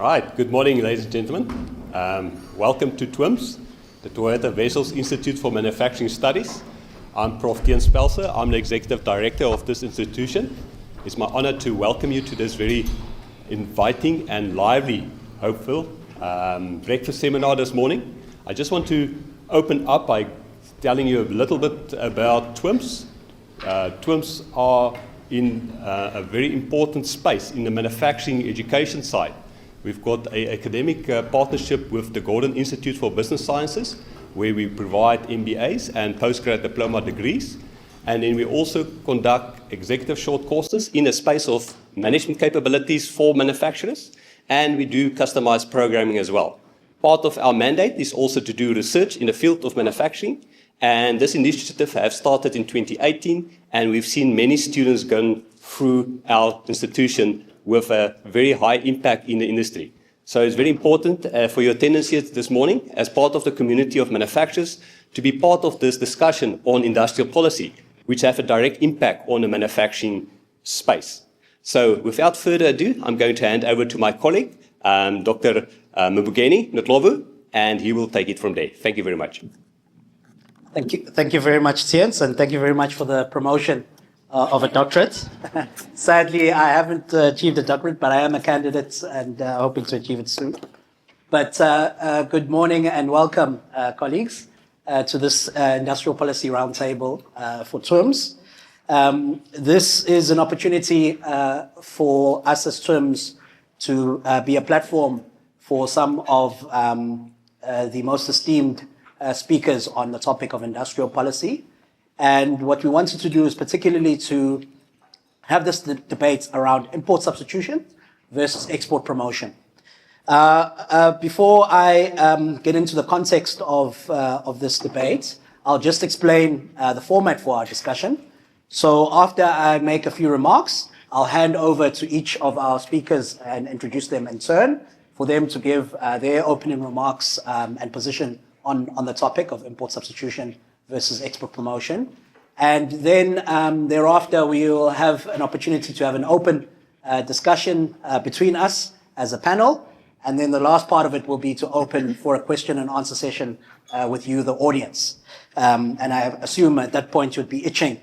Right, good morning, ladies and gentlemen. Welcome to TWIMS, the Toyota Wessels Institute for Manufacturing Studies. I'm Prof. Tian Spelser. I'm the Executive Director of this institution. It's my honor to welcome you to this very inviting and lively, hopeful, breakfast seminar this morning. I just want to open up by telling you a little bit about TWIMS. TWIMS are in a very important space in the manufacturing education side. We've got an academic partnership with the Gordon Institute for Business Sciences, where we provide MBAs and postgrad diploma degrees. And then we also conduct executive short courses in the space of management capabilities for manufacturers. And we do customized programming as well. Part of our mandate is also to do research in the field of manufacturing. And this initiative has started in 2018, and we've seen many students going through our institution with a very high impact in the industry. So it's very important for your attendance here this morning as part of the community of manufacturers to be part of this discussion on industrial policy, which have a direct impact on the manufacturing space. So without further ado, I'm going to hand over to my colleague, Dr. Mbugeni Ndlovu, and he will take it from there. Thank you very much. Thank you very much, Tiens, and thank you very much for the promotion of a doctorate. Sadly, I haven't achieved a doctorate, but I am a candidate and hoping to achieve it soon. But good morning and welcome, colleagues, to this Industrial Policy Roundtable for TWIMS. This is an opportunity for us as TWIMS to be a platform for some of the most esteemed speakers on the topic of industrial policy. And what we wanted to do is particularly to have this debate around import substitution versus export promotion. Before I get into the context of this debate, I'll just explain the format for our discussion. So after I make a few remarks, I'll hand over to each of our speakers and introduce them in turn for them to give their opening remarks and position on the topic of import substitution versus export promotion. And then thereafter, we will have an opportunity to have an open discussion between us as a panel. And then the last part of it will be to open for a question and answer session with you, the audience. And I assume at that point you'd be itching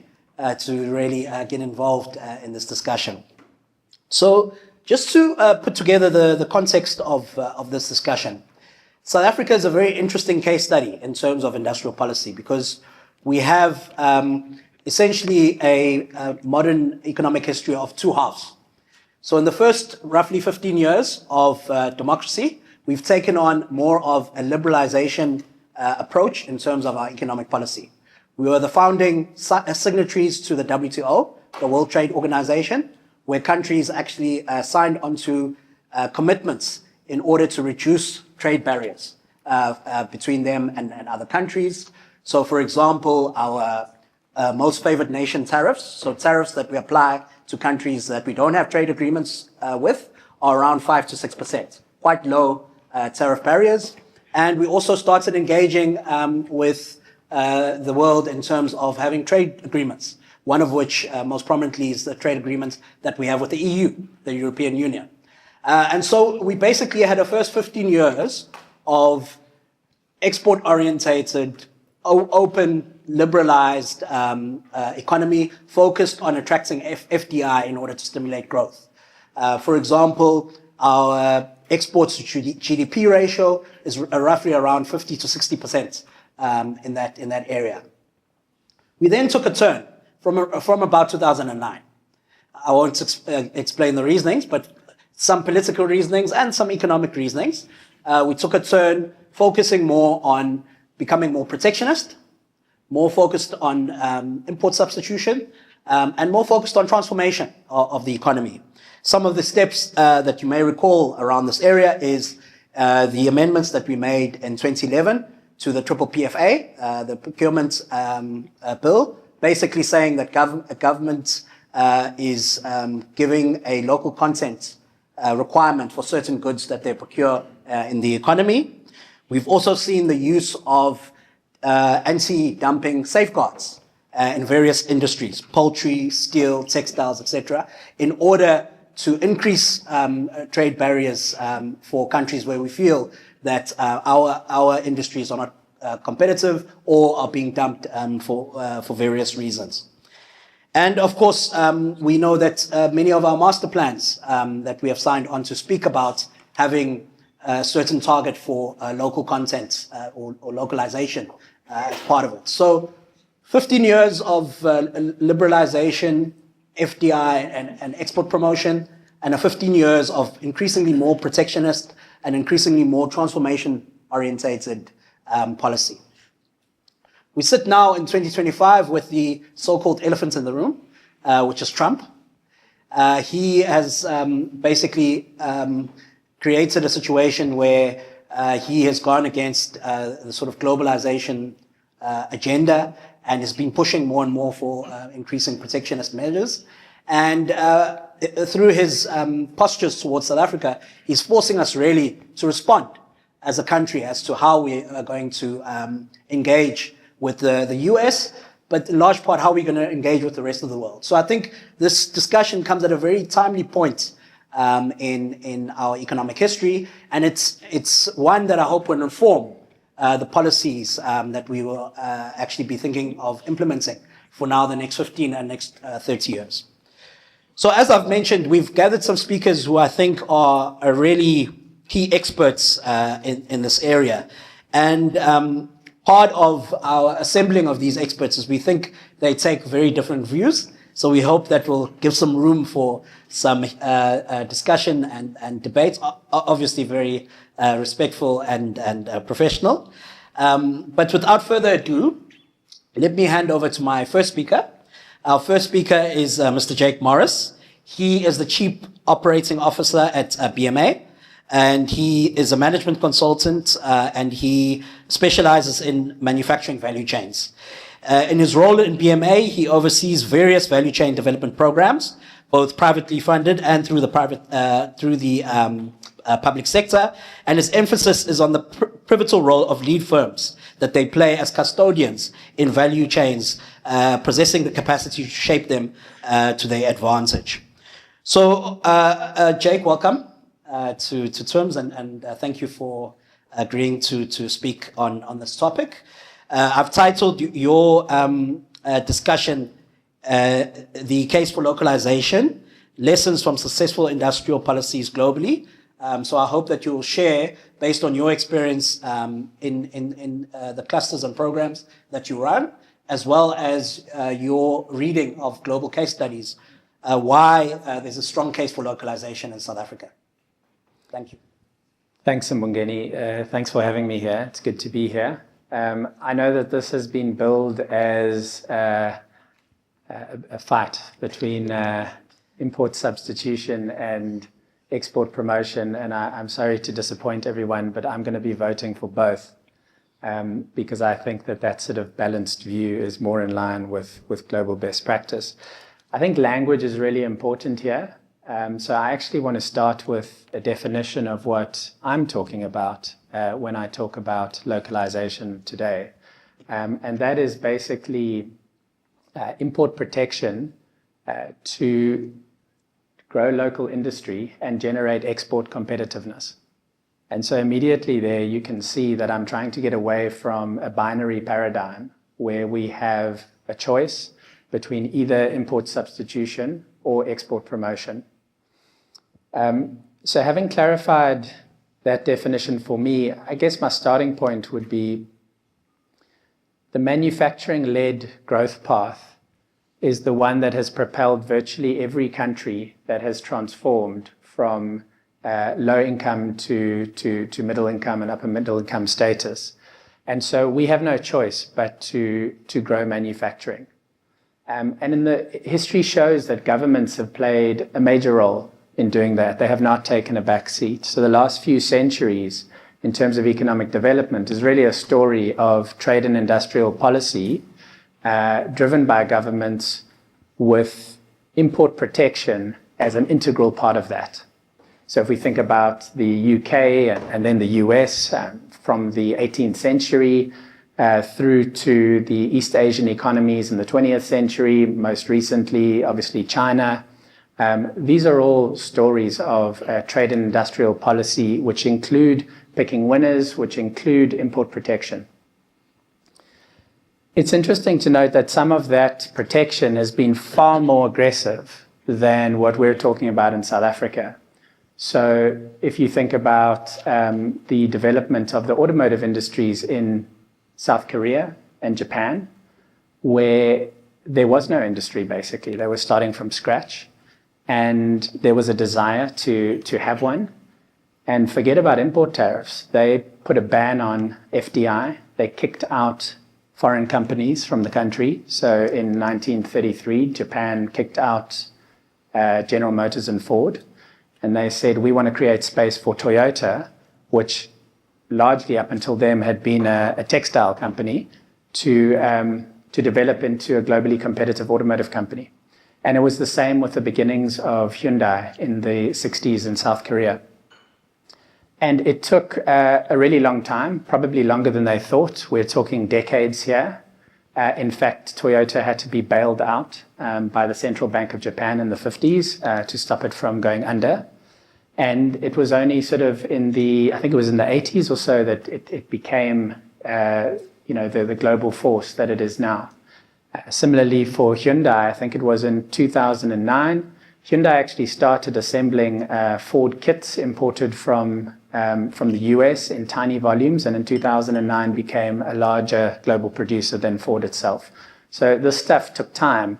to really get involved in this discussion. So just to put together the context of this discussion, South Africa is a very interesting case study in terms of industrial policy because we have essentially a modern economic history of two halves. So in the first roughly 15 years of democracy, we've taken on more of a liberalization approach in terms of our economic policy. We were the founding signatories to the WTO, the World Trade Organization, where countries actually signed onto commitments in order to reduce trade barriers between them and other countries. So, for example, our most favored nation tariffs, so tariffs that we apply to countries that we don't have trade agreements with, are around 5 to 6%, quite low tariff barriers. And we also started engaging with the world in terms of having trade agreements, one of which most prominently is the trade agreement that we have with the EU, the European Union. And so we basically had the first 15 years of export-orientated, open, liberalized economy focused on attracting FDI in order to stimulate growth. For example, our exports to GDP ratio is roughly around 50 to 60% in that area. We then took a turn from about 2009. I won't explain the reasonings, but some political reasonings and some economic reasonings. We took a turn focusing more on becoming more protectionist, more focused on import substitution, and more focused on transformation of the economy. Some of the steps that you may recall around this area is the amendments that we made in 2011 to the PPPFA, the procurement bill, basically saying that government is giving a local content requirement for certain goods that they procure in the economy. We've also seen the use of anti-dumping safeguards in various industries, poultry, steel, textiles, etc., in order to increase trade barriers for countries where we feel that our industries are not competitive or are being dumped for various reasons. And of course, we know that many of our master plans that we have signed on to speak about having a certain target for local content or localization as part of it. So 15 years of liberalization, FDI and export promotion, and a 15 years of increasingly more protectionist and increasingly more transformation-orientated policy. We sit now in 2025 with the so-called elephant in the room, which is Trump. He has basically created a situation where he has gone against the sort of globalization agenda and has been pushing more and more for increasing protectionist measures. And through his postures towards South Africa, he's forcing us really to respond as a country as to how we are going to engage with the US, but in large part how we're going to engage with the rest of the world. So I think this discussion comes at a very timely point in our economic history, and it's one that I hope will inform the policies that we will actually be thinking of implementing for now the next 15 and next 30 years. So as I've mentioned, we've gathered some speakers who I think are really key experts in this area. And part of our assembling of these experts is we think they take very different views. So we hope that will give some room for some discussion and debate, obviously very respectful and professional. But without further ado, let me hand over to my first speaker. Our first speaker is Mr. Jake Morris. He is the Chief Operating Officer at BMA, and he is a management consultant, and he specializes in manufacturing value chains. In his role in BMA, he oversees various value chain development programs, both privately funded and through the public sector, and his emphasis is on the pivotal role of lead firms that they play as custodians in value chains, possessing the capacity to shape them to their advantage. So, Jake, welcome to TWIMS, and thank you for agreeing to speak on this topic. I've titled your discussion, The Case for Localization, Lessons from Successful Industrial Policies Globally. So I hope that you'll share, based on your experience in the clusters and programs that you run, as well as your reading of global case studies, why there's a strong case for localization in South Africa. Thank you. Thanks, Mbongeni. Thanks for having me here. It's good to be here. I know that this has been billed as a fight between import substitution and export promotion, and I'm sorry to disappoint everyone, but I'm going to be voting for both because I think that sort of balanced view is more in line with global best practice. I think language is really important here. So I actually want to start with a definition of what I'm talking about when I talk about localization today. And that is basically import protection to grow local industry and generate export competitiveness. And so immediately there you can see that I'm trying to get away from a binary paradigm where we have a choice between either import substitution or export promotion. So having clarified that definition for me, I guess my starting point would be the manufacturing-led growth path is the one that has propelled virtually every country that has transformed from low income to middle income and upper middle income status. And so we have no choice but to grow manufacturing. And in the history shows that governments have played a major role in doing that. They have not taken a back seat. So the last few centuries, in terms of economic development, is really a story of trade and industrial policy driven by governments with import protection as an integral part of that. So if we think about the UK and then the US from the 18th century through to the East Asian economies in the 20th century, most recently, obviously, China, These are all stories of trade and industrial policy, which include picking winners, which include import protection. It's interesting to note that some of that protection has been far more aggressive than what we're talking about in South Africa. So if you think about the development of the automotive industries in South Korea and Japan, where there was no industry, basically. They were starting from scratch, and there was a desire to have one. And forget about import tariffs. They put a ban on FDI. They kicked out foreign companies from the country. So in 1933, Japan kicked out General Motors and Ford. And they said, we want to create space for Toyota, which largely up until then had been a textile company, to develop into a globally competitive automotive company. And it was the same with the beginnings of Hyundai in the 60s in South Korea. And it took a really long time, probably longer than they thought. We're talking decades here. In fact, Toyota had to be bailed out by the Central Bank of Japan in the 50s to stop it from going under. And it was only sort of I think it was in the 80s or so that it became, the global force that it is now. Similarly for Hyundai, I think it was in 2009, Hyundai actually started assembling Ford kits imported from the US in tiny volumes, and in 2009 became a larger global producer than Ford itself. So this stuff took time.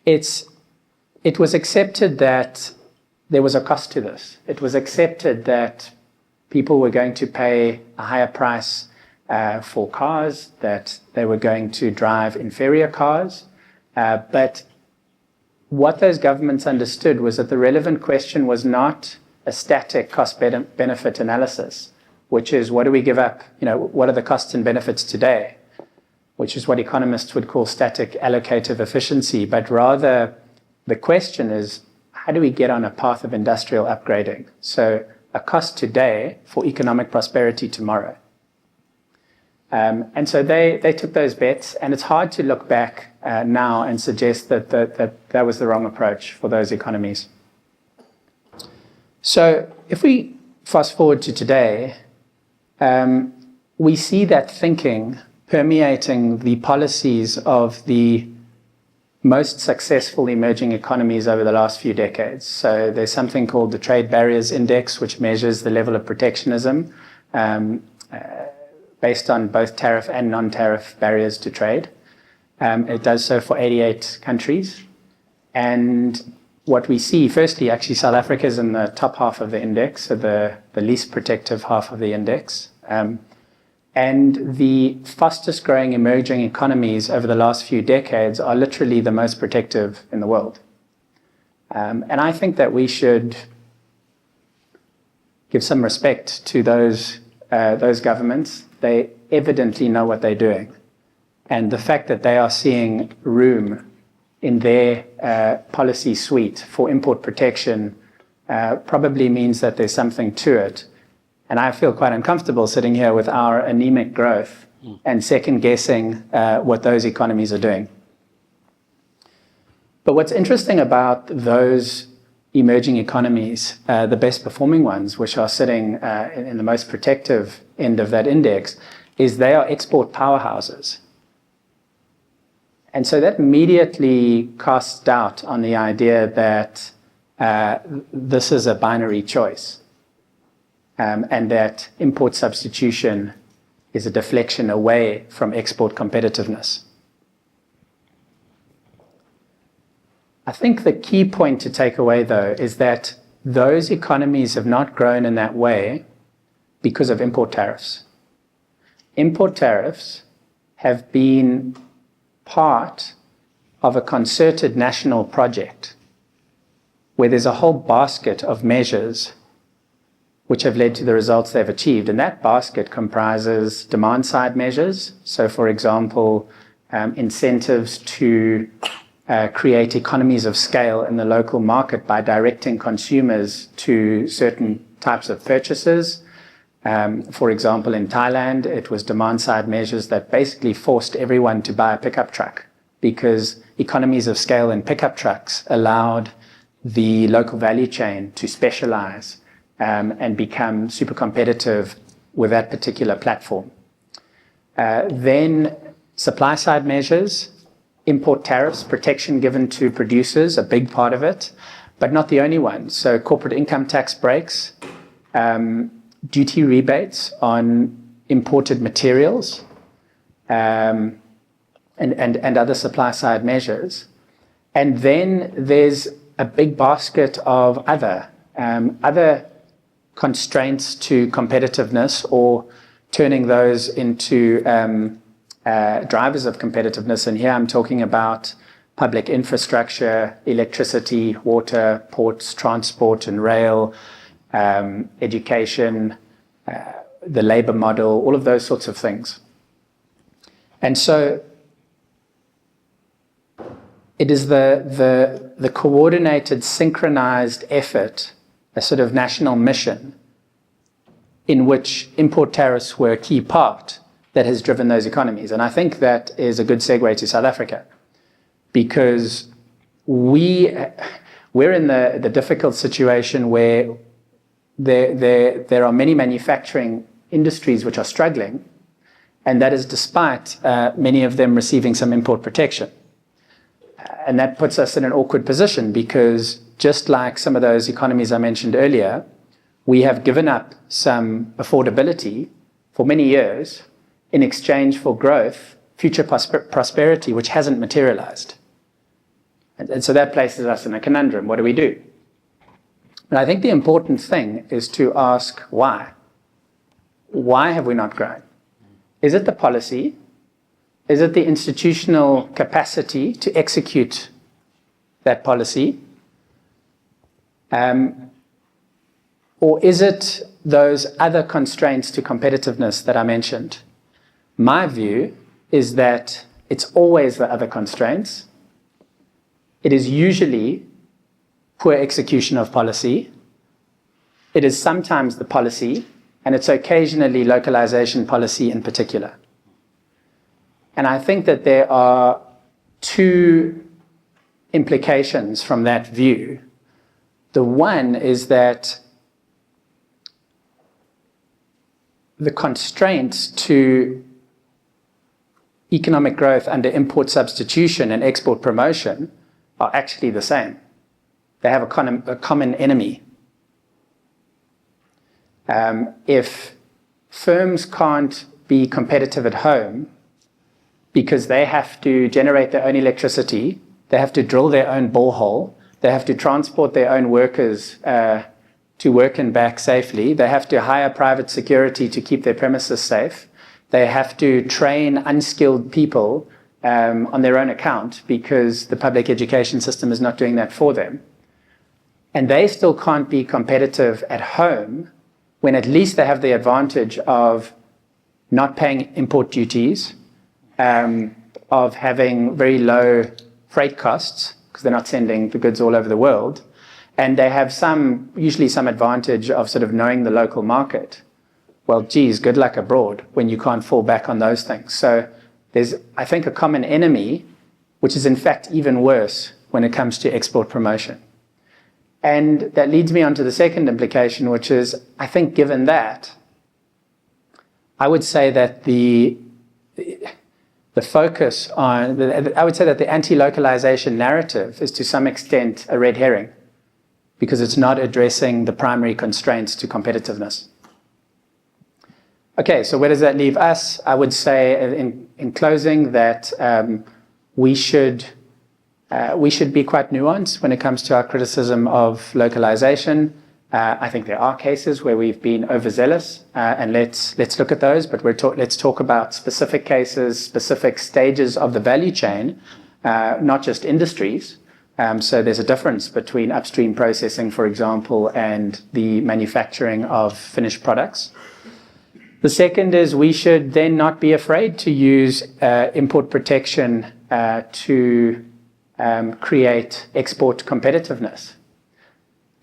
It was accepted that there was a cost to this. It was accepted that people were going to pay a higher price for cars, that they were going to drive inferior cars. But what those governments understood was that the relevant question was not a static cost-benefit analysis, which is what do we give up? What are the costs and benefits today? Which is what economists would call static allocative efficiency. But rather, the question is, how do we get on a path of industrial upgrading? So a cost today for economic prosperity tomorrow. And so they took those bets, and it's hard to look back now and suggest that was the wrong approach for those economies. So if we fast forward to today, we see that thinking permeating the policies of the most successful emerging economies over the last few decades. So there's something called the Trade Barriers Index, which measures the level of protectionism based on both tariff and non-tariff barriers to trade. It does so for 88 countries. And what we see, firstly, actually South Africa is in the top half of the index, so the least protective half of the index. And the fastest growing emerging economies over the last few decades are literally the most protective in the world. And I think that we should give some respect to those governments. They evidently know what they're doing. And the fact that they are seeing room in their policy suite for import protection probably means that there's something to it. And I feel quite uncomfortable sitting here with our anemic growth and second guessing what those economies are doing. But what's interesting about those emerging economies, the best performing ones, which are sitting in the most protective end of that index, is they are export powerhouses. And so that immediately casts doubt on the idea that this is a binary choice. And that import substitution is a deflection away from export competitiveness. I think the key point to take away, though, is that those economies have not grown in that way because of import tariffs. Import tariffs have been part of a concerted national project where there's a whole basket of measures which have led to the results they've achieved. And that basket comprises demand-side measures. So, for example, incentives to create economies of scale in the local market by directing consumers to certain types of purchases. For example, in Thailand, it was demand-side measures that basically forced everyone to buy a pickup truck because economies of scale in pickup trucks allowed the local value chain to specialize and become super competitive with that particular platform. Then supply side measures, import tariffs, protection given to producers, a big part of it, but not the only one. So corporate income tax breaks, duty rebates on imported materials, and other supply side measures. And then there's a big basket of other constraints to competitiveness, or turning those into drivers of competitiveness. And here I'm talking about public infrastructure, electricity, water, ports, transport and rail, education, the labor model, all of those sorts of things. And so it is the coordinated, synchronized effort, a sort of national mission, in which import tariffs were a key part, that has driven those economies. And I think that is a good segue to South Africa, because we're in the difficult situation where there are many manufacturing industries which are struggling, and that is despite many of them receiving some import protection. And that puts us in an awkward position, because just like some of those economies I mentioned earlier, we have given up some affordability for many years in exchange for growth, future prosperity, which hasn't materialized. And so that places us in a conundrum. What do we do? And I think the important thing is to ask why. Why have we not grown? Is it the policy? Is it the institutional capacity to execute that policy? Or is it those other constraints to competitiveness that I mentioned? My view is that it's always the other constraints. It is usually poor execution of policy. It is sometimes the policy, and it's occasionally localization policy in particular. And I think that there are two implications from that view. The one is that the constraints to economic growth under import substitution and export promotion are actually the same. They have a common enemy. If firms can't be competitive at home because they have to generate their own electricity, they have to drill their own borehole, they have to transport their own workers to work and back safely, they have to hire private security to keep their premises safe, they have to train unskilled people on their own account because the public education system is not doing that for them. And they still can't be competitive at home when at least they have the advantage of not paying import duties, of having very low freight costs because they're not sending the goods all over the world. And they have usually some advantage of sort of knowing the local market. Well, geez, good luck abroad when you can't fall back on those things. So there's, I think, a common enemy, which is in fact even worse when it comes to export promotion. And that leads me on to the second implication, which is, I think given that, I would say that the focus on, I would say that the anti-localization narrative is to some extent a red herring, because it's not addressing the primary constraints to competitiveness. Okay, so where does that leave us? I would say in closing that we should be quite nuanced when it comes to our criticism of localization. I think there are cases where we've been overzealous, and let's look at those, but let's talk about specific cases, specific stages of the value chain, not just industries. So there's a difference between upstream processing, for example, and the manufacturing of finished products. The second is we should then not be afraid to use import protection to create export competitiveness.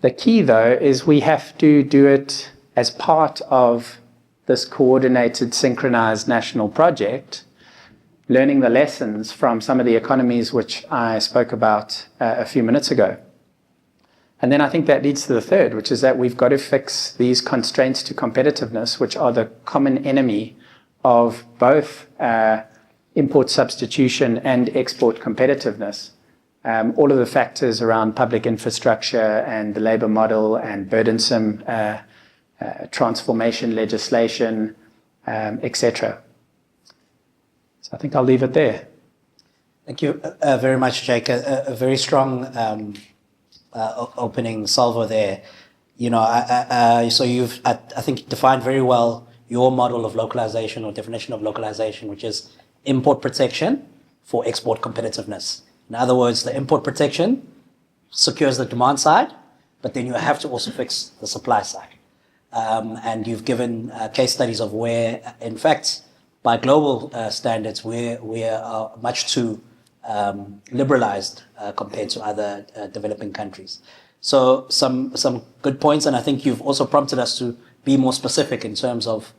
The key, though, is we have to do it as part of this coordinated, synchronized national project, learning the lessons from some of the economies which I spoke about a few minutes ago. And then I think that leads to the third, which is that we've got to fix these constraints to competitiveness, which are the common enemy of both import substitution and export competitiveness. All of the factors around public infrastructure and the labor model and burdensome transformation legislation, etc. So I think I'll leave it there. Thank you very much, Jake. A very strong opening salvo there. You know, so you've, I think, defined very well your model of localization or definition of localization, which is import protection for export competitiveness. In other words, the import protection secures the demand side, but then you have to also fix the supply side. And you've given case studies of where, in fact, by global standards, we are much too liberalized compared to other developing countries. So some good points, and I think you've also prompted us to be more specific in terms of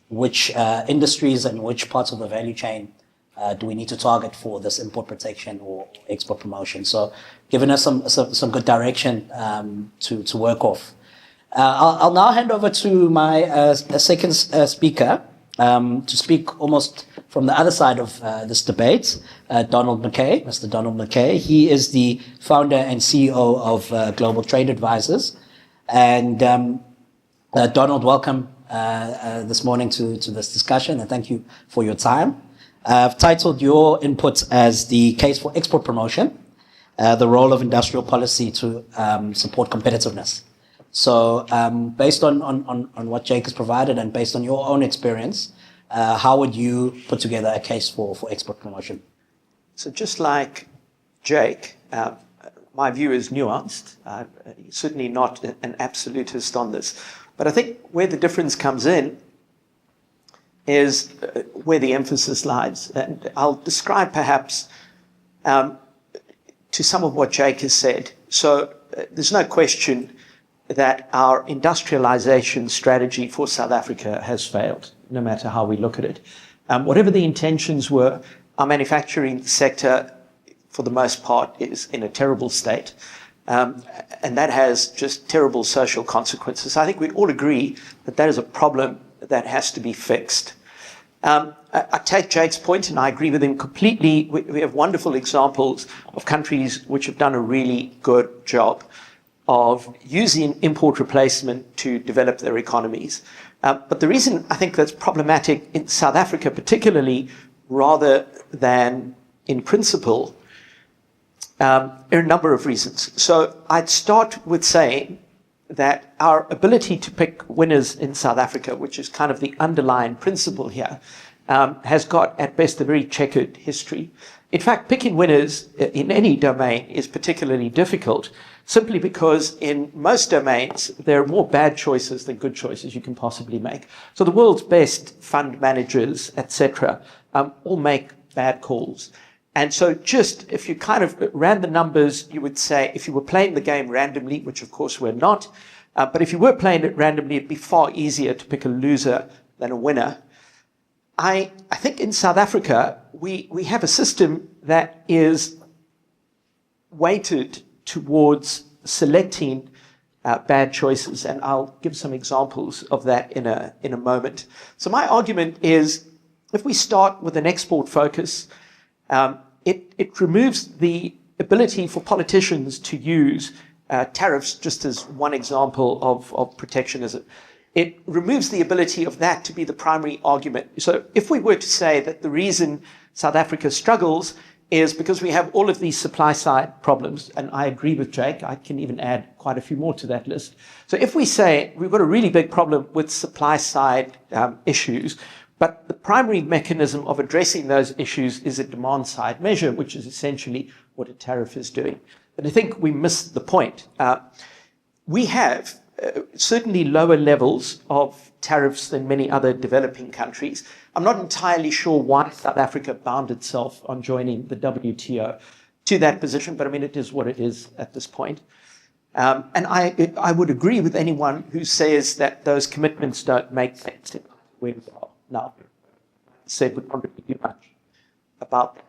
which industries and which parts of the value chain do we need to target for this import protection or export promotion. So giving us some good direction to work off. I'll now hand over to my second speaker to speak almost from the other side of this debate, Donald McKay, Mr. Donald McKay. He is the founder and CEO of Global Trade Advisors. And Donald, welcome this morning to this discussion, and thank you for your time. I've titled your input as the case for export promotion, the role of industrial policy to support competitiveness. So based on what Jake has provided and based on your own experience, how would you put together a case for export promotion? So just like Jake, my view is nuanced, certainly not an absolutist on this. But I think where the difference comes in is where the emphasis lies. And I'll describe perhaps to some of what Jake has said. So there's no question that our industrialization strategy for South Africa has failed, no matter how we look at it. Whatever the intentions were, our manufacturing sector, for the most part, is in a terrible state. And that has just terrible social consequences. I think we'd all agree that that is a problem that has to be fixed. I take Jake's point, and I agree with him completely. We have wonderful examples of countries which have done a really good job of using import replacement to develop their economies. But the reason I think that's problematic in South Africa particularly, rather than in principle, are a number of reasons. So I'd start with saying that our ability to pick winners in South Africa, which is kind of the underlying principle here, has got at best a very checkered history. In fact, picking winners in any domain is particularly difficult, simply because in most domains, there are more bad choices than good choices you can possibly make. So the world's best fund managers, etc., all make bad calls. And so just if you kind of ran the numbers, you would say if you were playing the game randomly, which of course we're not, but if you were playing it randomly, it'd be far easier to pick a loser than a winner. I think in South Africa, we have a system that is weighted towards selecting bad choices, and I'll give some examples of that in a moment. So my argument is, if we start with an export focus, it removes the ability for politicians to use tariffs just as one example of protectionism. It removes the ability of that to be the primary argument. So if we were to say that the reason South Africa struggles is because we have all of these supply side problems, and I agree with Jake, I can even add quite a few more to that list. So if we say we've got a really big problem with supply side issues, but the primary mechanism of addressing those issues is a demand side measure, which is essentially what a tariff is doing. But I think we missed the point. We have certainly lower levels of tariffs than many other developing countries. I'm not entirely sure why South Africa bound itself on joining the WTO to that position, but I mean, it is what it is at this point. And I would agree with anyone who says that those commitments don't make sense where we are now. Said would not really do much. about that.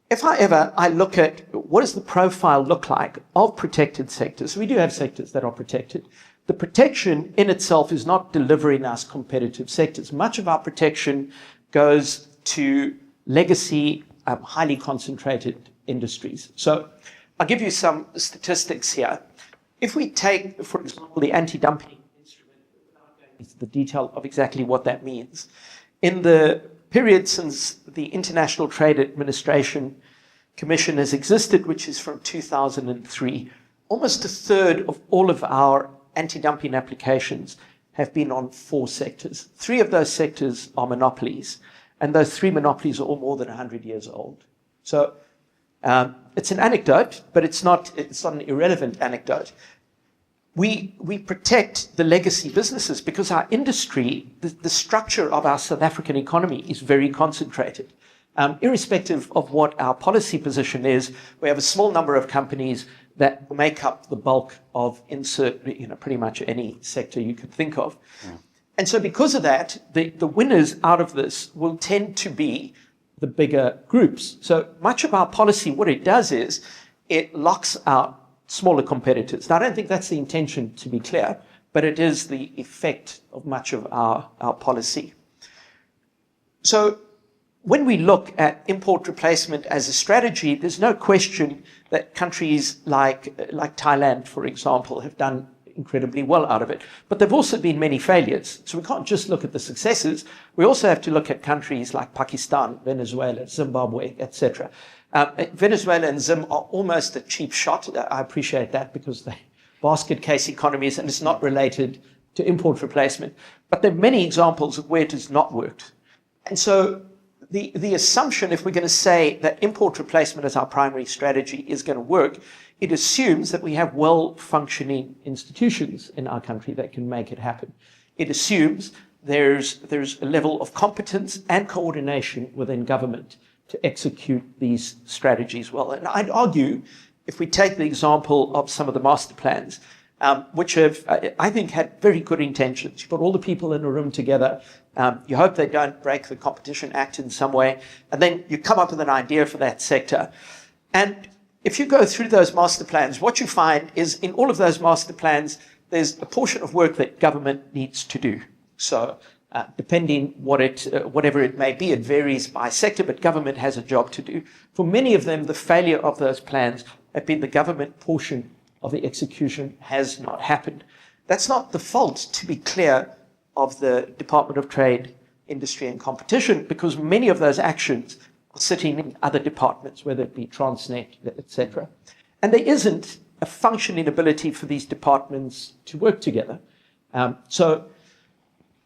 If, however, I look at what does the profile look like of protected sectors, we do have sectors that are protected. The protection in itself is not delivering us competitive sectors. Much of our protection goes to legacy, highly concentrated industries. So I'll give you some statistics here. If we take, for example, the anti-dumping instrument, without going into the detail of exactly what that means, in the period since the International Trade Administration Commission has existed, which is from 2003, almost a third of all of our anti-dumping applications have been on 4 sectors. 3 of those sectors are monopolies, and those 3 monopolies are all more than 100 years old. So it's an anecdote, but it's not an irrelevant anecdote. We protect the legacy businesses because our industry, the structure of our South African economy is very concentrated. Irrespective of what our policy position is, we have a small number of companies that make up the bulk of pretty much any sector you could think of. Yeah. And so because of that, the winners out of this will tend to be the bigger groups. So much of our policy, what it does is it locks out smaller competitors. Now, I don't think that's the intention, to be clear, but it is the effect of much of our policy. So when we look at import replacement as a strategy, there's no question that countries like Thailand, for example, have done incredibly well out of it. But there have also been many failures. So we can't just look at the successes. We also have to look at countries like Pakistan, Venezuela, Zimbabwe, etc. Venezuela and Zim are almost a cheap shot. I appreciate that because they're basket case economies and it's not related to import replacement. But there are many examples of where it has not worked. And so the assumption, if we're going to say that import replacement as our primary strategy is going to work, it assumes that we have well-functioning institutions in our country that can make it happen. It assumes there's a level of competence and coordination within government to execute these strategies well. And I'd argue, if we take the example of some of the master plans, which have, I think, had very good intentions. You put all the people in a room together, you hope they don't break the Competition Act in some way, and then you come up with an idea for that sector. And if you go through those master plans, what you find is in all of those master plans, there's a portion of work that government needs to do. So depending whatever it may be, it varies by sector, but government has a job to do. For many of them, the failure of those plans have been the government portion of the execution has not happened. That's not the fault, to be clear, of the Department of Trade, Industry and Competition, because many of those actions are sitting in other departments, whether it be Transnet, etc. And there isn't a functioning ability for these departments to work together. So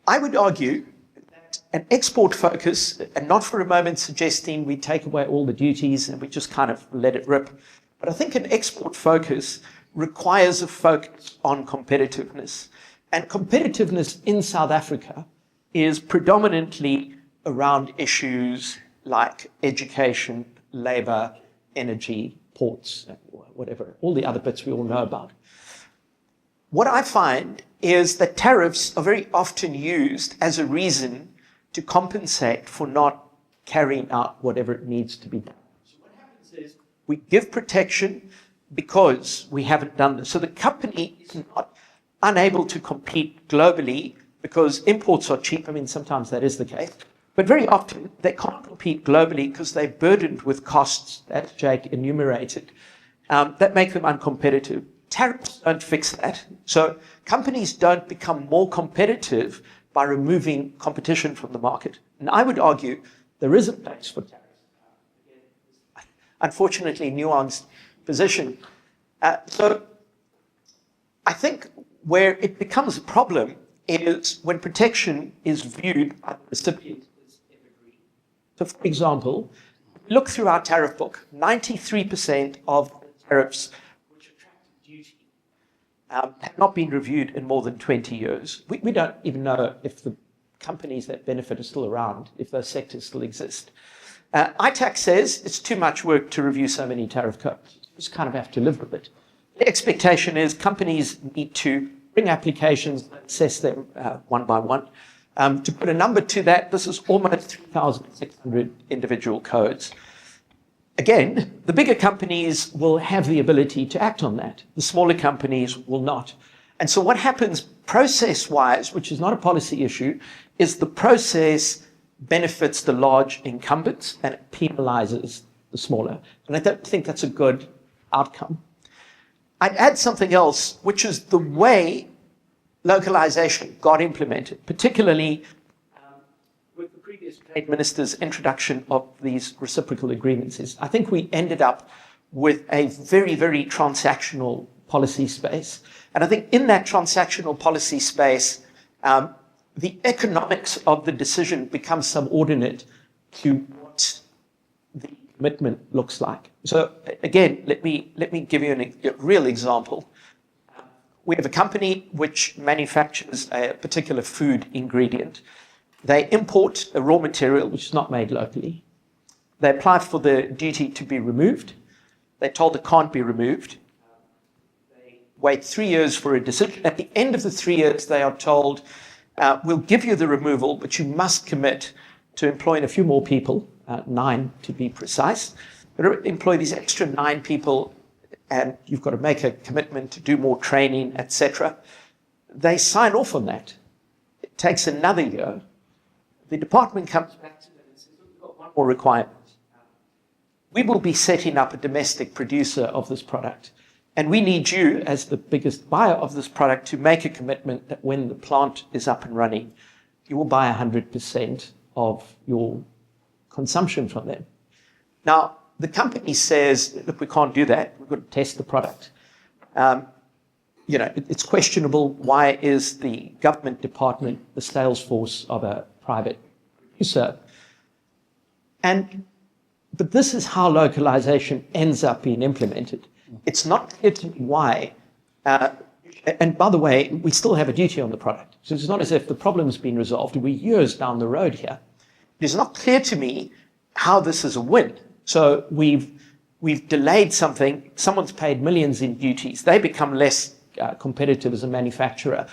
I would argue that an export focus, and not for a moment suggesting we take away all the duties and we just kind of let it rip, but I think an export focus requires a focus on competitiveness. And competitiveness in South Africa is predominantly around issues like education, labor, energy, ports, whatever, all the other bits we all know about. What I find is that tariffs are very often used as a reason to compensate for not carrying out whatever it needs to be done. So what happens is we give protection because we haven't done this. So the company is not unable to compete globally because imports are cheap. I mean, sometimes that is the case. But very often they can't compete globally because they're burdened with costs that Jake enumerated that make them uncompetitive. Tariffs don't fix that. So companies don't become more competitive by removing competition from the market. And I would argue there is a place for tariffs. Unfortunately, nuanced position. So I think where it becomes a problem is when protection is viewed by the recipient as evergreen. So for example, look through our tariff book, 93% of tariffs which attract duty have not been reviewed in more than 20 years. We don't even know if the companies that benefit are still around, if those sectors still exist. ITAC says it's too much work to review so many tariff codes. You just kind of have to live with it. The expectation is companies need to bring applications, assess them one by one. To put a number to that, this is almost 3,600 individual codes. Again, the bigger companies will have the ability to act on that. The smaller companies will not. And so what happens process-wise, which is not a policy issue, is the process benefits the large incumbents and it penalizes the smaller. And I don't think that's a good outcome. I'd add something else, which is the way localization got implemented, particularly with the previous trade minister's introduction of these reciprocal agreements. I think we ended up with a very, very transactional policy space. And I think in that transactional policy space, the economics of the decision becomes subordinate to what the commitment looks like. So again, let me give you a real example. We have a company which manufactures a particular food ingredient. They import a raw material which is not made locally. They apply for the duty to be removed. They're told it can't be removed. They wait 3 years for a decision. At the end of the 3 years, they are told, we'll give you the removal, but you must commit to employing a few more people, 9 to be precise. Employ these extra 9 people, and you've got to make a commitment to do more training, etc. They sign off on that. It takes another year. The department comes back to them and says, we've got one more requirement. We will be setting up a domestic producer of this product. And we need you, as the biggest buyer of this product, to make a commitment that when the plant is up and running, you will buy 100% of your consumption from them. Now, the company says, look, we can't do that. We've got to test the product. It's questionable. Why is the government department the sales force of a private producer? But this is how localization ends up being implemented. It's not clear to me why. And by the way, we still have a duty on the product. So it's not as if the problem's been resolved. We're years down the road here. It is not clear to me how this is a win. So we've delayed something. Someone's paid millions in duties. They become less competitive as a manufacturer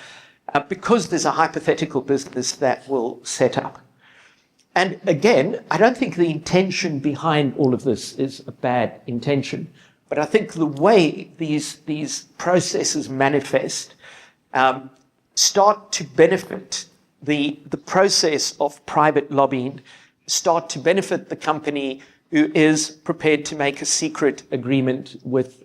because there's a hypothetical business that will set up. And again, I don't think the intention behind all of this is a bad intention. But I think the way these processes manifest start to benefit the process of private lobbying, start to benefit the company who is prepared to make a secret agreement with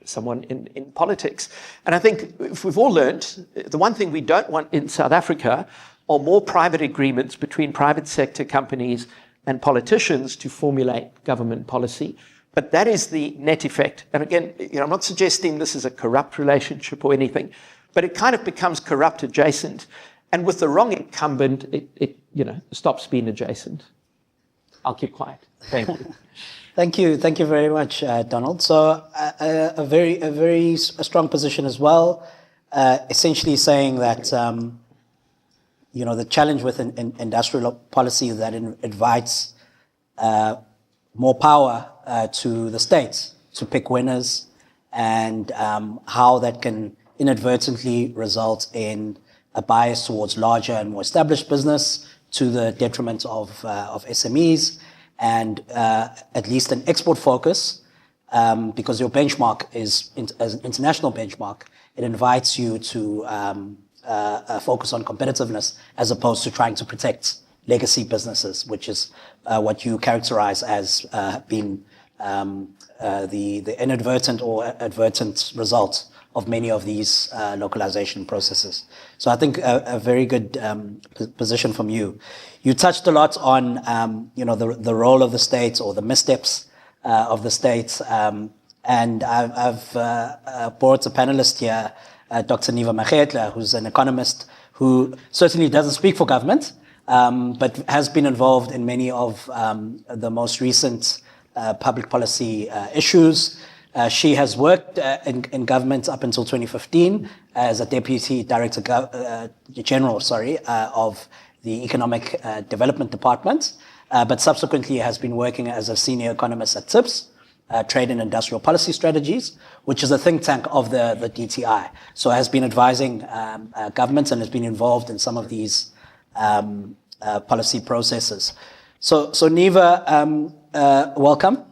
someone in politics. And I think if we've all learned, the one thing we don't want in South Africa are more private agreements between private sector companies and politicians to formulate government policy. But that is the net effect. And again, I'm not suggesting this is a corrupt relationship or anything, but it kind of becomes corrupt adjacent. And with the wrong incumbent, it stops being adjacent. I'll keep quiet. Thank you. Thank you very much, Donald. So a very strong position as well, essentially saying that the challenge with industrial policy is that it invites more power to the states to pick winners, and how that can inadvertently result in a bias towards larger and more established business to the detriment of SMEs, and at least an export focus, because your benchmark is as an international benchmark. It invites you to focus on competitiveness as opposed to trying to protect legacy businesses, which is what you characterize as being the inadvertent or advertent result of many of these localization processes. So I think a very good position from you. You touched a lot on the role of the states or the missteps of the states, and I've brought a panelist here, Dr. Niva Makgetla, who's an economist who certainly doesn't speak for government, but has been involved in many of the most recent public policy issues. She has worked in government up until 2015 as a Deputy Director General of the Economic Development Department, but subsequently has been working as a senior economist at TWIMS, Trade and Industrial Policy Strategies, which is a think tank of the DTI. So has been advising governments and has been involved in some of these policy processes. So Neva, welcome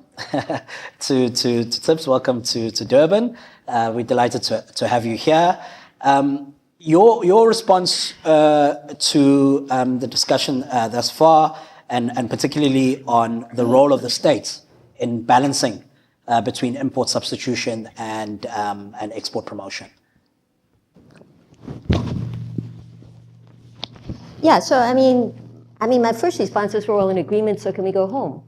to TWIMS, welcome to Durban. We're delighted to have you here. Your response to the discussion thus far, and particularly on the role of the state in balancing between import substitution and export promotion. Yeah, so I mean, my first response is we're all in agreement, so can we go home?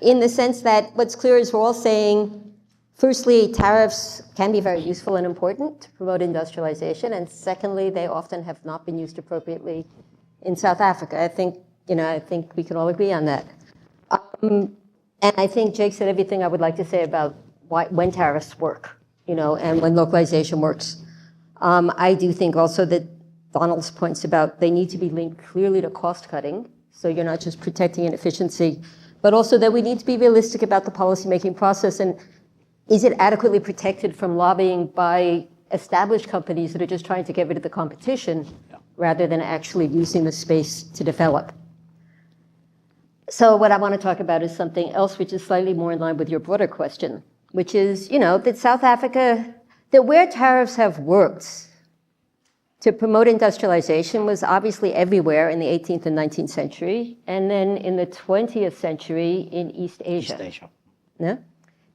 In the sense that what's clear is we're all saying, firstly, tariffs can be very useful and important to promote industrialization, and secondly, they often have not been used appropriately in South Africa. I think we can all agree on that. And I think Jake said everything I would like to say about when tariffs work, and when localization works. I do think also that Donald's points about they need to be linked clearly to cost cutting, so you're not just protecting inefficiency, but also that we need to be realistic about the policymaking process, and is it adequately protected from lobbying by established companies that are just trying to get rid of the competition rather than actually using the space to develop. So what I want to talk about is something else which is slightly more in line with your broader question, which is, that South Africa, that where tariffs have worked to promote industrialization was obviously everywhere in the 18th and 19th century, and then in the 20th century in East Asia. Yeah?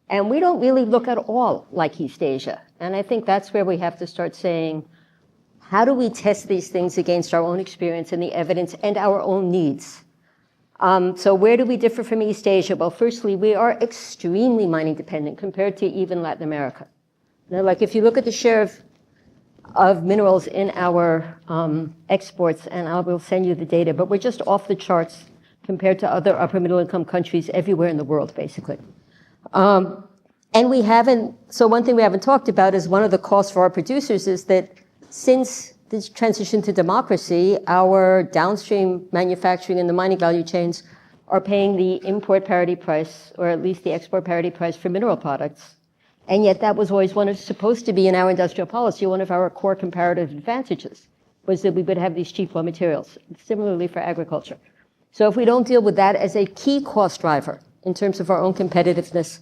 And we don't really look at all like East Asia. And I think that's where we have to start saying, how do we test these things against our own experience and the evidence and our own needs? So where do we differ from East Asia? Well, firstly, we are extremely mining dependent compared to even Latin America. Like if you look at the share of minerals in our exports, and I will send you the data, but we're just off the charts compared to other upper middle income countries everywhere in the world, basically. And we haven't, so one thing we haven't talked about is one of the costs for our producers is that since this transition to democracy, our downstream manufacturing and the mining value chains are paying the import parity price, or at least the export parity price for mineral products. And yet that was always supposed to be in our industrial policy, one of our core comparative advantages was that we would have these cheap raw materials, similarly for agriculture. So if we don't deal with that as a key cost driver in terms of our own competitiveness,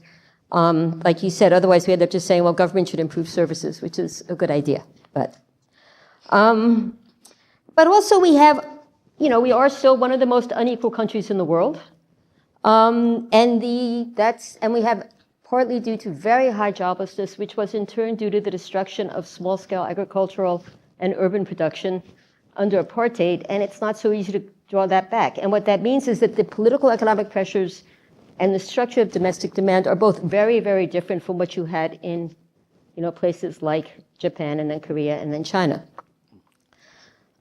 like you said, otherwise we end up just saying, well, government should improve services, which is a good idea. But also we have, we are still one of the most unequal countries in the world. And we have partly due to very high joblessness, which was in turn due to the destruction of small-scale agricultural and urban production under apartheid, and it's not so easy to draw that back. And what that means is that the political economic pressures and the structure of domestic demand are both very, very different from what you had in places like Japan and then Korea and then China.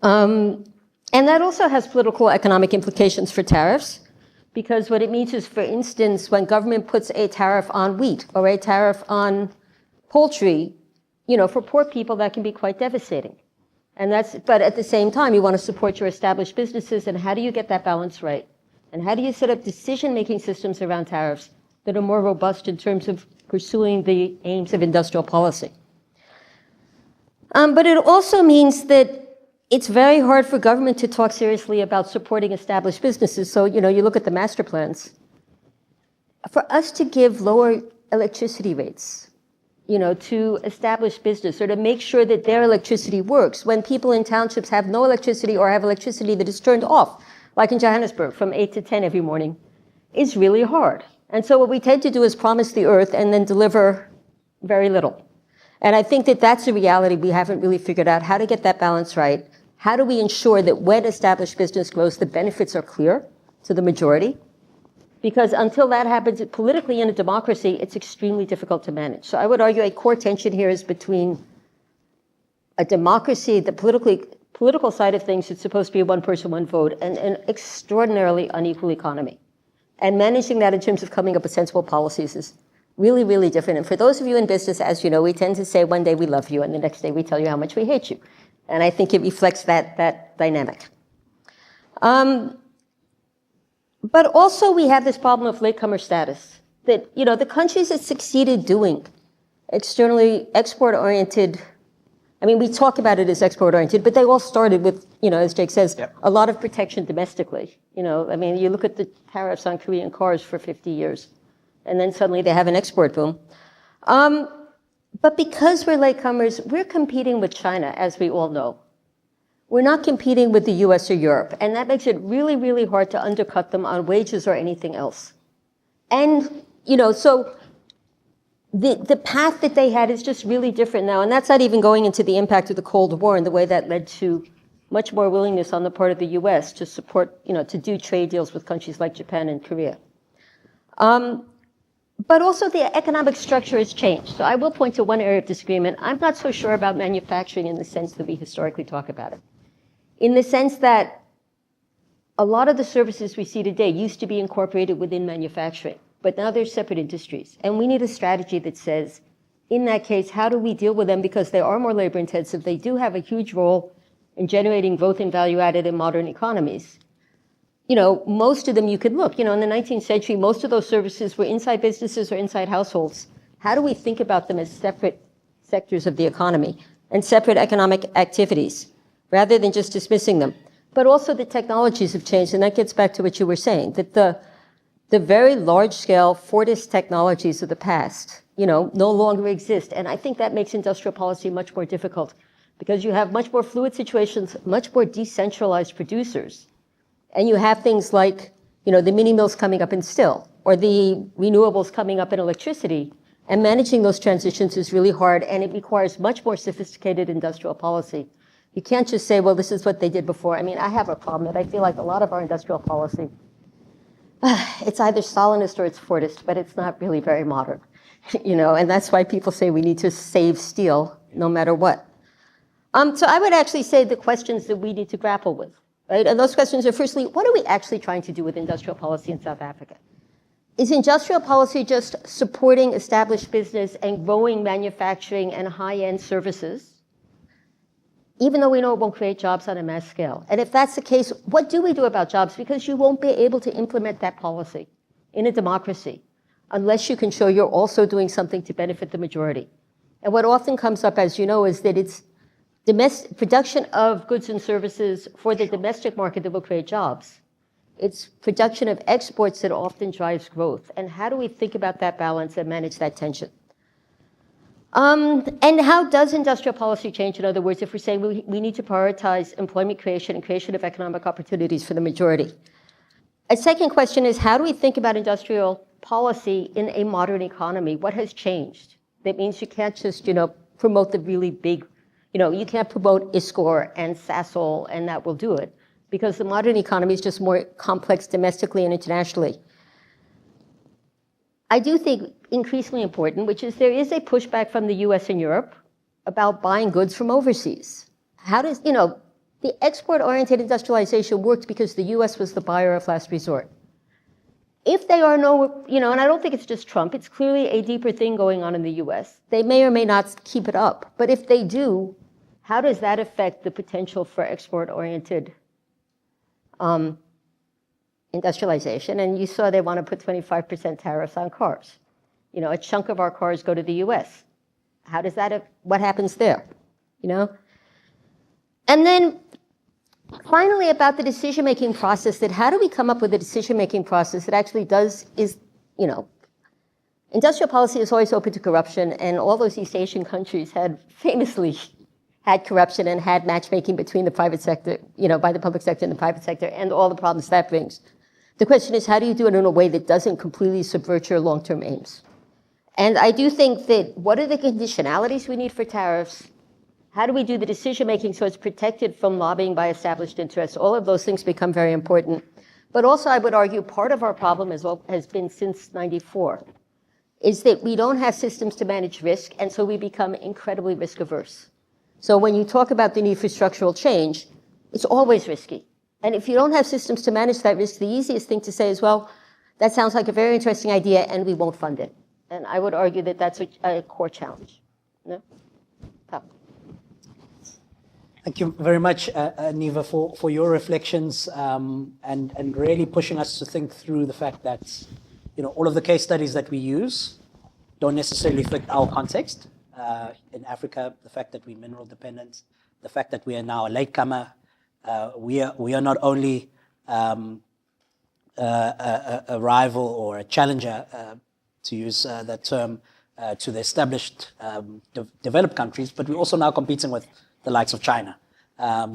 And that also has political economic implications for tariffs, because what it means is, for instance, when government puts a tariff on wheat or a tariff on poultry, for poor people that can be quite devastating. But at the same time, you want to support your established businesses, and how do you get that balance right? And how do you set up decision-making systems around tariffs that are more robust in terms of pursuing the aims of industrial policy? But it also means that it's very hard for government to talk seriously about supporting established businesses. So, you look at the master plans. For us to give lower electricity rates, to establish business or to make sure that their electricity works when people in townships have no electricity or have electricity that is turned off, like in Johannesburg from 8 to 10 every morning, is really hard. And so what we tend to do is promise the earth and then deliver very little. And I think that that's a reality we haven't really figured out, how to get that balance right. How do we ensure that when established business grows, the benefits are clear to the majority? Because until that happens, politically in a democracy, it's extremely difficult to manage. So I would argue a core tension here is between a democracy, the political side of things, it's supposed to be a one person, one vote, and an extraordinarily unequal economy. And managing that in terms of coming up with sensible policies is really, really different. And for those of you in business, as you know, we tend to say one day we love you and the next day we tell you how much we hate you. And I think it reflects that dynamic. But also we have this problem of latecomer status that, the countries that succeeded doing externally export-oriented I mean, we talk about it as export-oriented, but they all started with, as Jake says, a lot of protection domestically. I mean, you look at the tariffs on Korean cars for 50 years, and then suddenly they have an export boom. But because we're latecomers, we're competing with China, as we all know. We're not competing with the US or Europe, and that makes it really, really hard to undercut them on wages or anything else. And, so the path that they had is just really different now, and that's not even going into the impact of the Cold War and the way that led to much more willingness on the part of the US to support, to do trade deals with countries like Japan and Korea. But also the economic structure has changed. So I will point to one area of disagreement. I'm not so sure about manufacturing in the sense that we historically talk about it. In the sense that a lot of the services we see today used to be incorporated within manufacturing, but now they're separate industries. And we need a strategy that says, in that case, how do we deal with them? Because they are more labor intensive. They do have a huge role in generating growth and value added in modern economies. Most of them you could look, in the 19th century, most of those services were inside businesses or inside households. How do we think about them as separate sectors of the economy and separate economic activities rather than just dismissing them? But also the technologies have changed, and that gets back to what you were saying, that the very large-scale Fordist technologies of the past, no longer exist. And I think that makes industrial policy much more difficult because you have much more fluid situations, much more decentralized producers. And you have things like, the mini mills coming up in steel or the renewables coming up in electricity. And managing those transitions is really hard, and it requires much more sophisticated industrial policy. You can't just say, well, this is what they did before. I mean, I have a problem that I feel like a lot of our industrial policy, it's either Stalinist or it's Fordist, but it's not really very modern, and that's why people say we need to save steel no matter what. So I would actually say the questions that we need to grapple with, right? And those questions are, firstly, what are we actually trying to do with industrial policy in South Africa? Is industrial policy just supporting established business and growing manufacturing and high-end services, even though we know it won't create jobs on a mass scale? And if that's the case, what do we do about jobs? Because you won't be able to implement that policy in a democracy unless you can show you're also doing something to benefit the majority. And what often comes up, as you know, is that it's production of goods and services for the domestic market that will create jobs. It's production of exports that often drives growth. And how do we think about that balance and manage that tension? And how does industrial policy change? In other words, if we're saying we need to prioritize employment creation and creation of economic opportunities for the majority. A second question is, how do we think about industrial policy in a modern economy? What has changed? That means you can't just, promote the really big, you can't promote ISCOR and Sasol and that will do it, because the modern economy is just more complex domestically and internationally. I do think increasingly important, which is there is a pushback from the US and Europe about buying goods from overseas. How does, the export-oriented industrialization worked because the US was the buyer of last resort. If they are and I don't think it's just Trump, it's clearly a deeper thing going on in the US. They may or may not keep it up, but if they do, how does that affect the potential for export-oriented industrialization? And you saw they want to put 25% tariffs on cars. A chunk of our cars go to the US. How does that, what happens there? And then finally about the decision-making process, that how do we come up with a decision-making process that actually industrial policy is always open to corruption, and all those East Asian countries had famously had corruption and had matchmaking between the private sector, by the public sector and the private sector, and all the problems that brings. The question is, how do you do it in a way that doesn't completely subvert your long-term aims? And I do think that what are the conditionalities we need for tariffs? How do we do the decision-making so it's protected from lobbying by established interests? All of those things become very important. But also, I would argue, part of our problem has been since '94, is that we don't have systems to manage risk, and so we become incredibly risk-averse. So when you talk about the need for structural change, it's always risky. And if you don't have systems to manage that risk, the easiest thing to say is, well, that sounds like a very interesting idea, and we won't fund it. And I would argue that that's a core challenge. No? Top. Thank you very much, Niva, for your reflections and really pushing us to think through the fact that all of the case studies that we use don't necessarily fit our context. in Africa, the fact that we're mineral dependent, the fact that we are now a latecomer. We are not only a rival or a challenger, to use that term, to the established developed countries, but we're also now competing with the likes of China.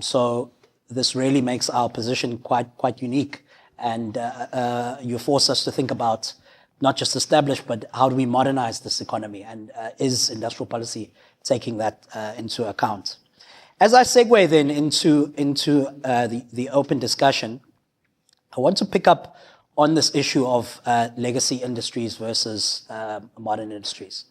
So this really makes our position quite unique, and you force us to think about not just established, but how do we modernize this economy, and is industrial policy taking that into account? As I segue then into the open discussion, I want to pick up on this issue of legacy industries versus modern industries.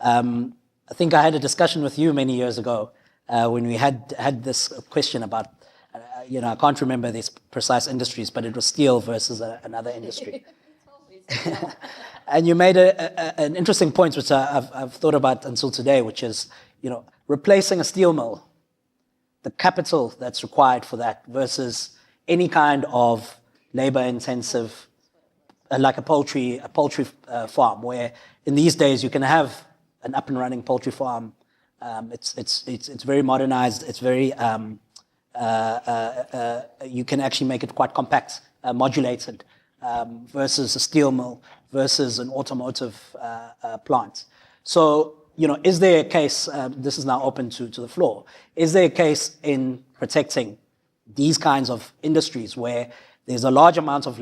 I think I had a discussion with you many years ago when we had this question about, I can't remember these precise industries, but it was steel versus another industry. And you made an interesting point, which I've thought about until today, which is, replacing a steel mill, the capital that's required for that versus any kind of labor-intensive, like a poultry farm, where in these days you can have an up-and-running poultry farm. It's very modernized. It's very you can actually make it quite compact, modulated, versus a steel mill, versus an automotive plant. So, is there a case, this is now open to the floor, is there a case in protecting these kinds of industries where there's a large amount of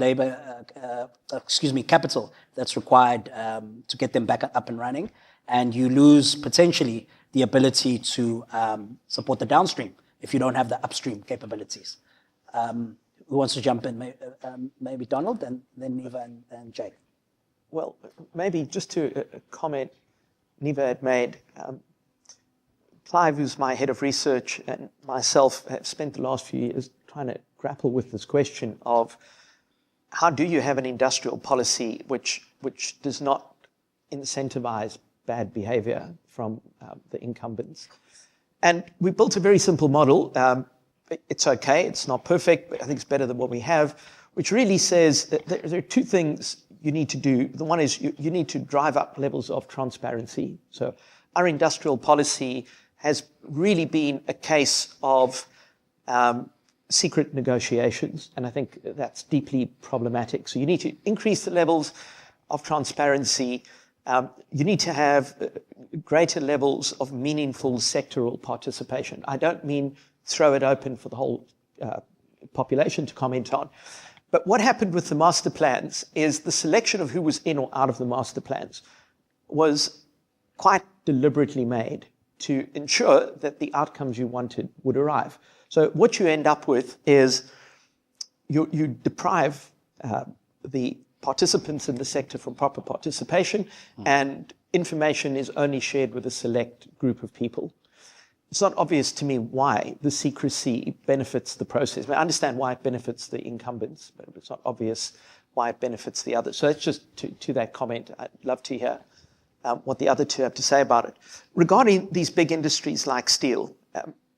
capital that's required to get them back up and running, and you lose potentially the ability to support the downstream if you don't have the upstream capabilities? Who wants to jump in? Maybe Donald, and then Neva and Jake. Well, maybe just to comment Neva had made, Clive, who's my head of research, and myself have spent the last few years trying to grapple with this question of how do you have an industrial policy which does not incentivize bad behavior from the incumbents. And we built a very simple model. It's okay, it's not perfect, but I think it's better than what we have, which really says that there are two things you need to do. The one is you need to drive up levels of transparency. So our industrial policy has really been a case of secret negotiations, and I think that's deeply problematic. So you need to increase the levels of transparency. You need to have greater levels of meaningful sectoral participation. I don't mean throw it open for the whole population to comment on. But what happened with the master plans is the selection of who was in or out of the master plans was quite deliberately made to ensure that the outcomes you wanted would arrive. So what you end up with is you deprive the participants in the sector from proper participation, and information is only shared with a select group of people. It's not obvious to me why the secrecy benefits the process. I understand why it benefits the incumbents, but it's not obvious why it benefits the others. So that's just to that comment. I'd love to hear what the other two have to say about it. Regarding these big industries like steel,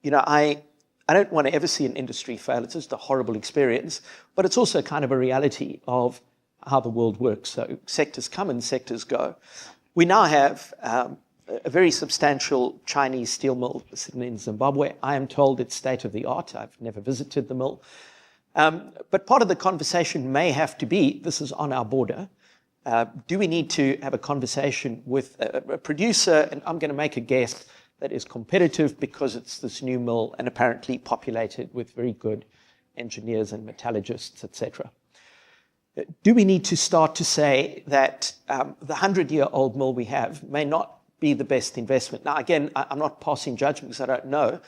I don't want to ever see an industry fail. It's just a horrible experience, but it's also kind of a reality of how the world works. So sectors come and sectors go. We now have a very substantial Chinese steel mill sitting in Zimbabwe. I am told it's state-of-the-art. I've never visited the mill. But part of the conversation may have to be, this is on our border, do we need to have a conversation with a producer, and I'm going to make a guess, that is competitive because it's this new mill and apparently populated with very good engineers and metallurgists, etc. Do we need to start to say that the 100-year-old mill we have may not be the best investment? Now, again, I'm not passing judgment because I don't know,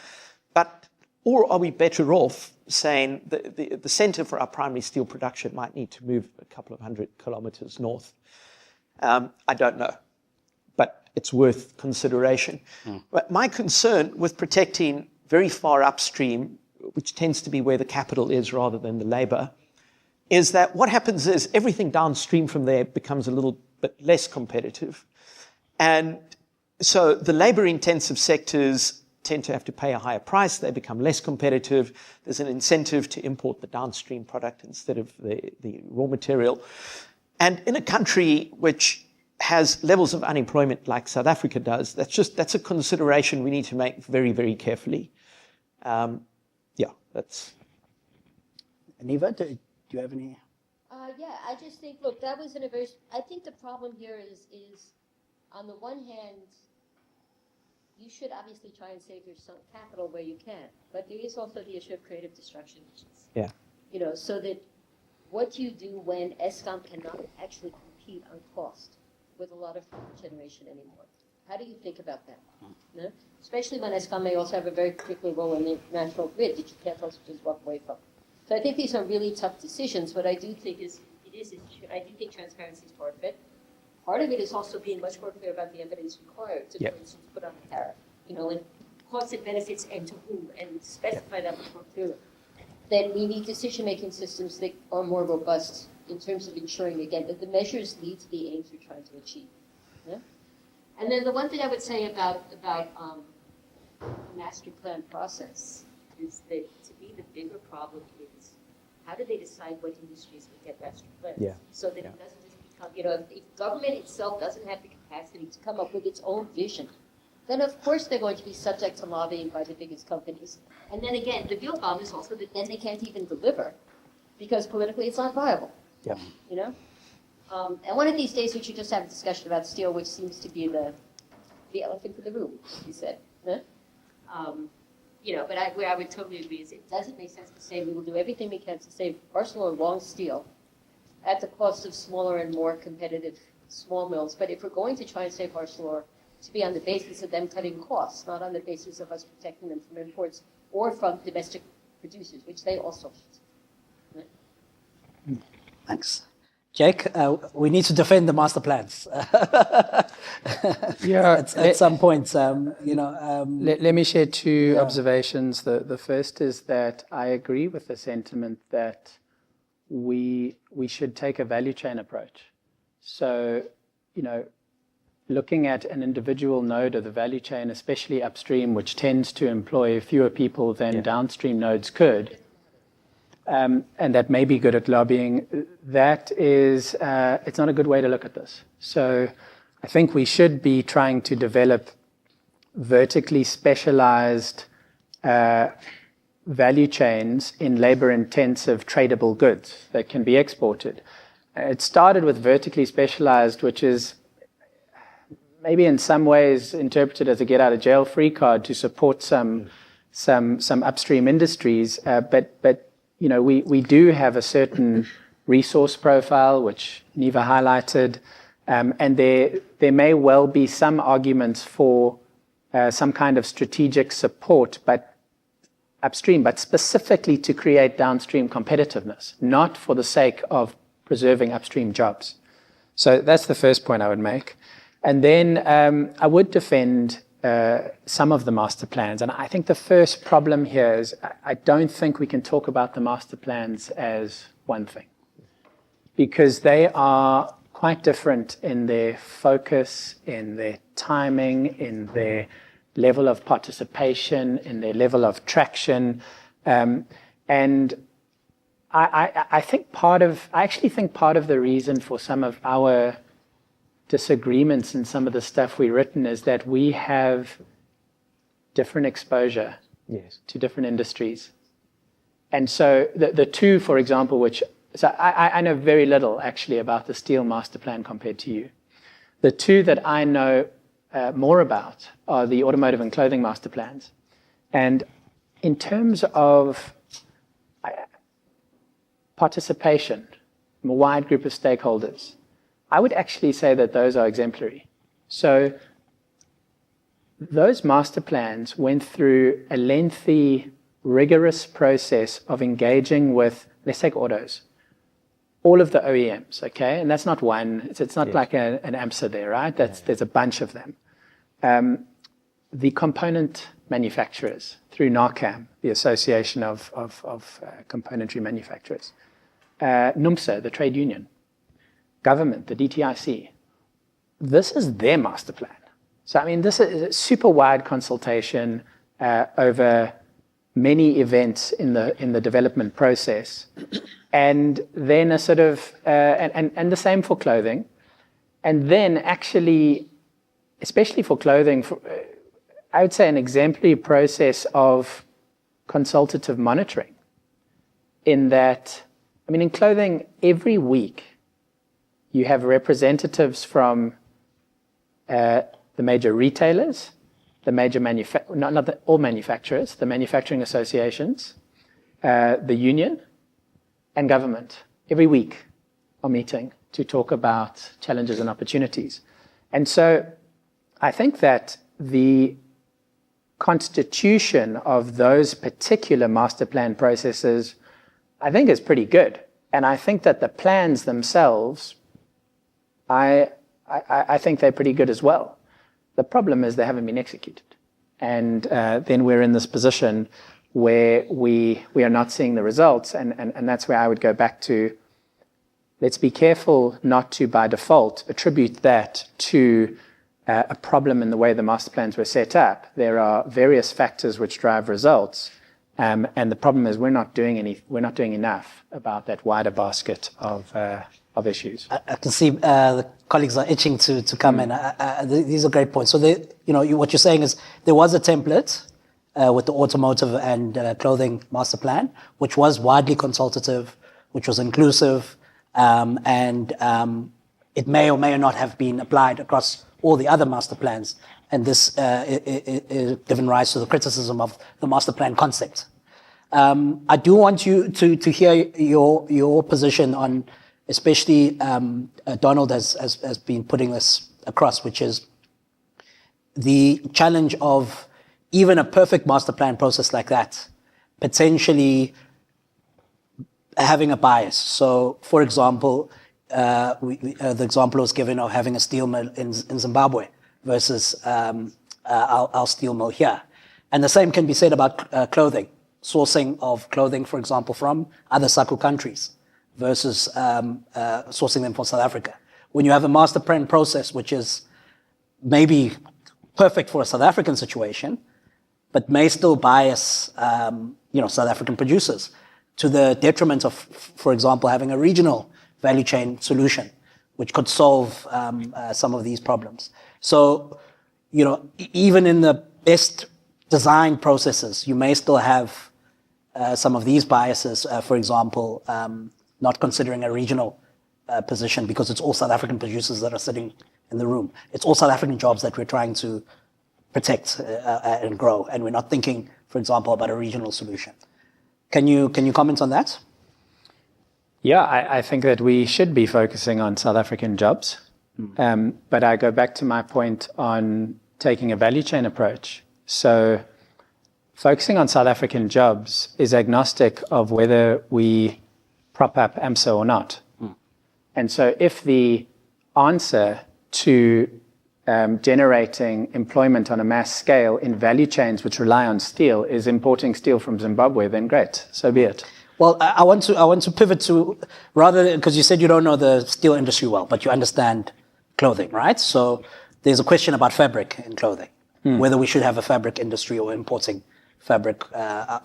or are we better off saying the center for our primary steel production might need to move a couple of 100 kilometers north? I don't know, but it's worth consideration. But my concern with protecting very far upstream, which tends to be where the capital is rather than the labor, is that what happens is everything downstream from there becomes a little bit less competitive. And so the labor-intensive sectors tend to have to pay a higher price. They become less competitive. There's an incentive to import the downstream product instead of the raw material. And in a country which has levels of unemployment like South Africa does, that's a consideration we need to make very, very carefully. That's. Aniva, do you have any? Yeah, I just think, look, that was I think the problem here is on the one hand, you should obviously try and save your capital where you can, but there is also the issue of creative destruction. Yeah. So that what do you do when ESCOM cannot actually compete on cost with a lot of generation anymore? How do you think about that? No? Especially when ESCOM may also have a very particular role in the national grid that you can't also just walk away from. So I think these are really tough decisions. What I do think I do think transparency is part of it. Part of it is also being much more clear about the evidence required to, for instance, put on a tariff, and costs and benefits and to whom, and specify that much more clearly. Then we need decision-making systems that are more robust in terms of ensuring, again, that the measures lead to the aims we're trying to achieve. Yeah? And then the one thing I would say about the master plan process is that, to me, the bigger problem is how do they decide what industries will get master plans? Yeah. So that it doesn't just become, if government itself doesn't have the capacity to come up with its own vision, then of course they're going to be subject to lobbying by the biggest companies. And then again, the real problem is also that then they can't even deliver because politically it's not viable. Yeah. And one of these days we should just have a discussion about steel, which seems to be the elephant in the room, you said. Huh? But where I would totally agree is it doesn't make sense to say we will do everything we can to save Arcelor long steel at the cost of smaller and more competitive small mills. But if we're going to try and save Arcelor, to be on the basis of them cutting costs, not on the basis of us protecting them from imports or from domestic producers, which they also should. Right? Thanks. Jake, we need to defend the master plans. At some point, Let me share two observations. The first is that I agree with the sentiment that we should take a value chain approach. So, looking at an individual node of the value chain, especially upstream, which tends to employ fewer people than downstream nodes could, and that may be good at lobbying, that is, it's not a good way to look at this. So I think we should be trying to develop vertically specialized value chains in labor-intensive tradable goods that can be exported. It started with vertically specialized, which is maybe in some ways interpreted as a get-out-of-jail-free card to support some upstream industries, but we do have a certain resource profile, which Niva highlighted, and there may well be some arguments for some kind of strategic support, but upstream, but specifically to create downstream competitiveness, not for the sake of preserving upstream jobs. So that's the first point I would make. And then I would defend some of the master plans. And I think the first problem here is I don't think we can talk about the master plans as one thing, because they are quite different in their focus, in their timing, in their level of participation, in their level of traction. And I actually think part of the reason for some of our disagreements in some of the stuff we've written is that we have different exposure to different industries. And so the two, for example, I know very little actually about the steel master plan compared to you. The two that I know more about are the automotive and clothing master plans. And in terms of participation from a wide group of stakeholders, I would actually say that those are exemplary. So those master plans went through a lengthy, rigorous process of engaging with, let's take autos, all of the OEMs, okay? And that's not one, it's not like an AMSA there, right? There's a bunch of them. The component manufacturers through NARCAM, the Association of Componentry Manufacturers. NUMSA, the trade union. Government, the DTIC. This is their master plan. So, I mean, this is a super wide consultation over many events in the development process. And then a sort of, and the same for clothing. And then actually, especially for clothing, I would say an exemplary process of consultative monitoring. In that, I mean, in clothing, every week you have representatives from the major retailers, the major all manufacturers, the manufacturing associations, the union, and government. Every week are meeting to talk about challenges and opportunities. And so I think that the constitution of those particular master plan processes, I think, is pretty good. And I think that the plans themselves, I think they're pretty good as well. The problem is they haven't been executed. And then we're in this position where we are not seeing the results. And that's where I would go back to, let's be careful not to, by default, attribute that to a problem in the way the master plans were set up. There are various factors which drive results. And the problem is we're not doing enough about that wider basket of issues. I can see the colleagues are itching to come in. These are great points. So what you're saying is there was a template with the automotive and clothing master plan, which was widely consultative, which was inclusive, and it may or may not have been applied across all the other master plans. And this is given rise to the criticism of the master plan concept. I do want you to hear your position on, especially Donald has been putting this across, which is the challenge of even a perfect master plan process like that, potentially having a bias. So, for example, the example was given of having a steel mill in Zimbabwe versus our steel mill here. And the same can be said about clothing, sourcing of clothing, for example, from other SACU countries versus sourcing them from South Africa. When you have a master plan process, which is maybe perfect for a South African situation, but may still bias, South African producers to the detriment of, for example, having a regional value chain solution, which could solve some of these problems. So, even in the best design processes, you may still have some of these biases, for example, not considering a regional position because it's all South African producers that are sitting in the room. It's all South African jobs that we're trying to protect and grow, and we're not thinking, for example, about a regional solution. Can you comment on that? Yeah, I think that we should be focusing on South African jobs. But I go back to my point on taking a value chain approach. So focusing on South African jobs is agnostic of whether we prop up AMSA or not. And so if the answer to generating employment on a mass scale in value chains which rely on steel is importing steel from Zimbabwe, then great, so be it. Well, I want to pivot to, rather, because you said you don't know the steel industry well, but you understand clothing, right? So there's a question about fabric in clothing, whether we should have a fabric industry or importing fabric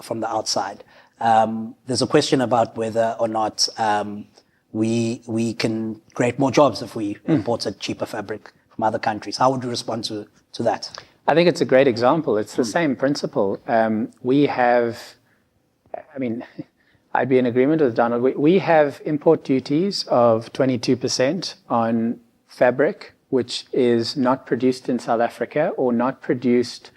from the outside. There's a question about whether or not we can create more jobs if we imported cheaper fabric from other countries. How would you respond to that? I think it's a great example. It's the same principle. We have, I'd be in agreement with Donald. We have import duties of 22% on fabric, which is not produced in South Africa or not produced,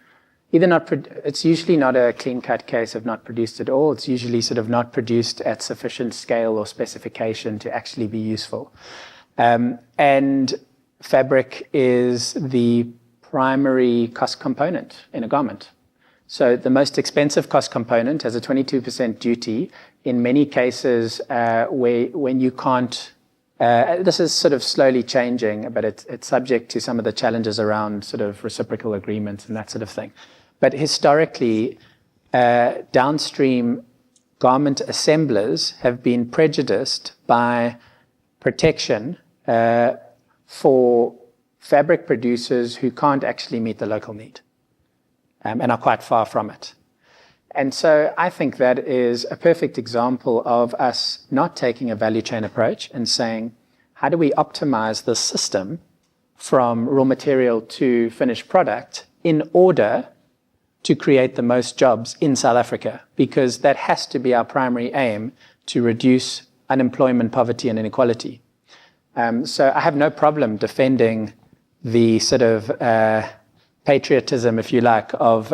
it's usually not a clean-cut case of not produced at all. It's usually sort of not produced at sufficient scale or specification to actually be useful. And fabric is the primary cost component in a garment. So the most expensive cost component has a 22% duty. In many cases, when you can't, this is sort of slowly changing, but it's subject to some of the challenges around sort of reciprocal agreements and that sort of thing. But historically, downstream garment assemblers have been prejudiced by protection for fabric producers who can't actually meet the local need and are quite far from it. And so I think that is a perfect example of us not taking a value chain approach and saying, how do we optimize the system from raw material to finished product in order to create the most jobs in South Africa, because that has to be our primary aim, to reduce unemployment, poverty, and inequality. So I have no problem defending the sort of patriotism, if you like, of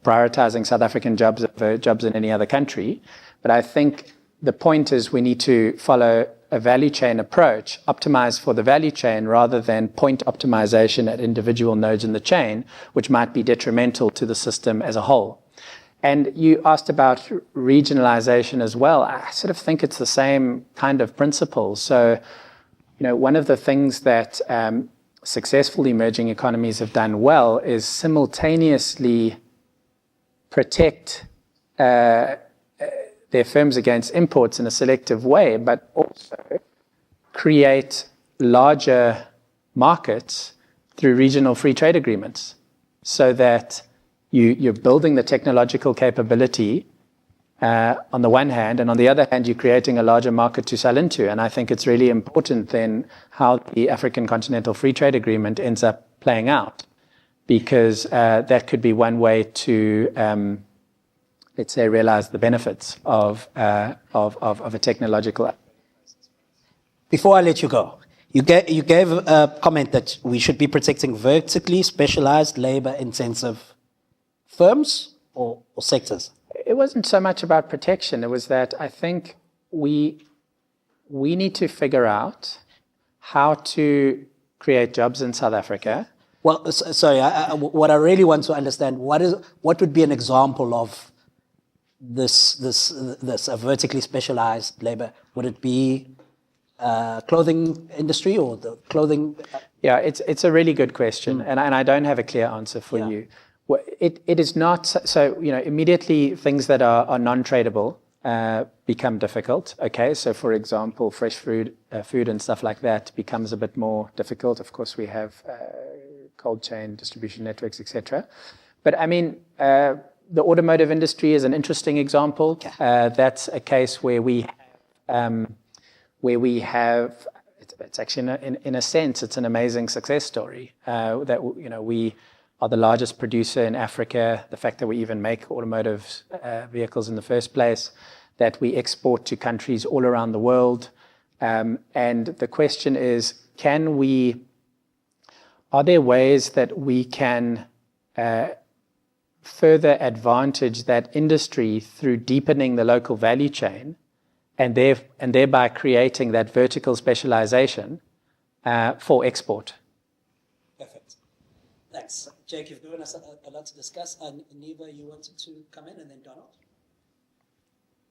prioritizing South African jobs over jobs in any other country. But I think the point is we need to follow a value chain approach, optimize for the value chain rather than point optimization at individual nodes in the chain, which might be detrimental to the system as a whole. And you asked about regionalization as well. I sort of think it's the same kind of principle. So, one of the things that successful emerging economies have done well is simultaneously protect their firms against imports in a selective way, but also create larger markets through regional free trade agreements, so that you're building the technological capability on the one hand, and on the other hand, you're creating a larger market to sell into. And I think it's really important then how the African Continental Free Trade Agreement ends up playing out, because that could be one way to let's say, realize the benefits of a technological. Before I let you go, you gave a comment that we should be protecting vertically specialized, labor-intensive firms or sectors. It wasn't so much about protection. It was that I think we need to figure out how to create jobs in South Africa. Well, sorry, what I really want to understand, what would be an example of this a vertically specialized labor? Would it be clothing industry or the clothing? Yeah, it's a really good question, and I don't have a clear answer for you. Well, it is not so. Immediately things that are non-tradable become difficult. Okay, so for example, fresh food and stuff like that becomes a bit more difficult. Of course, we have cold chain distribution networks, etc. But I mean. The automotive industry is an interesting example. That's a case where we have. It's actually in a sense it's an amazing success story. That we are the largest producer in Africa. The fact that we even make automotive vehicles in the first place, that we export to countries all around the world, and the question is, are there ways that we can further advantage that industry through deepening the local value chain and thereby creating that vertical specialization for export? Perfect. Thanks. Jake, you've given us a lot to discuss. And Niva, you wanted to come in, and then Donald?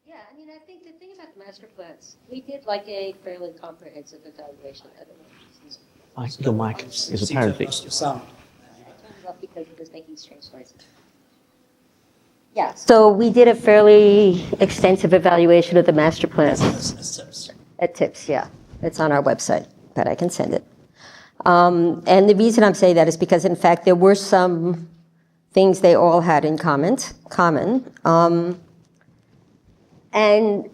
Yeah, I mean, I think the thing about the master plans, we did like a fairly comprehensive evaluation of it. Your mic is apparently. Your sound. I turned it off because it was making strange noises. Yeah, so we did a fairly extensive evaluation of the master plan. At TIPS, yeah. It's on our website, but I can send it. And the reason I'm saying that is because, in fact, there were some things they all had in common. And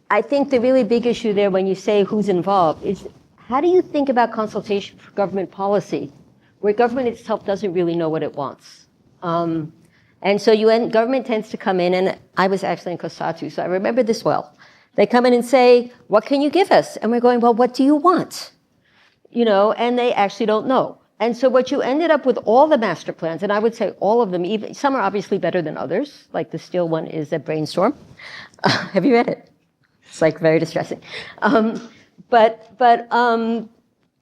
I think the really big issue there when you say who's involved is how do you think about consultation for government policy, where government itself doesn't really know what it wants? And so government tends to come in, and I was actually in COSATU, so I remember this well. They come in and say, what can you give us? And we're going, well, what do you want? And they actually don't know. And so what you ended up with all the master plans, and I would say all of them, even some are obviously better than others, like the steel one is a brainstorm. Have you read it? It's like very distressing. But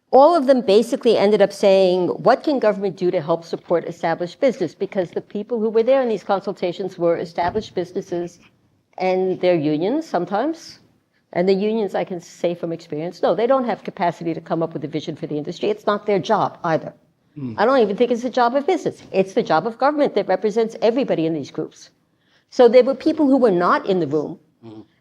all of them basically ended up saying, what can government do to help support established business? Because the people who were there in these consultations were established businesses and their unions sometimes. And the unions, I can say from experience, no, they don't have capacity to come up with a vision for the industry. It's not their job either. I don't even think it's the job of business. It's the job of government that represents everybody in these groups. So there were people who were not in the room.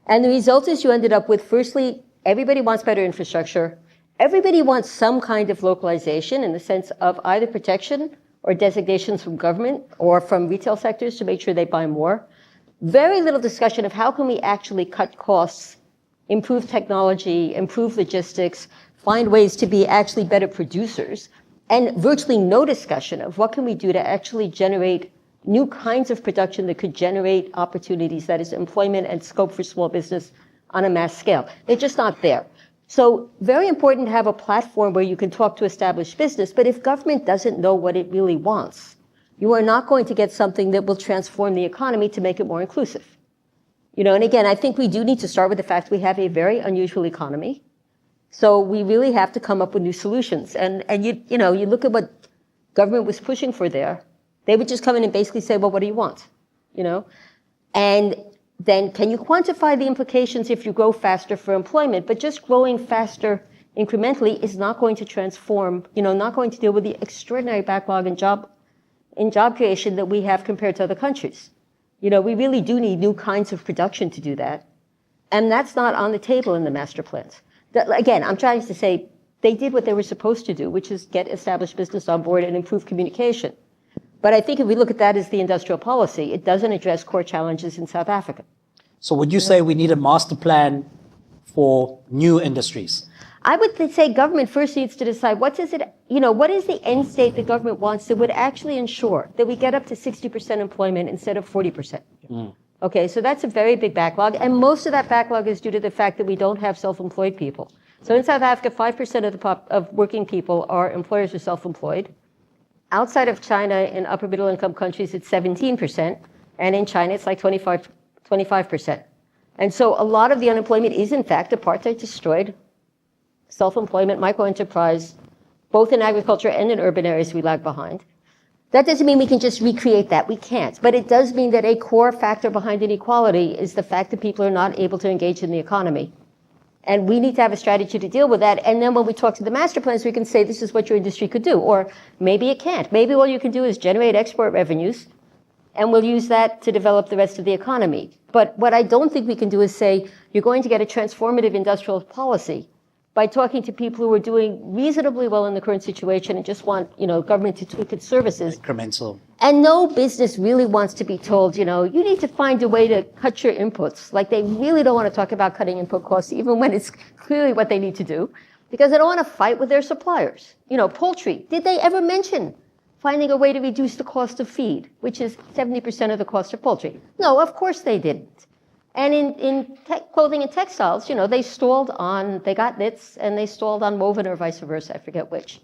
And the result is you ended up with, firstly, everybody wants better infrastructure. Everybody wants some kind of localization in the sense of either protection or designations from government or from retail sectors to make sure they buy more. Very little discussion of how can we actually cut costs, improve technology, improve logistics, find ways to be actually better producers, and virtually no discussion of what can we do to actually generate new kinds of production that could generate opportunities, that is employment and scope for small business on a mass scale. They're just not there. So very important to have a platform where you can talk to established business, but if government doesn't know what it really wants, you are not going to get something that will transform the economy to make it more inclusive. And again, I think we do need to start with the fact we have a very unusual economy. So we really have to come up with new solutions. And you look at what government was pushing for there, they would just come in and basically say, well, what do you want? And then can you quantify the implications if you grow faster for employment? But just growing faster incrementally is not going to transform, not going to deal with the extraordinary backlog in job creation that we have compared to other countries. We really do need new kinds of production to do that. And that's not on the table in the master plans. Again, I'm trying to say they did what they were supposed to do, which is get established business on board and improve communication. But I think if we look at that as the industrial policy, it doesn't address core challenges in South Africa. So would you say we need a master plan for new industries? I would say government first needs to decide what is the end state the government wants that would actually ensure that we get up to 60% employment instead of 40%. Okay, so that's a very big backlog, and most of that backlog is due to the fact that we don't have self-employed people. So in South Africa, 5% of working people are employers or self-employed. Outside of China, in upper middle income countries, it's 17%, and in China, it's like 25%. And so a lot of the unemployment is, in fact, apartheid destroyed self-employment, microenterprise, both in agriculture and in urban areas we lag behind. That doesn't mean we can just recreate that. We can't. But it does mean that a core factor behind inequality is the fact that people are not able to engage in the economy. And we need to have a strategy to deal with that. And then when we talk to the master plans, we can say this is what your industry could do. Or maybe it can't. Maybe all you can do is generate export revenues, and we'll use that to develop the rest of the economy. But what I don't think we can do is say you're going to get a transformative industrial policy by talking to people who are doing reasonably well in the current situation and just want, government to tweak its services. Incremental. And no business really wants to be told, you need to find a way to cut your inputs. Like they really don't want to talk about cutting input costs, even when it's clearly what they need to do, because they don't want to fight with their suppliers. Poultry, did they ever mention finding a way to reduce the cost of feed, which is 70% of the cost of poultry? No, of course they didn't. And in clothing and textiles, they got knits and they stalled on woven or vice versa, I forget which.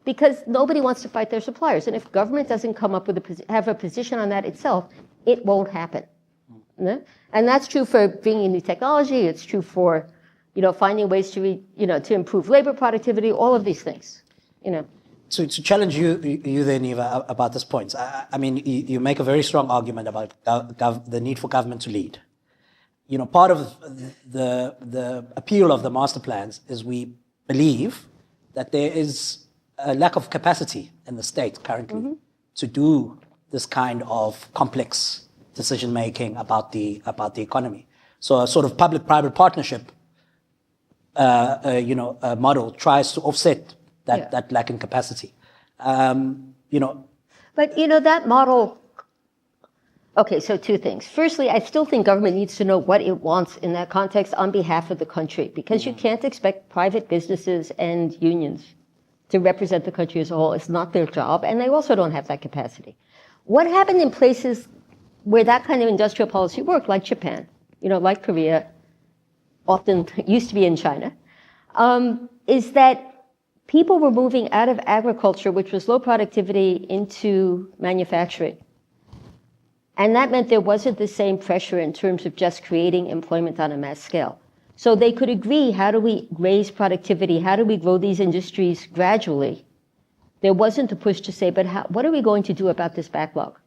Because nobody wants to fight their suppliers. And if government doesn't come up with have a position on that itself, it won't happen. And that's true for bringing new technology. It's true for, finding ways to improve labor productivity, all of these things, To challenge you then, Eva, about this point. I mean, you make a very strong argument about the need for government to lead. Part of the appeal of the master plans is we believe that there is a lack of capacity in the state currently to do this kind of complex decision making about the economy. So a sort of public-private partnership, model tries to offset that lack in capacity. But that model. Okay, so two things. Firstly, I still think government needs to know what it wants in that context on behalf of the country, because you can't expect private businesses and unions to represent the country as a whole. It's not their job, and they also don't have that capacity. What happened in places where that kind of industrial policy worked, like Japan, like Korea, often used to be in China, is that people were moving out of agriculture, which was low productivity, into manufacturing. And that meant there wasn't the same pressure in terms of just creating employment on a mass scale. So they could agree, how do we raise productivity? How do we grow these industries gradually? There wasn't a push to say, but what are we going to do about this backlog?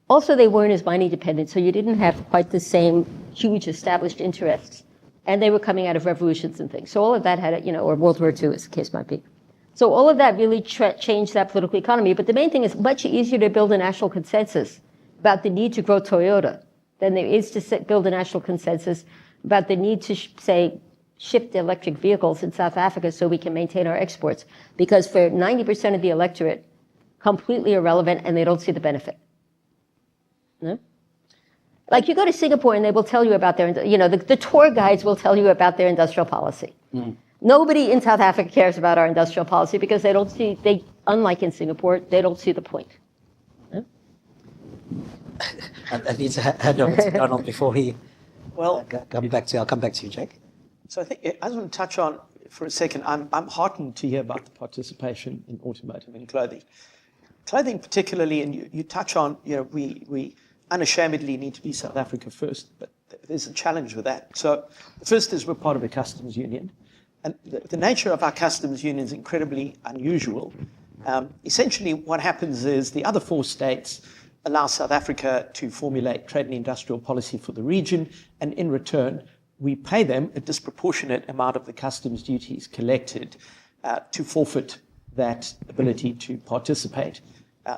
Also, they weren't as money dependent, so you didn't have quite the same huge established interests. And they were coming out of revolutions and things. So all of that had, or World War II, as the case might be. So all of that really changed that political economy. But the main thing is much easier to build a national consensus about the need to grow Toyota than there is to build a national consensus about the need to, shift electric vehicles in South Africa so we can maintain our exports. Because for 90% of the electorate, completely irrelevant, and they don't see the benefit. No? Like you go to Singapore and they will tell you about their, the tour guides will tell you about their industrial policy. Nobody in South Africa cares about our industrial policy because they don't see, unlike in Singapore, they don't see the point. I need to hand over to Donald before he Well, come back to you. I'll come back to you, Jake. so I think I just want to touch on for a second. I'm heartened to hear about the participation in automotive and clothing. Clothing particularly, and you touch on, we unashamedly need to be South Africa first, but there's a challenge with that. So the first is we're part of a customs union, and the nature of our customs union is incredibly unusual. Essentially, what happens is the other 4 states allow South Africa to formulate trade and industrial policy for the region, and in return, we pay them a disproportionate amount of the customs duties collected to forfeit that ability to participate.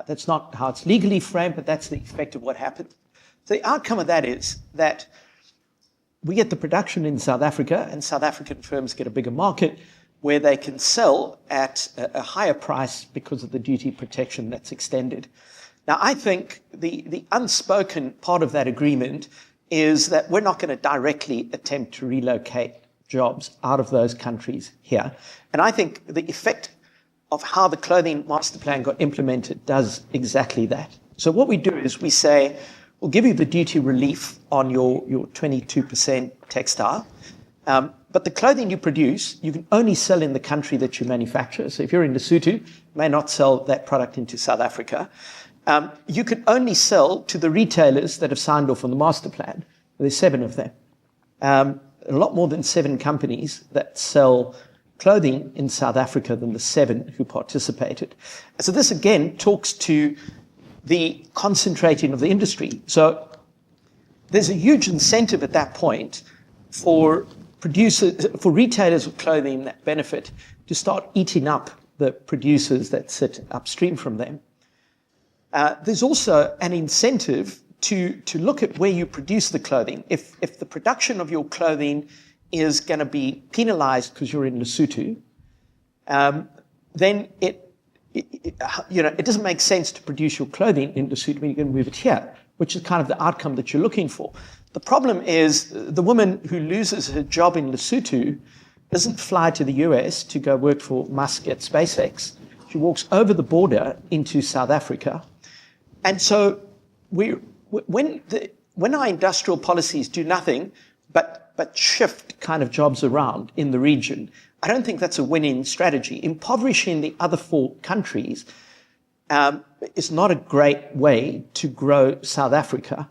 That's not how it's legally framed, but that's the effect of what happened. The outcome of that is that we get the production in South Africa, and South African firms get a bigger market where they can sell at a higher price because of the duty protection that's extended. Now, I think the unspoken part of that agreement is that we're not going to directly attempt to relocate jobs out of those countries here. And I think the effect of how the clothing master plan got implemented does exactly that. So what we do is we say, we'll give you the duty relief on your 22% textile, but the clothing you produce, you can only sell in the country that you manufacture. So if you're in Lesotho, you may not sell that product into South Africa. You can only sell to the retailers that have signed off on the master plan. There's 7 of them. A lot more than 7 companies that sell clothing in South Africa than the 7 who participated. So this again talks to the concentrating of the industry. So there's a huge incentive at that point for retailers of clothing that benefit to start eating up the producers that sit upstream from them. There's also an incentive to look at where you produce the clothing. If the production of your clothing is going to be penalized because you're in Lesotho, then it doesn't make sense to produce your clothing in Lesotho when you're going to move it here, which is kind of the outcome that you're looking for. The problem is the woman who loses her job in Lesotho doesn't fly to the US to go work for Musk at SpaceX. She walks over the border into South Africa. And so when our industrial policies do nothing but shift kind of jobs around in the region, I don't think that's a winning strategy. Impoverishing the other 4 countries is not a great way to grow South Africa.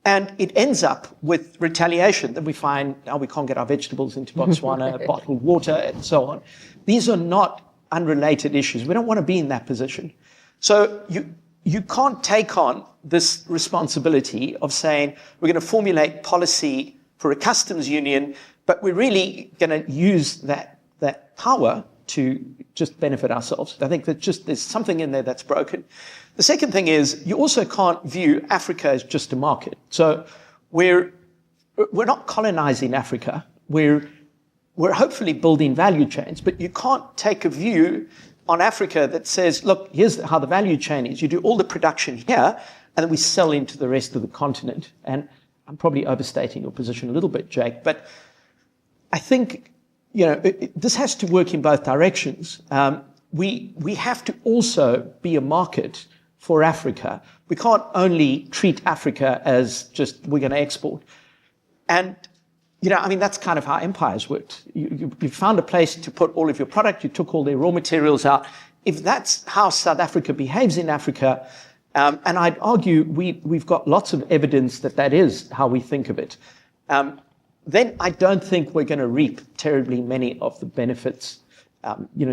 And it ends up with retaliation that we find now we can't get our vegetables into Botswana, bottled water, and so on. These are not unrelated issues. We don't want to be in that position. So you can't take on this responsibility of saying we're going to formulate policy for a customs union, but we're really going to use that power to just benefit ourselves. I think that there's something in there that's broken. The second thing is you also can't view Africa as just a market. So we're not colonizing Africa. We're hopefully building value chains, but you can't take a view on Africa that says, look, here's how the value chain is. You do all the production here, and then we sell into the rest of the continent. And I'm probably overstating your position a little bit, Jake, but I think this has to work in both directions. We have to also be a market for Africa. We can't only treat Africa as just we're going to export. And that's kind of how empires worked. You found a place to put all of your product, you took all their raw materials out. If that's how South Africa behaves in Africa, and I'd argue we've got lots of evidence that is how we think of it, then I don't think we're going to reap terribly many of the benefits.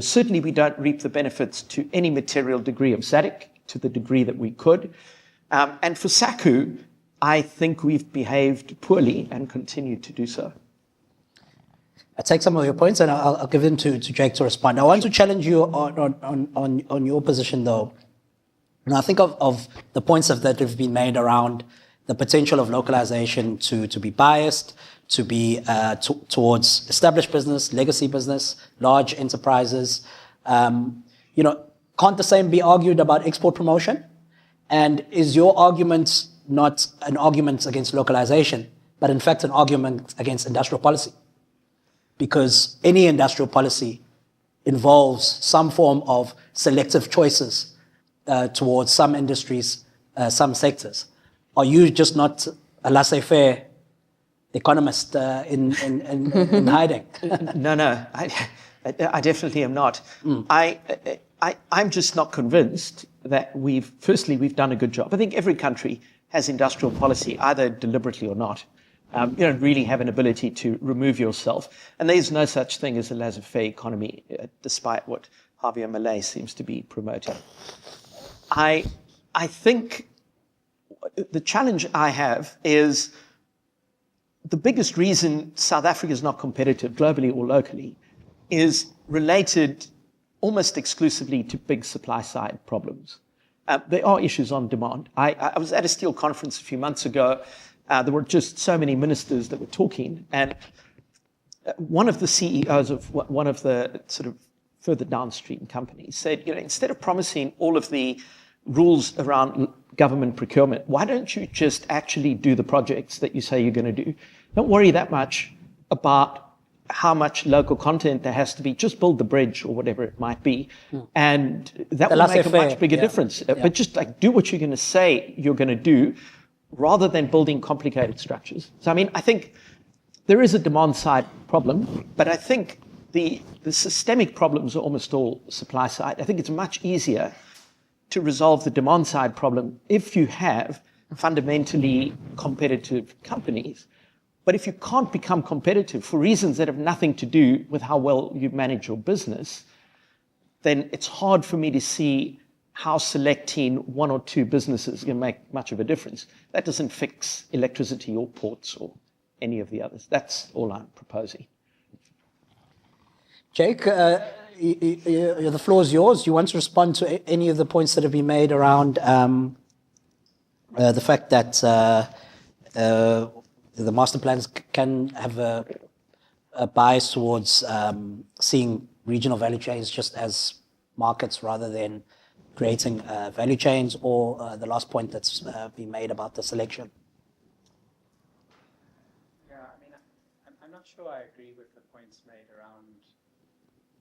Certainly we don't reap the benefits to any material degree of SADC, to the degree that we could. And for SACU, I think we've behaved poorly and continue to do so. I take some of your points and I'll give them to Jake to respond. I want to challenge you on your position, though. And I think of the points that have been made around the potential of localization to be biased, to be towards established business, legacy business, large enterprises. Can't the same be argued about export promotion? And is your argument not an argument against localization, but in fact an argument against industrial policy? because any industrial policy involves some form of selective choices towards some industries, some sectors. Are you just not a laissez-faire economist in hiding? No, I definitely am not. I'm just not convinced that we've done a good job. I think every country has industrial policy, either deliberately or not. You don't really have an ability to remove yourself. And there's no such thing as a laissez-faire economy, despite what Javier Milei seems to be promoting. I think the challenge I have is the biggest reason South Africa is not competitive globally or locally is related almost exclusively to big supply side problems. There are issues on demand. I was at a steel conference a few months ago. There were just so many ministers that were talking, and one of the CEOs of one of the sort of further downstream companies said, instead of promising all of the rules around government procurement, why don't you just actually do the projects that you say you're going to do? Don't worry that much about how much local content there has to be. Just build the bridge or whatever it might be. And that will make a much bigger difference. But just do what you're going to say you're going to do rather than building complicated structures. So, I think there is a demand side problem, but I think the systemic problems are almost all supply side. I think it's much easier to resolve the demand side problem if you have fundamentally competitive companies. But if you can't become competitive for reasons that have nothing to do with how well you manage your business, then it's hard for me to see how selecting one or two businesses can make much of a difference. That doesn't fix electricity or ports or any of the others. That's all I'm proposing. Jake, the floor is yours. You want to respond to any of the points that have been made around the fact that the master plans can have a bias towards seeing regional value chains just as markets rather than creating value chains, or the last point that's been made about the selection? Yeah, I'm not sure I agree with the points made around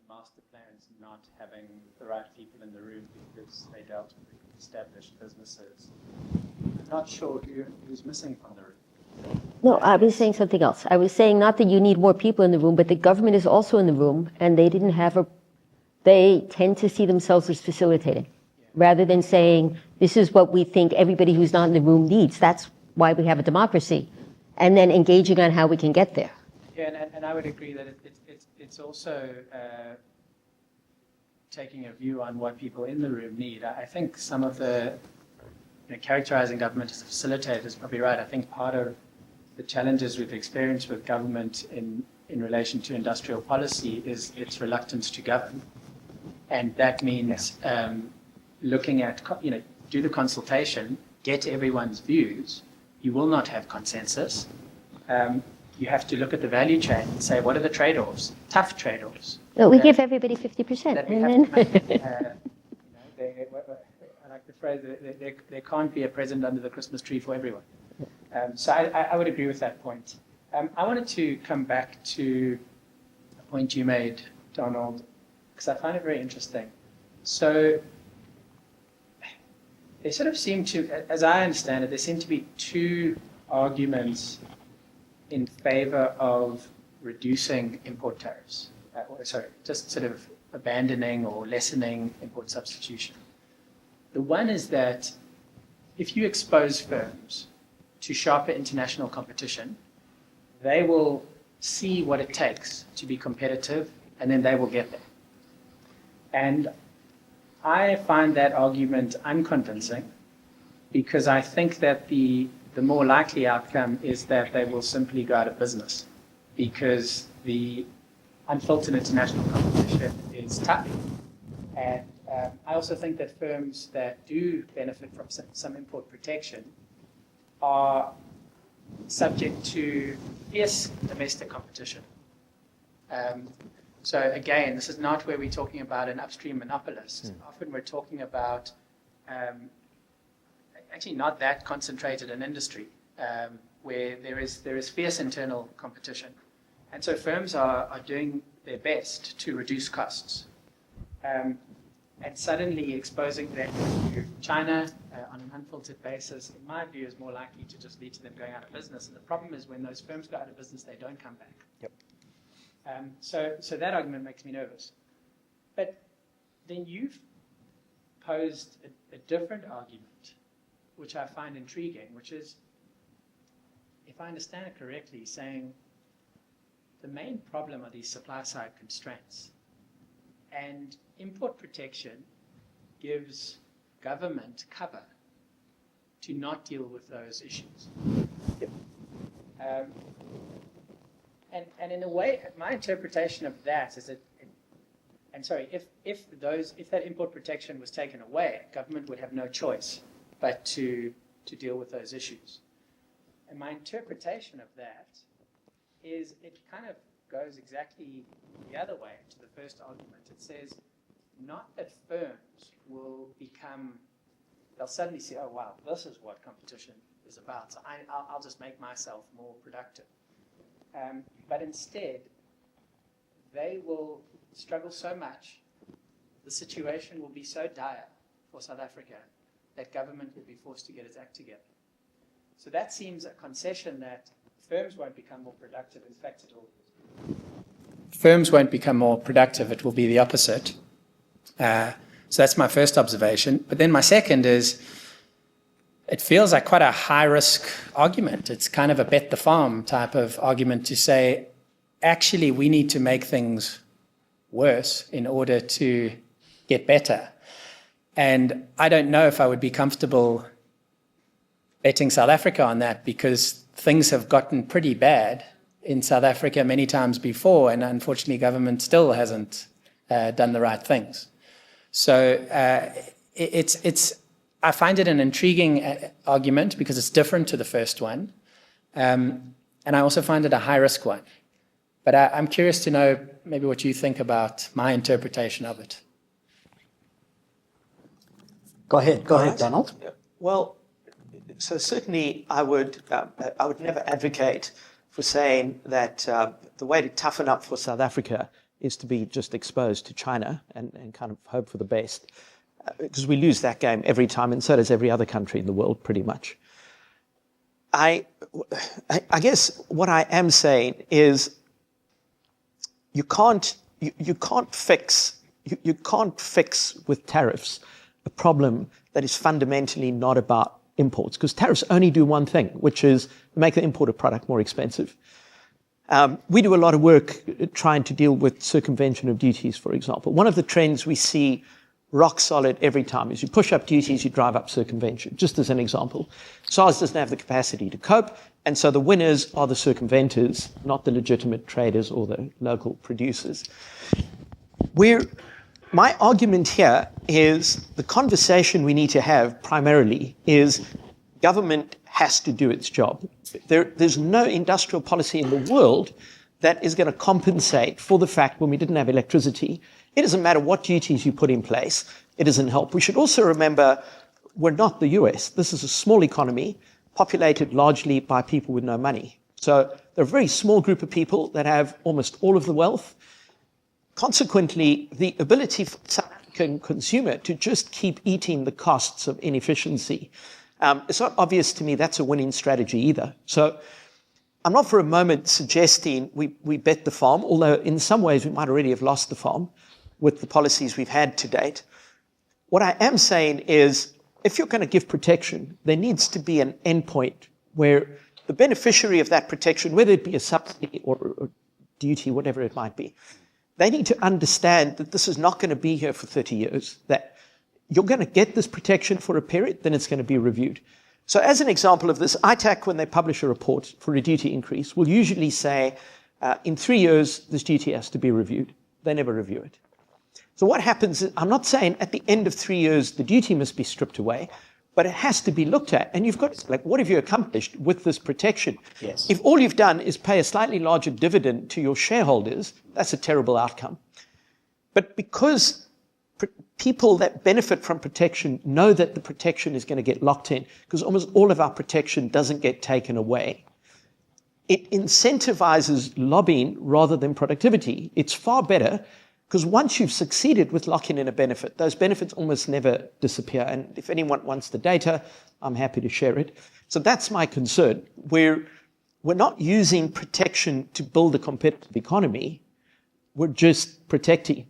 master plans not having the right people in the room because they dealt with established businesses. I'm not sure who's missing from the room. No, I was saying something else. I was saying not that you need more people in the room, but the government is also in the room, and they tend to see themselves as facilitating, rather than saying, this is what we think everybody who's not in the room needs. That's why we have a democracy. And then engaging on how we can get there. Yeah, and I would agree that it's also taking a view on what people in the room need. I think some of the characterizing government as a facilitator is probably right. I think part of the challenges we've experienced with government in relation to industrial policy is its reluctance to govern. And that means looking at, do the consultation, get everyone's views. You will not have consensus. You have to look at the value chain and say, what are the trade-offs? Tough trade-offs. Well, we give everybody 50%. That we have to make. I like the phrase, there can't be a present under the Christmas tree for everyone. So I would agree with that point. I wanted to come back to a point you made, Donald, because I find it very interesting. So there sort of seem to, as I understand it, there seem to be two arguments in favor of reducing import tariffs. Just sort of abandoning or lessening import substitution. The one is that if you expose firms to sharper international competition, they will see what it takes to be competitive, and then they will get there. And I find that argument unconvincing, because I think that the more likely outcome is that they will simply go out of business, because the unfiltered international competition is tough. And I also think that firms that do benefit from some import protection are subject to fierce domestic competition. So again, this is not where we're talking about an upstream monopolist. Often we're talking about actually not that concentrated an industry where there is fierce internal competition. And so firms are doing their best to reduce costs. And suddenly exposing them to China on an unfiltered basis, in my view, is more likely to just lead to them going out of business. And the problem is when those firms go out of business, they don't come back. Yep. So that argument makes me nervous. But then you've posed a different argument, which I find intriguing, which is, if I understand it correctly, saying the main problem are these supply-side constraints. And import protection gives government cover to not deal with those issues. Yep. And in a way, my interpretation of that is that, if that import protection was taken away, government would have no choice but to deal with those issues. And my interpretation of that is it kind of goes exactly the other way to the first argument. It says not that firms will they'll suddenly say, oh wow, this is what competition is about, so I'll just make myself more productive. But instead, they will struggle so much, the situation will be so dire for South Africa that government will be forced to get its act together. So that seems a concession that firms won't become more productive. In fact, firms won't become more productive. It will be the opposite. So that's my first observation. But then my second is, it feels like quite a high-risk argument. It's kind of a bet the farm type of argument to say, actually, we need to make things worse in order to get better. And I don't know if I would be comfortable betting South Africa on that, because things have gotten pretty bad in South Africa many times before, and unfortunately government still hasn't done the right things. So I find it an intriguing argument because it's different to the first one. And I also find it a high-risk one. But I'm curious to know maybe what you think about my interpretation of it. Go ahead, Donald. Well, so certainly I would never advocate for saying that the way to toughen up for South Africa is to be just exposed to China and kind of hope for the best. Because we lose that game every time, and so does every other country in the world, pretty much. I guess what I am saying is you can't fix with tariffs a problem that is fundamentally not about imports, because tariffs only do one thing, which is make the imported product more expensive. We do a lot of work trying to deal with circumvention of duties, for example. One of the trends we see rock solid every time is you push up duties, you drive up circumvention, just as an example. SARS doesn't have the capacity to cope, and so the winners are the circumventors, not the legitimate traders or the local producers. My argument here is the conversation we need to have primarily is government has to do its job. There's no industrial policy in the world that is going to compensate for the fact when we didn't have electricity. It doesn't matter what duties you put in place, it doesn't help. We should also remember we're not the US. This is a small economy populated largely by people with no money. So they're a very small group of people that have almost all of the wealth. Consequently, the ability for the South African consumer to just keep eating the costs of inefficiency, it's not obvious to me that's a winning strategy either. So I'm not for a moment suggesting we bet the farm, although in some ways we might already have lost the farm with the policies we've had to date. What I am saying is, if you're going to give protection, there needs to be an endpoint where the beneficiary of that protection, whether it be a subsidy or duty, whatever it might be, they need to understand that this is not going to be here for 30 years, that you're going to get this protection for a period, then it's going to be reviewed. So as an example of this, ITAC, when they publish a report for a duty increase, will usually say, in 3 years, this duty has to be reviewed. They never review it. So what happens is, I'm not saying at the end of 3 years, the duty must be stripped away, but it has to be looked at. And you've got, like, what have you accomplished with this protection? Yes. If all you've done is pay a slightly larger dividend to your shareholders, that's a terrible outcome. But because people that benefit from protection know that the protection is going to get locked in, because almost all of our protection doesn't get taken away, it incentivizes lobbying rather than productivity. It's far better because once you've succeeded with locking in a benefit, those benefits almost never disappear. And if anyone wants the data, I'm happy to share it. So that's my concern. We're not using protection to build a competitive economy. We're just protecting.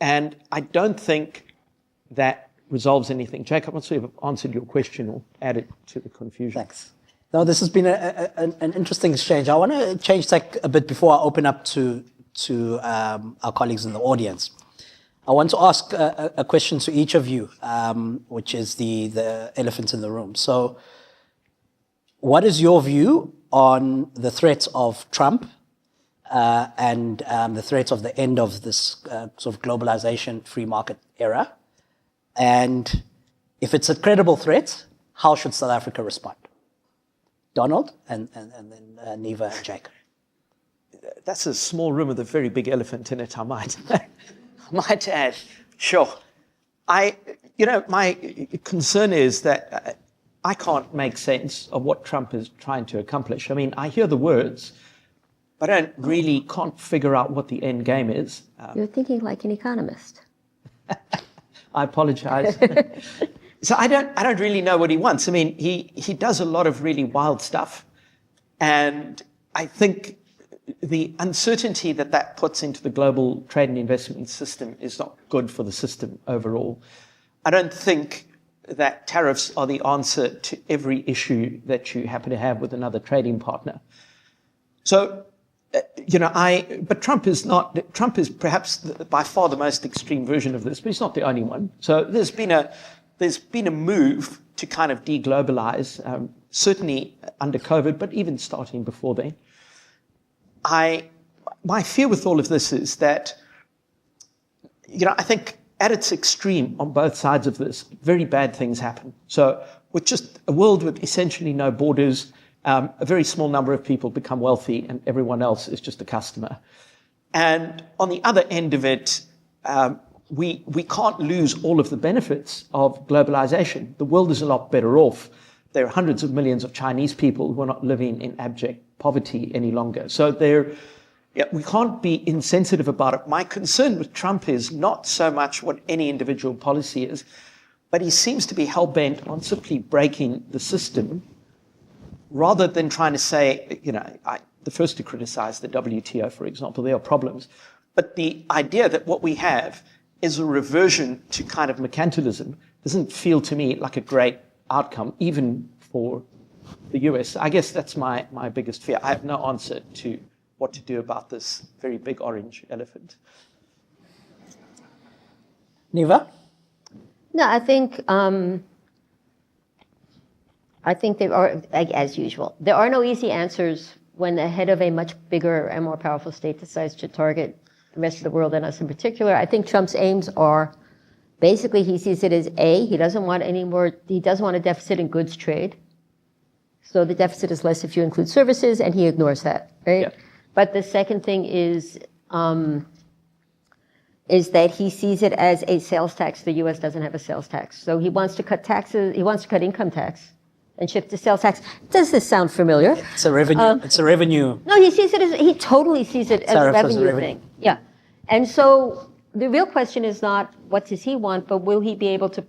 And I don't think that resolves anything. Jacob, I'm not sure if I've answered your question or added to the confusion. Thanks. No, this has been an interesting exchange. I want to change tack a bit before I open up to our colleagues in the audience. I want to ask a question to each of you, which is the elephant in the room. So what is your view on the threat of Trump and the threat of the end of this sort of globalization, free market era? And if it's a credible threat, how should South Africa respond? Donald, and then Neva and Jake. That's a small room with a very big elephant in it, I might add. Sure. My concern is that I can't make sense of what Trump is trying to accomplish. I mean, I hear the words, but I can't figure out what the end game is. You're thinking like an economist. I apologize. So I don't really know what he wants. I mean, he does a lot of really wild stuff. And I think the uncertainty that puts into the global trade and investment system is not good for the system overall. I don't think that tariffs are the answer to every issue that you happen to have with another trading partner. So, but Trump is perhaps by far the most extreme version of this, but he's not the only one. So there's been a move to kind of deglobalize, certainly under COVID, but even starting before then. My fear with all of this is that, I think at its extreme on both sides of this, very bad things happen. So with just a world with essentially no borders, a very small number of people become wealthy and everyone else is just a customer. And on the other end of it, we can't lose all of the benefits of globalization. The world is a lot better off. There are hundreds of millions of Chinese people who are not living in abject poverty any longer. So we can't be insensitive about it. My concern with Trump is not so much what any individual policy is, but he seems to be hell-bent on simply breaking the system rather than trying to say, the first to criticize the WTO, for example, there are problems. But the idea that what we have is a reversion to kind of mercantilism doesn't feel to me like a great outcome, even for the US. I guess that's my biggest fear. I have no answer to what to do about this very big orange elephant. Neva? No, I think there are, as usual, there are no easy answers when the head of a much bigger and more powerful state decides to target the rest of the world and us in particular. I think Trump's aims are basically he sees it as he doesn't want a deficit in goods trade. So the deficit is less if you include services, and he ignores that, right? Yeah. But the second thing is that he sees it as a sales tax. The U.S. doesn't have a sales tax. So he wants to cut taxes, he wants to cut income tax and shift to sales tax. Does this sound familiar? It's a revenue. No, he totally sees it as a revenue thing. Yeah. And so the real question is not what does he want, but will he be able to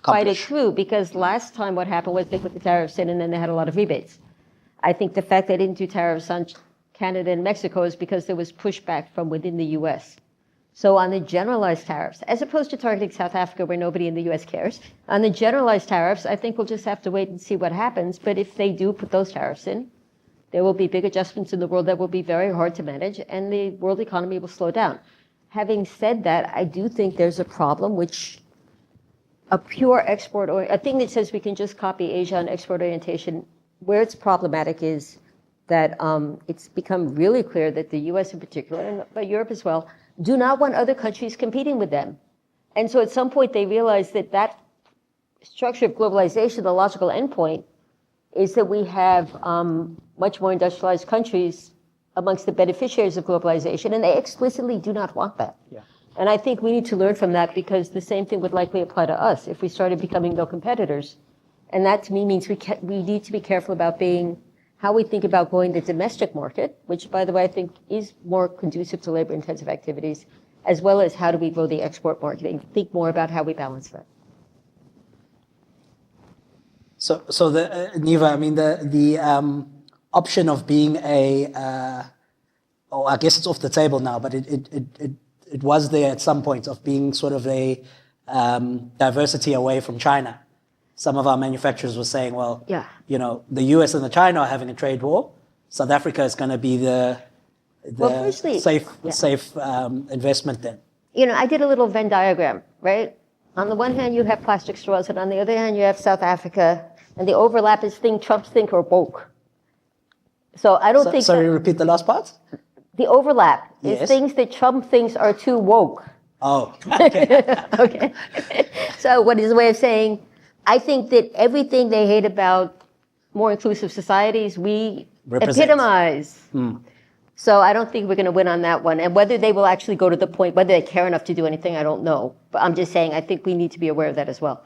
fight it through? Because last time what happened was they put the tariffs in and then they had a lot of rebates. I think the fact they didn't do tariffs on Canada and Mexico is because there was pushback from within the U.S. So on the generalized tariffs, as opposed to targeting South Africa where nobody in the U.S. cares, on the generalized tariffs, I think we'll just have to wait and see what happens. But if they do put those tariffs in, there will be big adjustments in the world that will be very hard to manage, and the world economy will slow down. Having said that, I do think there's a problem which a pure export, or a thing that says we can just copy Asia on export orientation, where it's problematic is that it's become really clear that the U.S. in particular, but Europe as well, do not want other countries competing with them. And so at some point they realize that structure of globalization, the logical endpoint, is that we have much more industrialized countries amongst the beneficiaries of globalization, and they explicitly do not want that. Yeah. And I think we need to learn from that, because the same thing would likely apply to us if we started becoming no competitors. And that to me means we need to be careful about being how we think about growing the domestic market, which, by the way, I think is more conducive to labor-intensive activities, as well as how do we grow the export market, and think more about how we balance that. So the Neva, I mean, the option of being I guess it's off the table now, but it was there at some point, of being sort of a diversity away from China. Some of our manufacturers were saying, well, Yeah. you know, the US and the China are having a trade war. South Africa is going to be the Well, firstly, safe yeah. investment then. You know, I did a little Venn diagram, right? On the one hand, you have plastic straws, and on the other hand, you have South Africa, and the overlap is Trump think or woke. So I don't think Sorry, repeat the last part? the overlap Yes. is things that Trump thinks are too woke. Oh, okay. Okay. So what is the way of saying, I think that everything they hate about more inclusive societies, we Represent. epitomize. So I don't think we're going to win on that one. And whether they will actually go to the point, whether they care enough to do anything, I don't know. But I'm just saying, I think we need to be aware of that as well.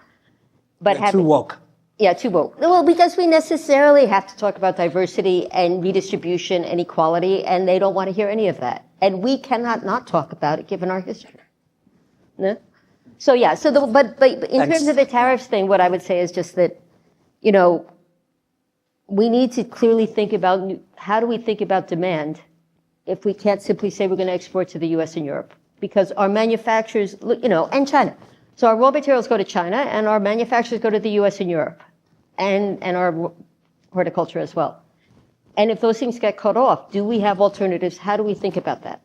But Too woke. Yeah, too woke. Well, because we necessarily have to talk about diversity and redistribution and equality, and they don't want to hear any of that. And we cannot not talk about it given our history. No? So yeah, but in Thanks. terms of the tariffs thing, what I would say is just that, you know, we need to clearly think about how do we think about demand if we can't simply say we're going to export to the US and Europe, because our manufacturers, you know, and China. So our raw materials go to China and our manufacturers go to the US and Europe and our horticulture as well. And if those things get cut off, do we have alternatives? How do we think about that?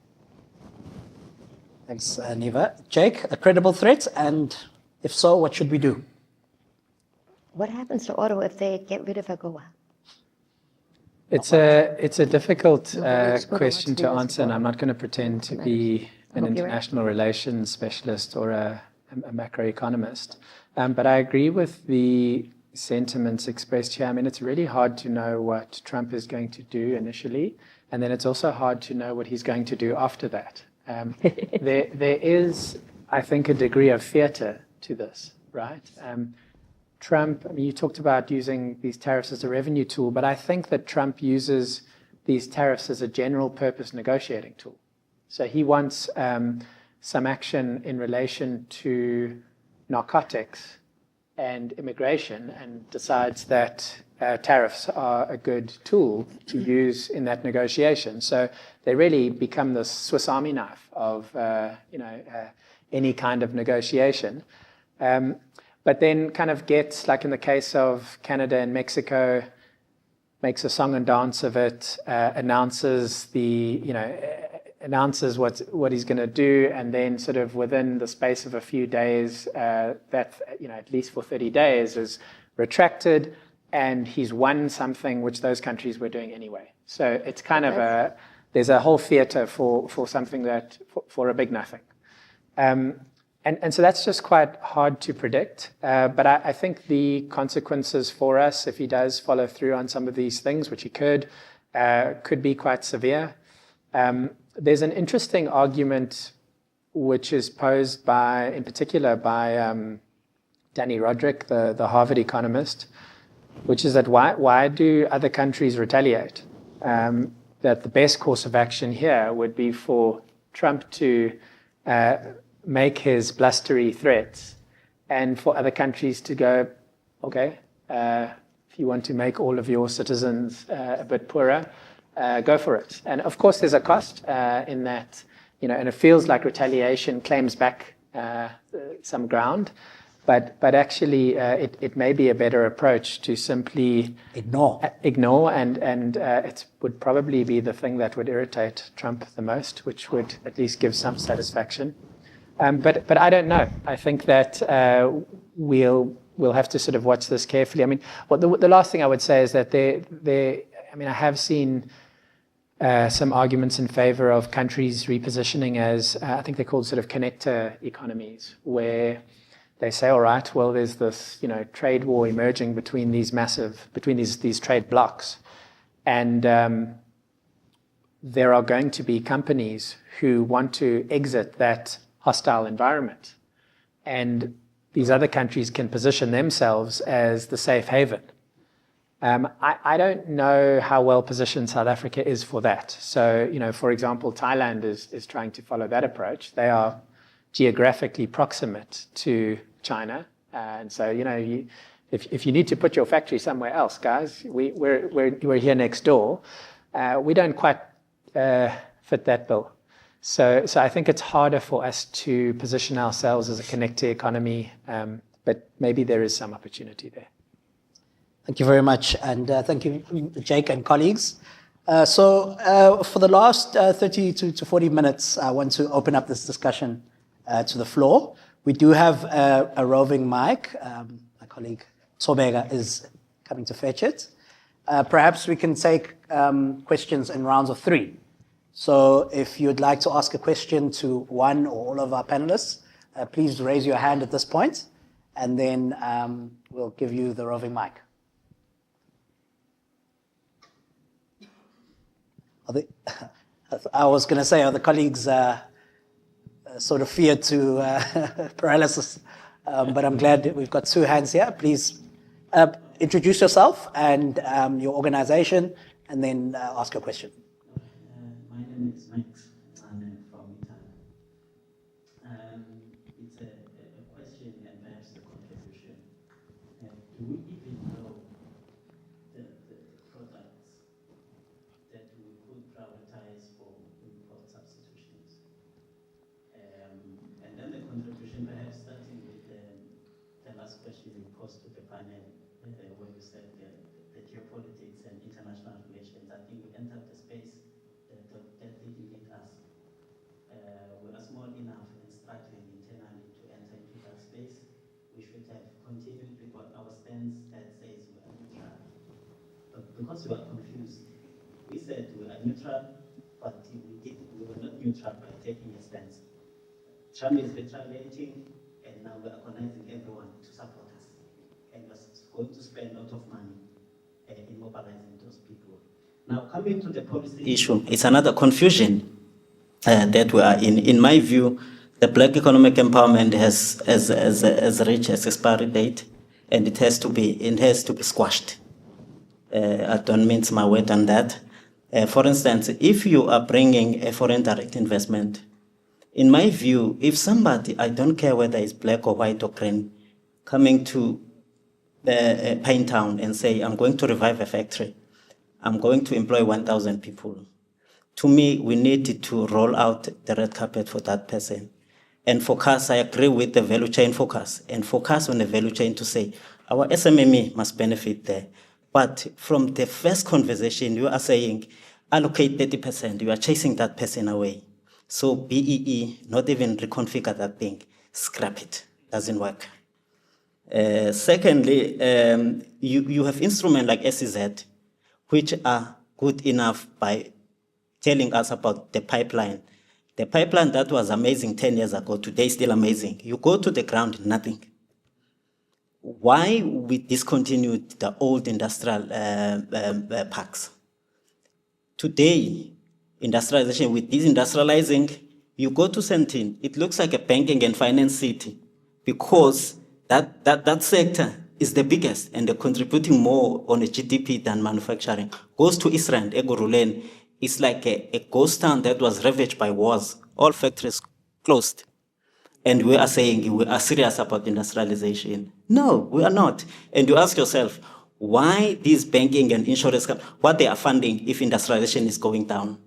Thanks, Neva. Jake, a credible threat? And if so, what should we do? What happens to auto if they get rid of AGOA? It's a difficult let's go to question what's to the answer, and I'm not going to pretend to be an hope you're right. international relations specialist or a macroeconomist. But I agree with the sentiments expressed here. I mean, it's really hard to know what Trump is going to do initially, and then it's also hard to know what he's going to do after that. There is, I think, a degree of theater to this, right? Trump, I mean, you talked about using these tariffs as a revenue tool, but I think that Trump uses these tariffs as a general purpose negotiating tool. So he wants some action in relation to narcotics and immigration, and decides that tariffs are a good tool to use in that negotiation. So they really become the Swiss Army knife of any kind of negotiation. But then kind of gets, like in the case of Canada and Mexico, makes a song and dance of it, announces what he's going to do, and then sort of within the space of a few days, that at least for 30 days is retracted, and he's won something which those countries were doing anyway. So it's kind of there's a whole theater for something that for a big nothing. And so that's just quite hard to predict. But I think the consequences for us, if he does follow through on some of these things, which he could be quite severe. There's an interesting argument which is posed in particular by Danny Roderick, the Harvard economist, which is that why do other countries retaliate? That the best course of action here would be for Trump to make his blustery threats, and for other countries to go, okay, if you want to make all of your citizens a bit poorer, go for it. And of course, there's a cost in that, and it feels like retaliation claims back some ground, but actually, it may be a better approach to simply ignore, and it would probably be the thing that would irritate Trump the most, which would at least give some satisfaction. But I don't know. I think that we'll have to sort of watch this carefully. I mean, the last thing I would say is that I have seen some arguments in favor of countries repositioning as, I think they're called sort of connector economies, where they say, all right, well, there's this, trade war emerging between these trade blocks. And there are going to be companies who want to exit that hostile environment. And these other countries can position themselves as the safe haven. I don't know how well positioned South Africa is for that. So, for example, Thailand is trying to follow that approach. They are geographically proximate to China. And so, if you need to put your factory somewhere else, guys, we're here next door. We don't quite fit that bill. So I think it's harder for us to position ourselves as a connected economy, but maybe there is some opportunity there. Thank you very much, and thank you, Jake and colleagues. So for the last 30 to 40 minutes, I want to open up this discussion to the floor. We do have a roving mic. My colleague Sobega is coming to fetch it. Perhaps we can take questions in rounds of 3. So if you'd like to ask a question to one or all of our panelists, please raise your hand at this point, and then we'll give you the roving mic. I was going to say, are the colleagues sort of feared to paralysis? But I'm glad that we've got 2 hands here. Please introduce yourself and your organization, and then ask your question. My name is Max, and I'm from Italy. It's a question and perhaps a contribution. Do we even know the products that we could prioritize for import substitutions? And then the contribution, perhaps starting with the last question you posed to the panel, where you said the geopolitics and international relations. I think we entered the space that didn't need us. We are small enough and struggling internally to enter into that space. We should have continued with what our stance that says we are neutral. But because we are confused, we said we are neutral, but we were not neutral by taking a stance. Trump is retaliating, and now we are organizing everyone to support us. And we're going to spend a lot of money in mobilizing those people. Now, coming to the policy issue, it's another confusion that we are in. In my view, the Black economic empowerment has reached its expiry date, and it has to be squashed. I don't mince my word on that. For instance, if you are bringing a foreign direct investment, in my view, if somebody, I don't care whether it's black or white or green, coming to Pine Town and say, I'm going to revive a factory, I'm going to employ 1,000 people. To me, we need to roll out the red carpet for that person. And focus, I agree with the value chain focus, and focus on the value chain to say, our SMME must benefit there. But from the first conversation, you are saying, allocate 30%, you are chasing that person away. So BEE, not even reconfigure that thing, scrap it, doesn't work. Secondly, you have instruments like SEZ, which are good enough by telling us about the pipeline. The pipeline that was amazing 10 years ago, today is still amazing. You go to the ground, nothing. Why we discontinued the old industrial parks? Today, industrialization, with desindustrializing, you go to Sentin, it looks like a banking and finance city because that sector is the biggest and they're contributing more on the GDP than manufacturing. Goes to Israel, Egorulen, it's like a ghost town that was ravaged by wars. All factories closed. And we are saying we are serious about industrialization. No, we are not. And you ask yourself, why these banking and insurance, what they are funding if industrialization is going down?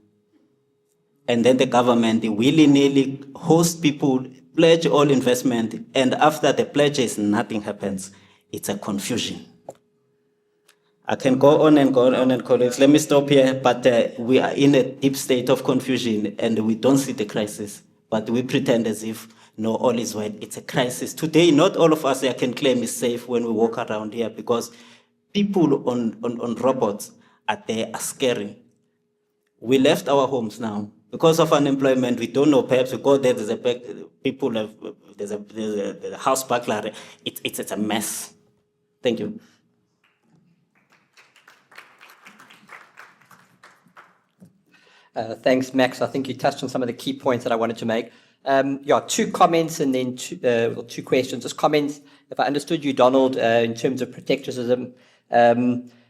And then the government willy-nilly host people, pledge all investment, and after the pledges, nothing happens. It's a confusion. I can go on and colleagues. Let me stop here, but we are in a deep state of confusion and we don't see the crisis, but we pretend as if, no, all is well. It's a crisis. Today, not all of us here can claim it's safe when we walk around here because people on robots are there, are scary. We left our homes now. Because of unemployment, we don't know, perhaps we go there, there's a house burglary. It's a mess. Thank you. Thanks, Max. I think you touched on some of the key points that I wanted to make. 2 comments and then 2 questions. Just comments, if I understood you, Donald, in terms of protectionism,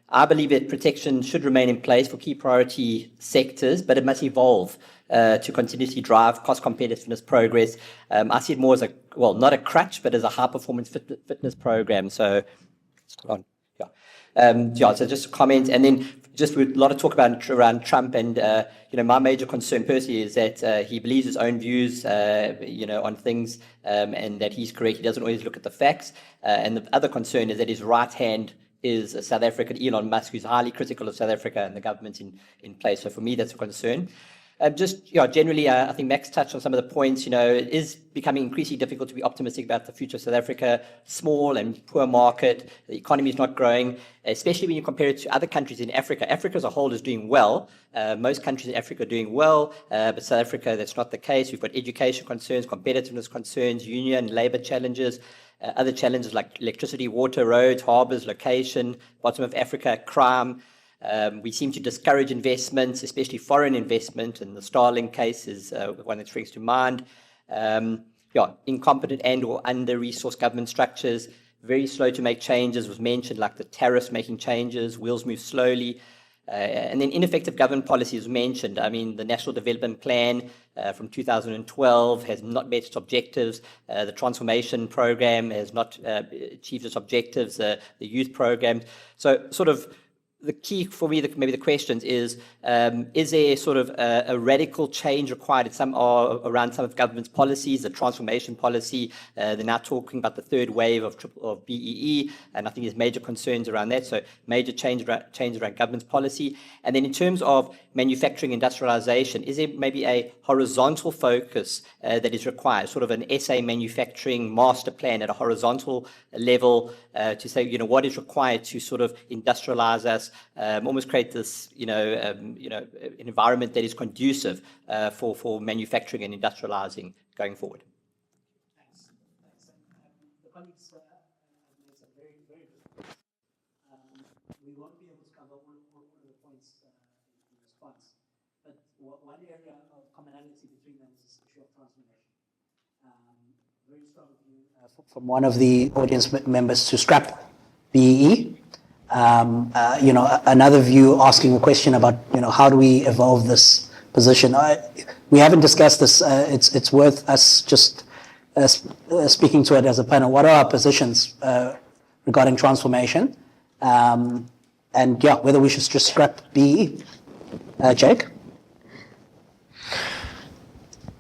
I believe that protection should remain in place for key priority sectors, but it must evolve to continuously drive cost competitiveness progress. I see it more as not a crutch, but as a high-performance fitness program. So, so just a comment, and then just with a lot of talk around Trump, and my major concern personally is that he believes his own views, on things, and that he's correct. He doesn't always look at the facts. And the other concern is that his right hand is a South African, Elon Musk, who's highly critical of South Africa and the government in place. So for me, that's a concern. Generally, I think Max touched on some of the points. It is becoming increasingly difficult to be optimistic about the future of South Africa. Small and poor market, the economy is not growing, especially when you compare it to other countries in Africa. Africa as a whole is doing well. Most countries in Africa are doing well, but South Africa, that's not the case. We've got education concerns, competitiveness concerns, union, labour challenges, other challenges like electricity, water, roads, harbours, location, bottom of Africa, crime. We seem to discourage investments, especially foreign investment, and the Starlink case is one that springs to mind. Incompetent and or under-resourced government structures, very slow to make changes, was mentioned, like the tariffs making changes, wheels move slowly. And then ineffective government policy was mentioned. I mean, the National Development Plan from 2012 has not met its objectives. The transformation program has not achieved its objectives, the youth program. So sort of the key for me, maybe the questions is there sort of a radical change required around some of government's policies, the transformation policy? They're now talking about the third wave of BEE, and I think there's major concerns around that. So major change around government's policy. And then in terms of manufacturing industrialization, is there maybe a horizontal focus that is required, sort of an SA manufacturing master plan at a horizontal level to say, what is required to sort of industrialize us, almost create this, an environment that is conducive for manufacturing and industrializing going forward. Thanks. The colleagues have made some very, very good points. We won't be able to cover all of the points in response, but one area of commonality between them is this issue of transformation. Very strong view from one of the audience members to scrap BEE. Another view asking a question about, how do we evolve this position? We haven't discussed this. It's worth us just speaking to it as a panel. What are our positions regarding transformation? Whether we should just scrap BEE. Jake?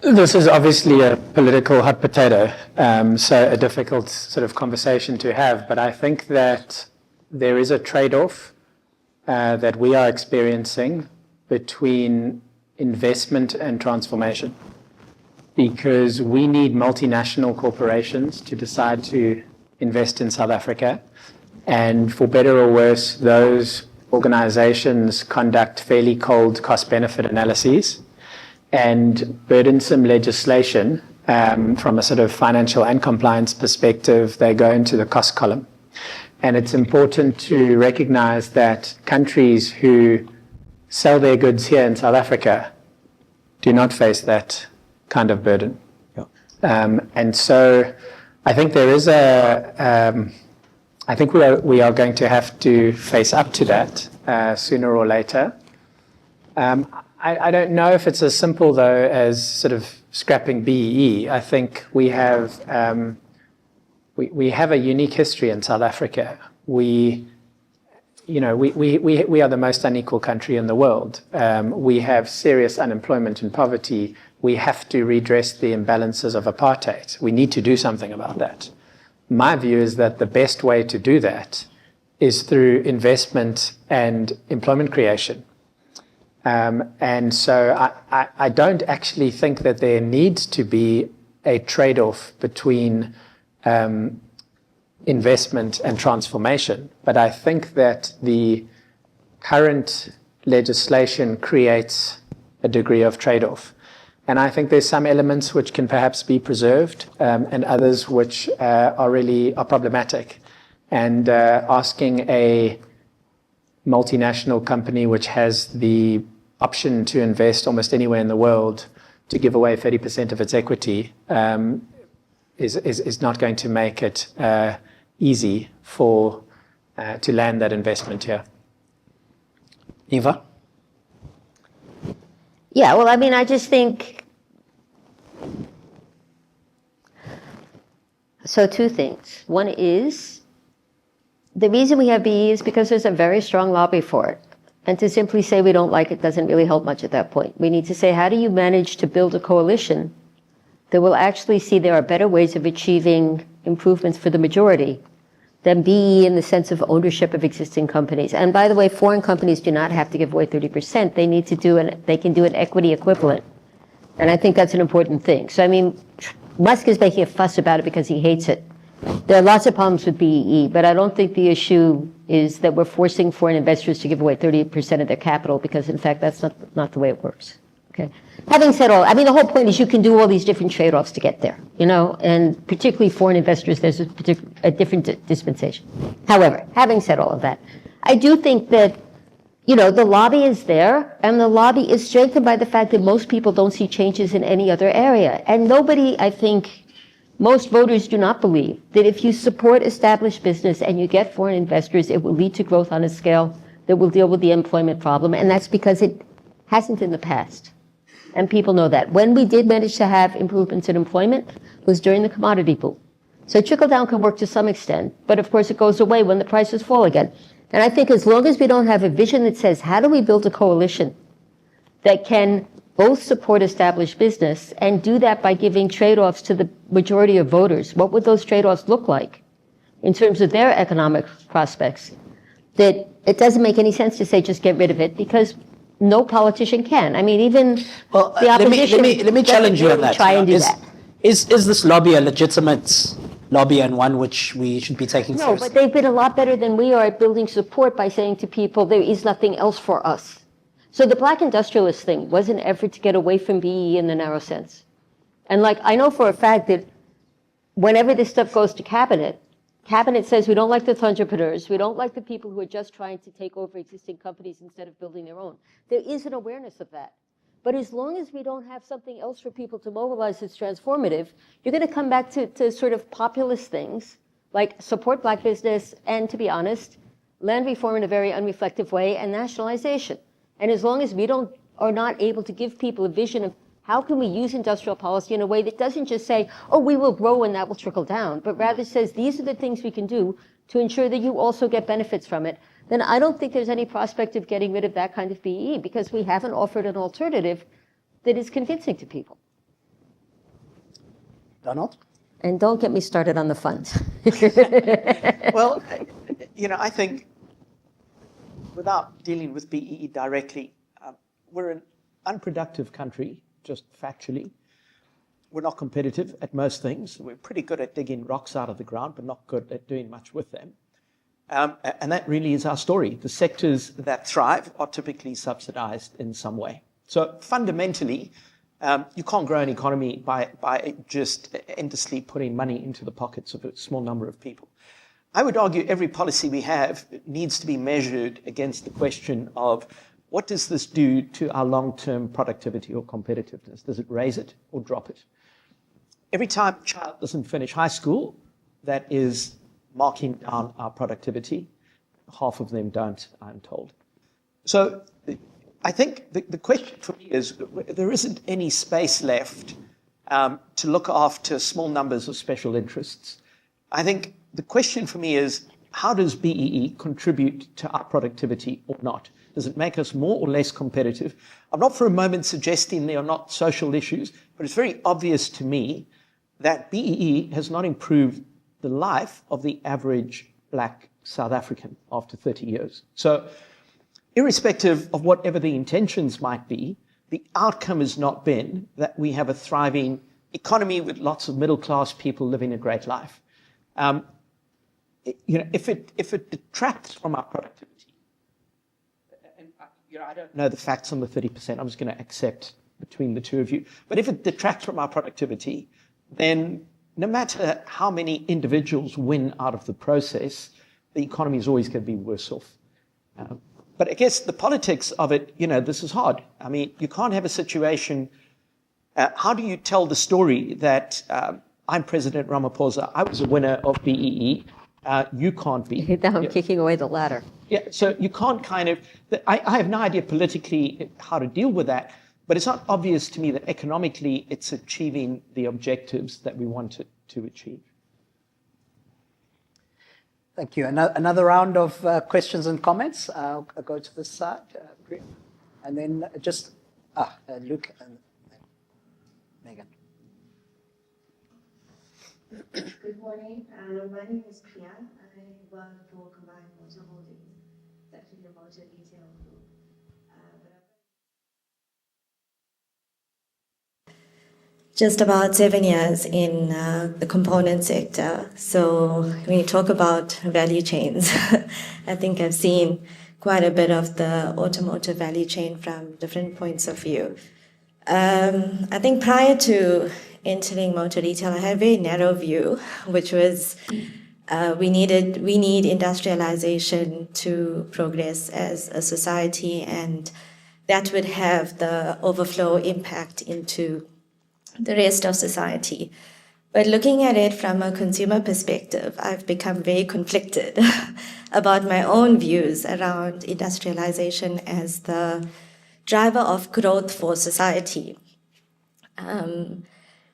This is obviously a political hot potato, so a difficult sort of conversation to have. But I think that there is a trade-off that we are experiencing between investment and transformation, because we need multinational corporations to decide to invest in South Africa. And for better or worse, those organizations conduct fairly cold cost-benefit analyses and burdensome legislation from a sort of financial and compliance perspective. They go into the cost column. And it's important to recognize that countries who sell their goods here in South Africa do not face that kind of burden. And so I think there is I think we are going to have to face up to that sooner or later. I don't know if it's as simple, though, as sort of scrapping BEE. I think we have a unique history in South Africa. We are the most unequal country in the world. We have serious unemployment and poverty. We have to redress the imbalances of apartheid. We need to do something about that. My view is that the best way to do that is through investment and employment creation. And so I don't actually think that there needs to be a trade-off between investment and transformation. But I think that the current legislation creates a degree of trade-off. And I think there's some elements which can perhaps be preserved and others which are problematic. And asking a multinational company which has the option to invest almost anywhere in the world to give away 30% of its equity is not going to make it easy to land that investment here. Eva? Yeah, well, I mean, I just think, so two things. One is, the reason we have BE is because there's a very strong lobby for it. And to simply say we don't like it doesn't really help much at that point. We need to say, how do you manage to build a coalition that will actually see there are better ways of achieving improvements for the majority than BE in the sense of ownership of existing companies. And by the way, foreign companies do not have to give away 30%. They need to they can do an equity equivalent. And I think that's an important thing. So, I mean, Musk is making a fuss about it because he hates it. There are lots of problems with BEE, but I don't think the issue is that we're forcing foreign investors to give away 30% of their capital, because in fact, that's not the way it works. Okay. Having said all, I mean, the whole point is you can do all these different trade-offs to get there, you know, and particularly foreign investors, there's a different dispensation. However, having said all of that, I do think that, you know, the lobby is there, and the lobby is strengthened by the fact that most people don't see changes in any other area. And nobody, I think, most voters do not believe that if you support established business and you get foreign investors, it will lead to growth on a scale that will deal with the employment problem. And that's because it hasn't in the past. And people know that. When we did manage to have improvements in employment was during the commodity boom. So trickle-down can work to some extent, but of course it goes away when the prices fall again. And I think as long as we don't have a vision that says, how do we build a coalition that can both support established business and do that by giving trade-offs to the majority of voters, what would those trade-offs look like in terms of their economic prospects? That it doesn't make any sense to say just get rid of it, because no politician can. I mean, even the opposition. Let me challenge you on that. Try and do that. Is this lobby a legitimate lobby and one which we should be taking seriously? No, but they've been a lot better than we are at building support by saying to people, there is nothing else for us. So the black industrialist thing was an effort to get away from BE in the narrow sense. And like, I know for a fact that whenever this stuff goes to cabinet says we don't like the entrepreneurs, we don't like the people who are just trying to take over existing companies instead of building their own. There is an awareness of that. But as long as we don't have something else for people to mobilize that's transformative, you're going to come back to sort of populist things like support black business and, to be honest, land reform in a very unreflective way and nationalization. And as long as we are not able to give people a vision of how can we use industrial policy in a way that doesn't just say, oh, we will grow and that will trickle down, but rather says these are the things we can do to ensure that you also get benefits from it, then I don't think there's any prospect of getting rid of that kind of BEE, because we haven't offered an alternative that is convincing to people. Donald? And don't get me started on the funds. Well, you know, I think without dealing with BEE directly, we're an unproductive country, just factually. We're not competitive at most things. We're pretty good at digging rocks out of the ground, but not good at doing much with them. And that really is our story. The sectors that thrive are typically subsidized in some way. So fundamentally, you can't grow an economy by just endlessly putting money into the pockets of a small number of people. I would argue every policy we have needs to be measured against the question of what does this do to our long-term productivity or competitiveness? Does it raise it or drop it? Every time a child doesn't finish high school, that is marking down our productivity. Half of them don't, I'm told. So I think the question for me is, there isn't any space left to look after small numbers of special interests. I think the question for me is, how does BEE contribute to our productivity or not? Does it make us more or less competitive? I'm not for a moment suggesting there are not social issues, but it's very obvious to me that BEE has not improved the life of the average black South African after 30 years. So irrespective of whatever the intentions might be, the outcome has not been that we have a thriving economy with lots of middle-class people living a great life. You know, if it detracts from our productivity, and you know, I don't know the facts on the 30%, I'm just going to accept between the two of you, but if it detracts from our productivity, then no matter how many individuals win out of the process, the economy is always going to be worse off. But I guess the politics of it, you know, this is hard. I mean, you can't have a situation, how do you tell the story that I'm President Ramaphosa, I was a winner of BEE, You can't be. Now I'm kicking away the ladder. Yeah, so you can't kind of, I have no idea politically how to deal with that, but it's not obvious to me that economically it's achieving the objectives that we want it to achieve. Thank you. Another round of questions and comments. I'll go to this side. And then just, Luke and Megan. Good morning. My name is Priya. I work for Combined Motor Holdings. It's actually a motor retail group. Just about 7 years in the component sector. So when you talk about value chains, I think I've seen quite a bit of the automotive value chain from different points of view. I think prior to entering motor retail, I had a very narrow view, which was we need industrialization to progress as a society, and that would have the overflow impact into the rest of society. But looking at it from a consumer perspective, I've become very conflicted about my own views around industrialization as the driver of growth for society.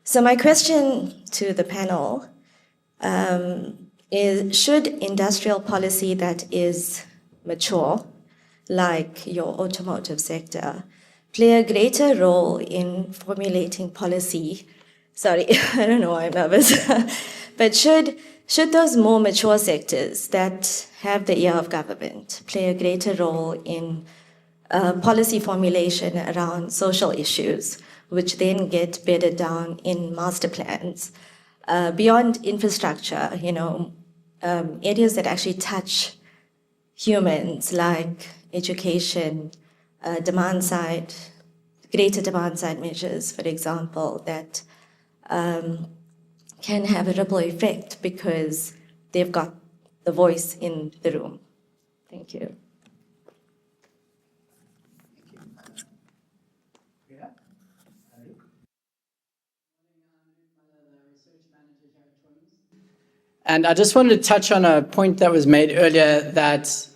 So my question to the panel is, should industrial policy that is mature, like your automotive sector, play a greater role in formulating policy? Sorry, I don't know why I'm nervous. But should those more mature sectors that have the ear of government play a greater role in policy formulation around social issues, which then get bedded down in master plans, beyond infrastructure, areas that actually touch humans like education, greater demand side measures, for example, that can have a ripple effect because they've got the voice in the room. Thank you. And I just wanted to touch on a point that was made earlier, that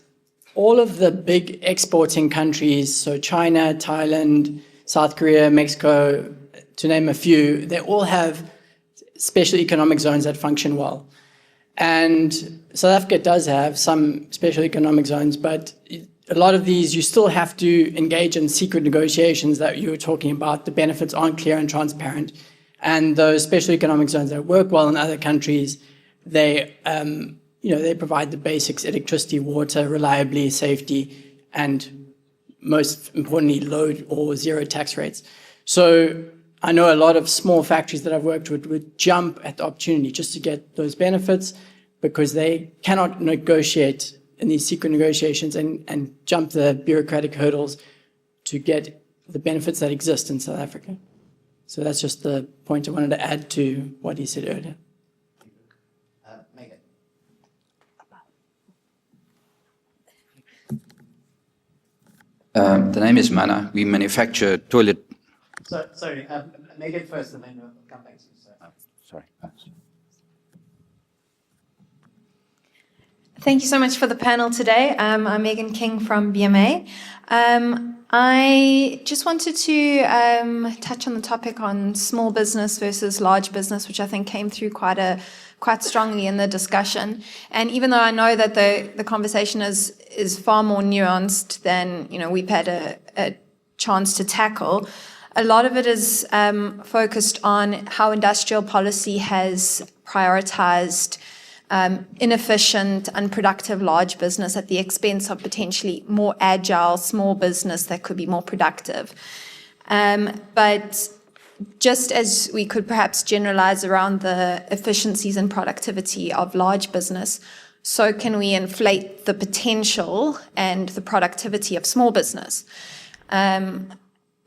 all of the big exporting countries, so China, Thailand, South Korea, Mexico, to name a few, they all have special economic zones that function well. And South Africa does have some special economic zones, but a lot of these, you still have to engage in secret negotiations that you were talking about. The benefits aren't clear and transparent. And those special economic zones that work well in other countries, they provide the basics: electricity, water, reliability, safety, and most importantly, low or zero tax rates. So I know a lot of small factories that I've worked with would jump at the opportunity just to get those benefits, because they cannot negotiate in these secret negotiations and jump the bureaucratic hurdles to get the benefits that exist in South Africa. So that's just the point I wanted to add to what he said earlier. Megan. The name is Mana. We manufacture toilet. Sorry, Megan first, and then we'll come back to you. Sorry. Thank you so much for the panel today. I'm Megan King from BMA. I just wanted to touch on the topic on small business versus large business, which I think came through quite strongly in the discussion. And even though I know that the conversation is far more nuanced than we've had a chance to tackle, a lot of it is focused on how industrial policy has prioritized inefficient, unproductive large business at the expense of potentially more agile small business that could be more productive. But just as we could perhaps generalize around the efficiencies and productivity of large business, so can we inflate the potential and the productivity of small business.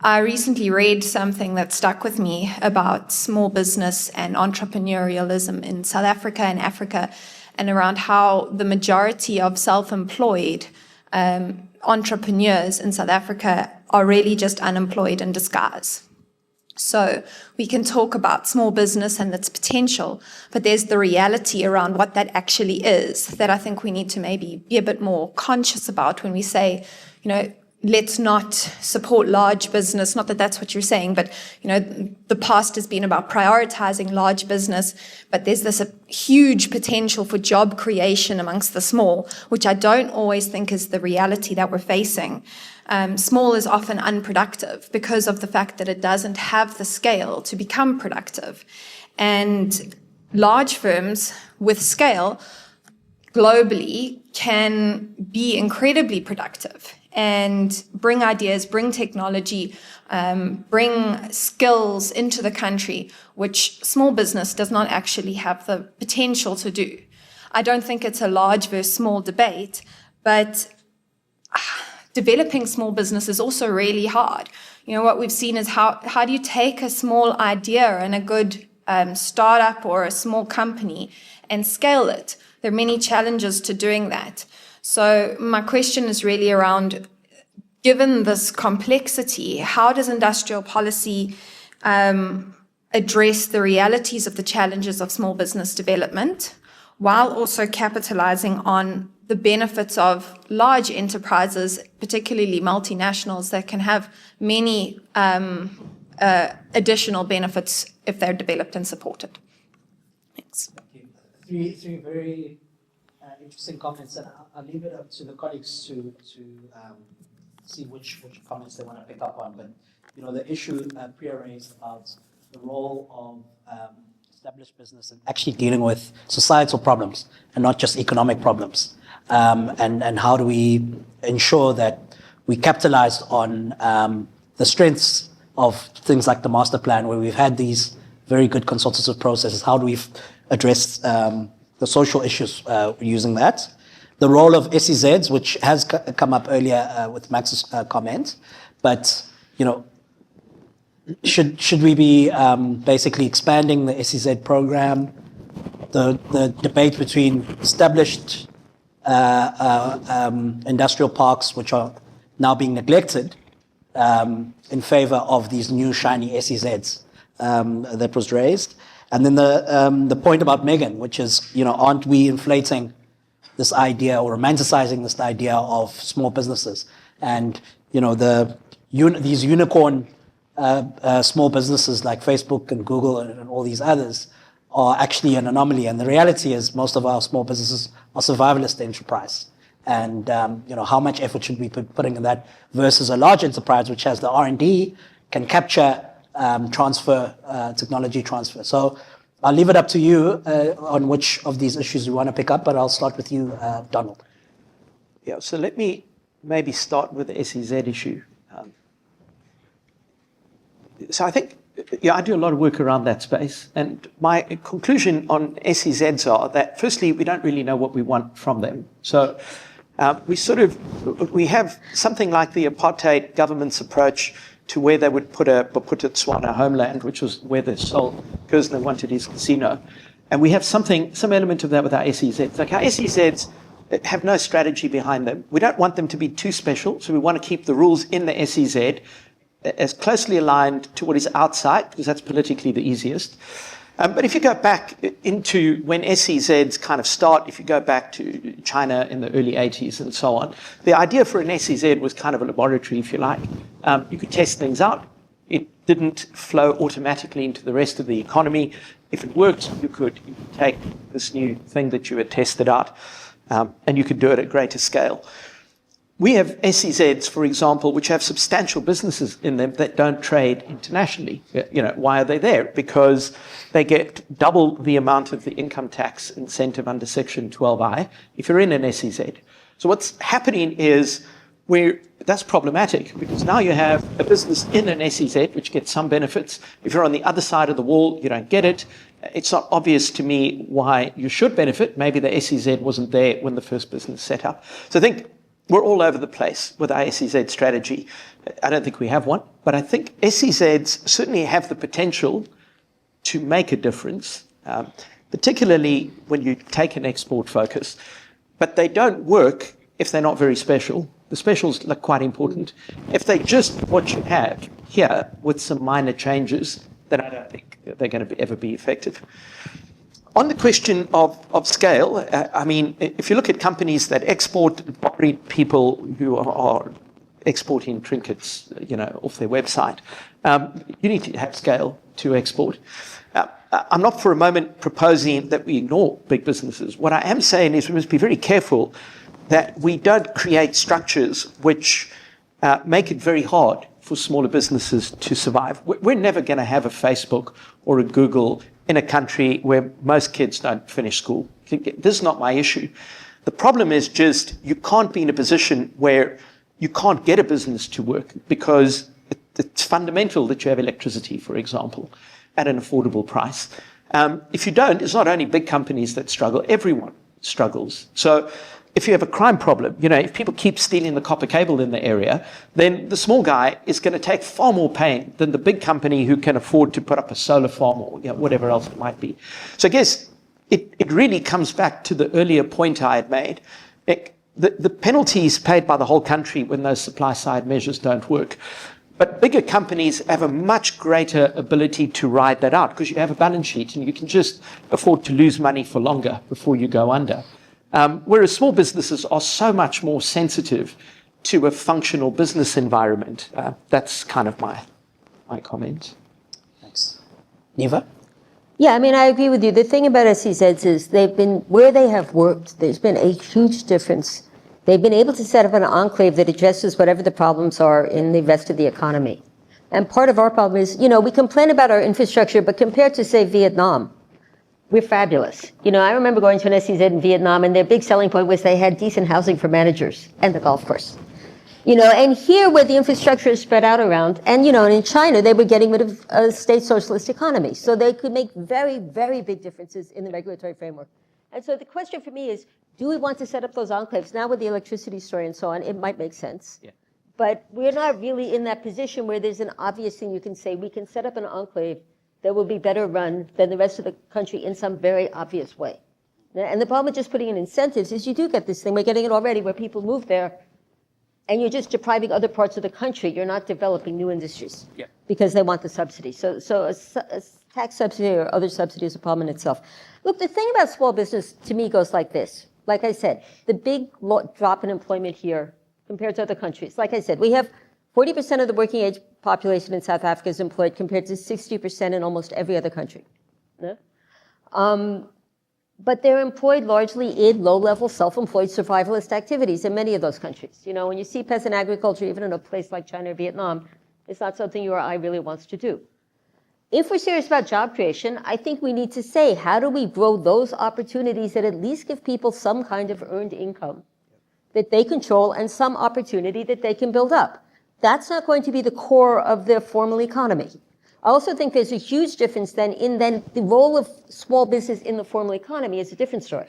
I recently read something that stuck with me about small business and entrepreneurialism in South Africa and Africa, and around how the majority of self-employed entrepreneurs in South Africa are really just unemployed in disguise. So we can talk about small business and its potential, but there's the reality around what that actually is that I think we need to maybe be a bit more conscious about when we say, let's not support large business. Not that that's what you're saying, but, the past has been about prioritizing large business, but there's this huge potential for job creation amongst the small, which I don't always think is the reality that we're facing. Small is often unproductive because of the fact that it doesn't have the scale to become productive. And large firms with scale globally can be incredibly productive and bring ideas, bring technology, bring skills into the country, which small business does not actually have the potential to do. I don't think it's a large versus small debate, but developing small business is also really hard. What we've seen is how do you take a small idea and a good startup or a small company and scale it? There are many challenges to doing that. So my question is really around, given this complexity, how does industrial policy address the realities of the challenges of small business development while also capitalizing on the benefits of large enterprises, particularly multinationals, that can have many additional benefits if they're developed and supported? Thanks. Three very interesting comments, and I'll leave it up to the colleagues to see which comments they want to pick up on. But the issue Priya raised about the role of established business in actually dealing with societal problems and not just economic problems, and how do we ensure that we capitalize on the strengths of things like the master plan, where we've had these very good consultative processes. How do we address the social issues using that? The role of SEZs, which has come up earlier with Max's comment, but should we be basically expanding the SEZ program? The debate between established industrial parks, which are now being neglected, in favor of these new shiny SEZs that was raised. And then the point about Megan, which is, aren't we inflating this idea or romanticizing this idea of small businesses? And, these unicorn small businesses like Facebook and Google and all these others are actually an anomaly. And the reality is most of our small businesses are survivalist enterprise. And, how much effort should we be putting in that versus a large enterprise, which has the R&D, can capture transfer, technology transfer. So I'll leave it up to you on which of these issues you want to pick up, but I'll start with you, Donald. Yeah, so let me maybe start with the SEZ issue. So I think, I do a lot of work around that space, and my conclusion on SEZs are that, firstly, we don't really know what we want from them. So we have something like the apartheid government's approach to where they would put Botswana homeland, which was where the sole Kerzner wanted his casino. And we have some element of that with our SEZs. Like our SEZs have no strategy behind them. We don't want them to be too special, so we want to keep the rules in the SEZ as closely aligned to what is outside, because that's politically the easiest. But if you go back into when SEZs kind of start, if you go back to China in the early 80s and so on, the idea for an SEZ was kind of a laboratory, if you like. You could test things out. It didn't flow automatically into the rest of the economy. If it worked, you could take this new thing that you had tested out, and you could do it at greater scale. We have SEZs, for example, which have substantial businesses in them that don't trade internationally. Why are they there? Because they get double the amount of the income tax incentive under Section 12I if you're in an SEZ. So what's happening is that's problematic, because now you have a business in an SEZ which gets some benefits. If you're on the other side of the wall, you don't get it. It's not obvious to me why you should benefit. Maybe the SEZ wasn't there when the first business set up. So I think we're all over the place with our SEZ strategy. I don't think we have one, but I think SEZs certainly have the potential to make a difference, particularly when you take an export focus. But they don't work if they're not very special. The specials look quite important. If they just what you have, here with some minor changes, then I don't think they're going to ever be effective. On the question of scale, I mean, if you look at companies that export, people who are exporting trinkets, off their website, you need to have scale to export. I'm not for a moment proposing that we ignore big businesses. What I am saying is we must be very careful that we don't create structures which make it very hard for smaller businesses to survive. We're never going to have a Facebook or a Google in a country where most kids don't finish school. This is not my issue. The problem is just you can't be in a position where you can't get a business to work because it's fundamental that you have electricity, for example, at an affordable price. If you don't, it's not only big companies that struggle, everyone struggles. So if you have a crime problem, if people keep stealing the copper cable in the area, then the small guy is going to take far more pain than the big company who can afford to put up a solar farm or whatever else it might be. So I guess it really comes back to the earlier point I had made. The penalties paid by the whole country when those supply side measures don't work. But bigger companies have a much greater ability to ride that out because you have a balance sheet and you can just afford to lose money for longer before you go under. Whereas small businesses are so much more sensitive to a functional business environment. That's kind of my comment. Thanks. Neva? Yeah, I mean, I agree with you. The thing about SEZs is where they have worked, there's been a huge difference. They've been able to set up an enclave that addresses whatever the problems are in the rest of the economy. And part of our problem is, we complain about our infrastructure, but compared to, say, Vietnam, we're fabulous. I remember going to an SEZ in Vietnam, and their big selling point was they had decent housing for managers and the golf course. And here where the infrastructure is spread out around, and in China, they were getting rid of a state socialist economy. So they could make very, very big differences in the regulatory framework. And so the question for me is, do we want to set up those enclaves? Now with the electricity story and so on, it might make sense. Yeah. But we're not really in that position where there's an obvious thing you can say, we can set up an enclave that will be better run than the rest of the country in some very obvious way. And the problem with just putting in incentives is you do get this thing, we're getting it already, where people move there and you're just depriving other parts of the country. You're not developing new industries because they want the subsidy. So a tax subsidy or other subsidy is a problem in itself. Look, the thing about small business to me goes like this. Like I said, the big drop in employment here compared to other countries. Like I said, we have 40% of the working age population in South Africa is employed compared to 60% in almost every other country. Yeah? But they're employed largely in low-level, self-employed survivalist activities in many of those countries. When you see peasant agriculture, even in a place like China or Vietnam, it's not something you or I really wants to do. If we're serious about job creation, I think we need to say, how do we grow those opportunities that at least give people some kind of earned income that they control and some opportunity that they can build up? That's not going to be the core of the formal economy. I also think there's a huge difference then in the role of small business in the formal economy is a different story.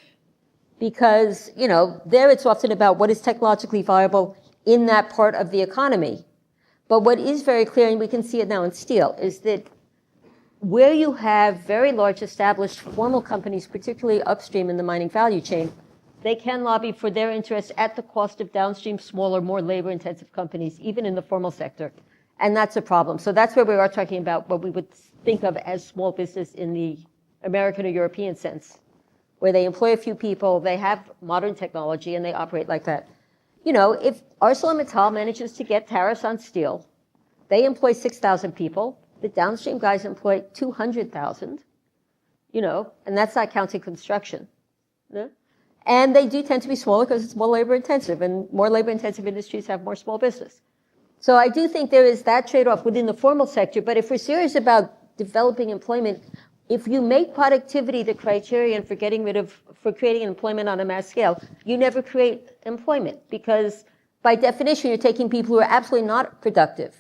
Because, there it's often about what is technologically viable in that part of the economy. But what is very clear, and we can see it now in steel, is that where you have very large established formal companies, particularly upstream in the mining value chain, they can lobby for their interests at the cost of downstream, smaller, more labor-intensive companies, even in the formal sector. And that's a problem. So that's where we are talking about what we would think of as small business in the American or European sense, where they employ a few people, they have modern technology, and they operate like that. If ArcelorMittal manages to get tariffs on steel, they employ 6,000 people. The downstream guys employ 200,000, and that's not counting construction. Yeah? And they do tend to be smaller because it's more labor intensive, and more labor intensive industries have more small business. So I do think there is that trade-off within the formal sector, but if we're serious about developing employment, if you make productivity the criterion for creating employment on a mass scale, you never create employment because by definition, you're taking people who are absolutely not productive.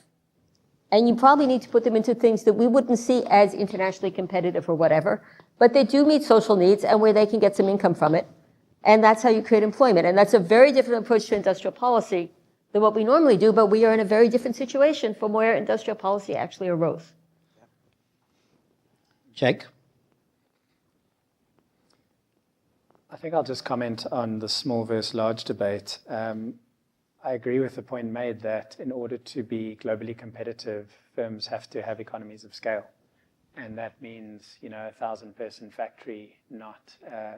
And you probably need to put them into things that we wouldn't see as internationally competitive or whatever, but they do meet social needs and where they can get some income from it. And that's how you create employment. And that's a very different approach to industrial policy than what we normally do, but we are in a very different situation from where industrial policy actually arose. Jake? I think I'll just comment on the small versus large debate. I agree with the point made that in order to be globally competitive, firms have to have economies of scale. And that means, a 1,000-person factory, not a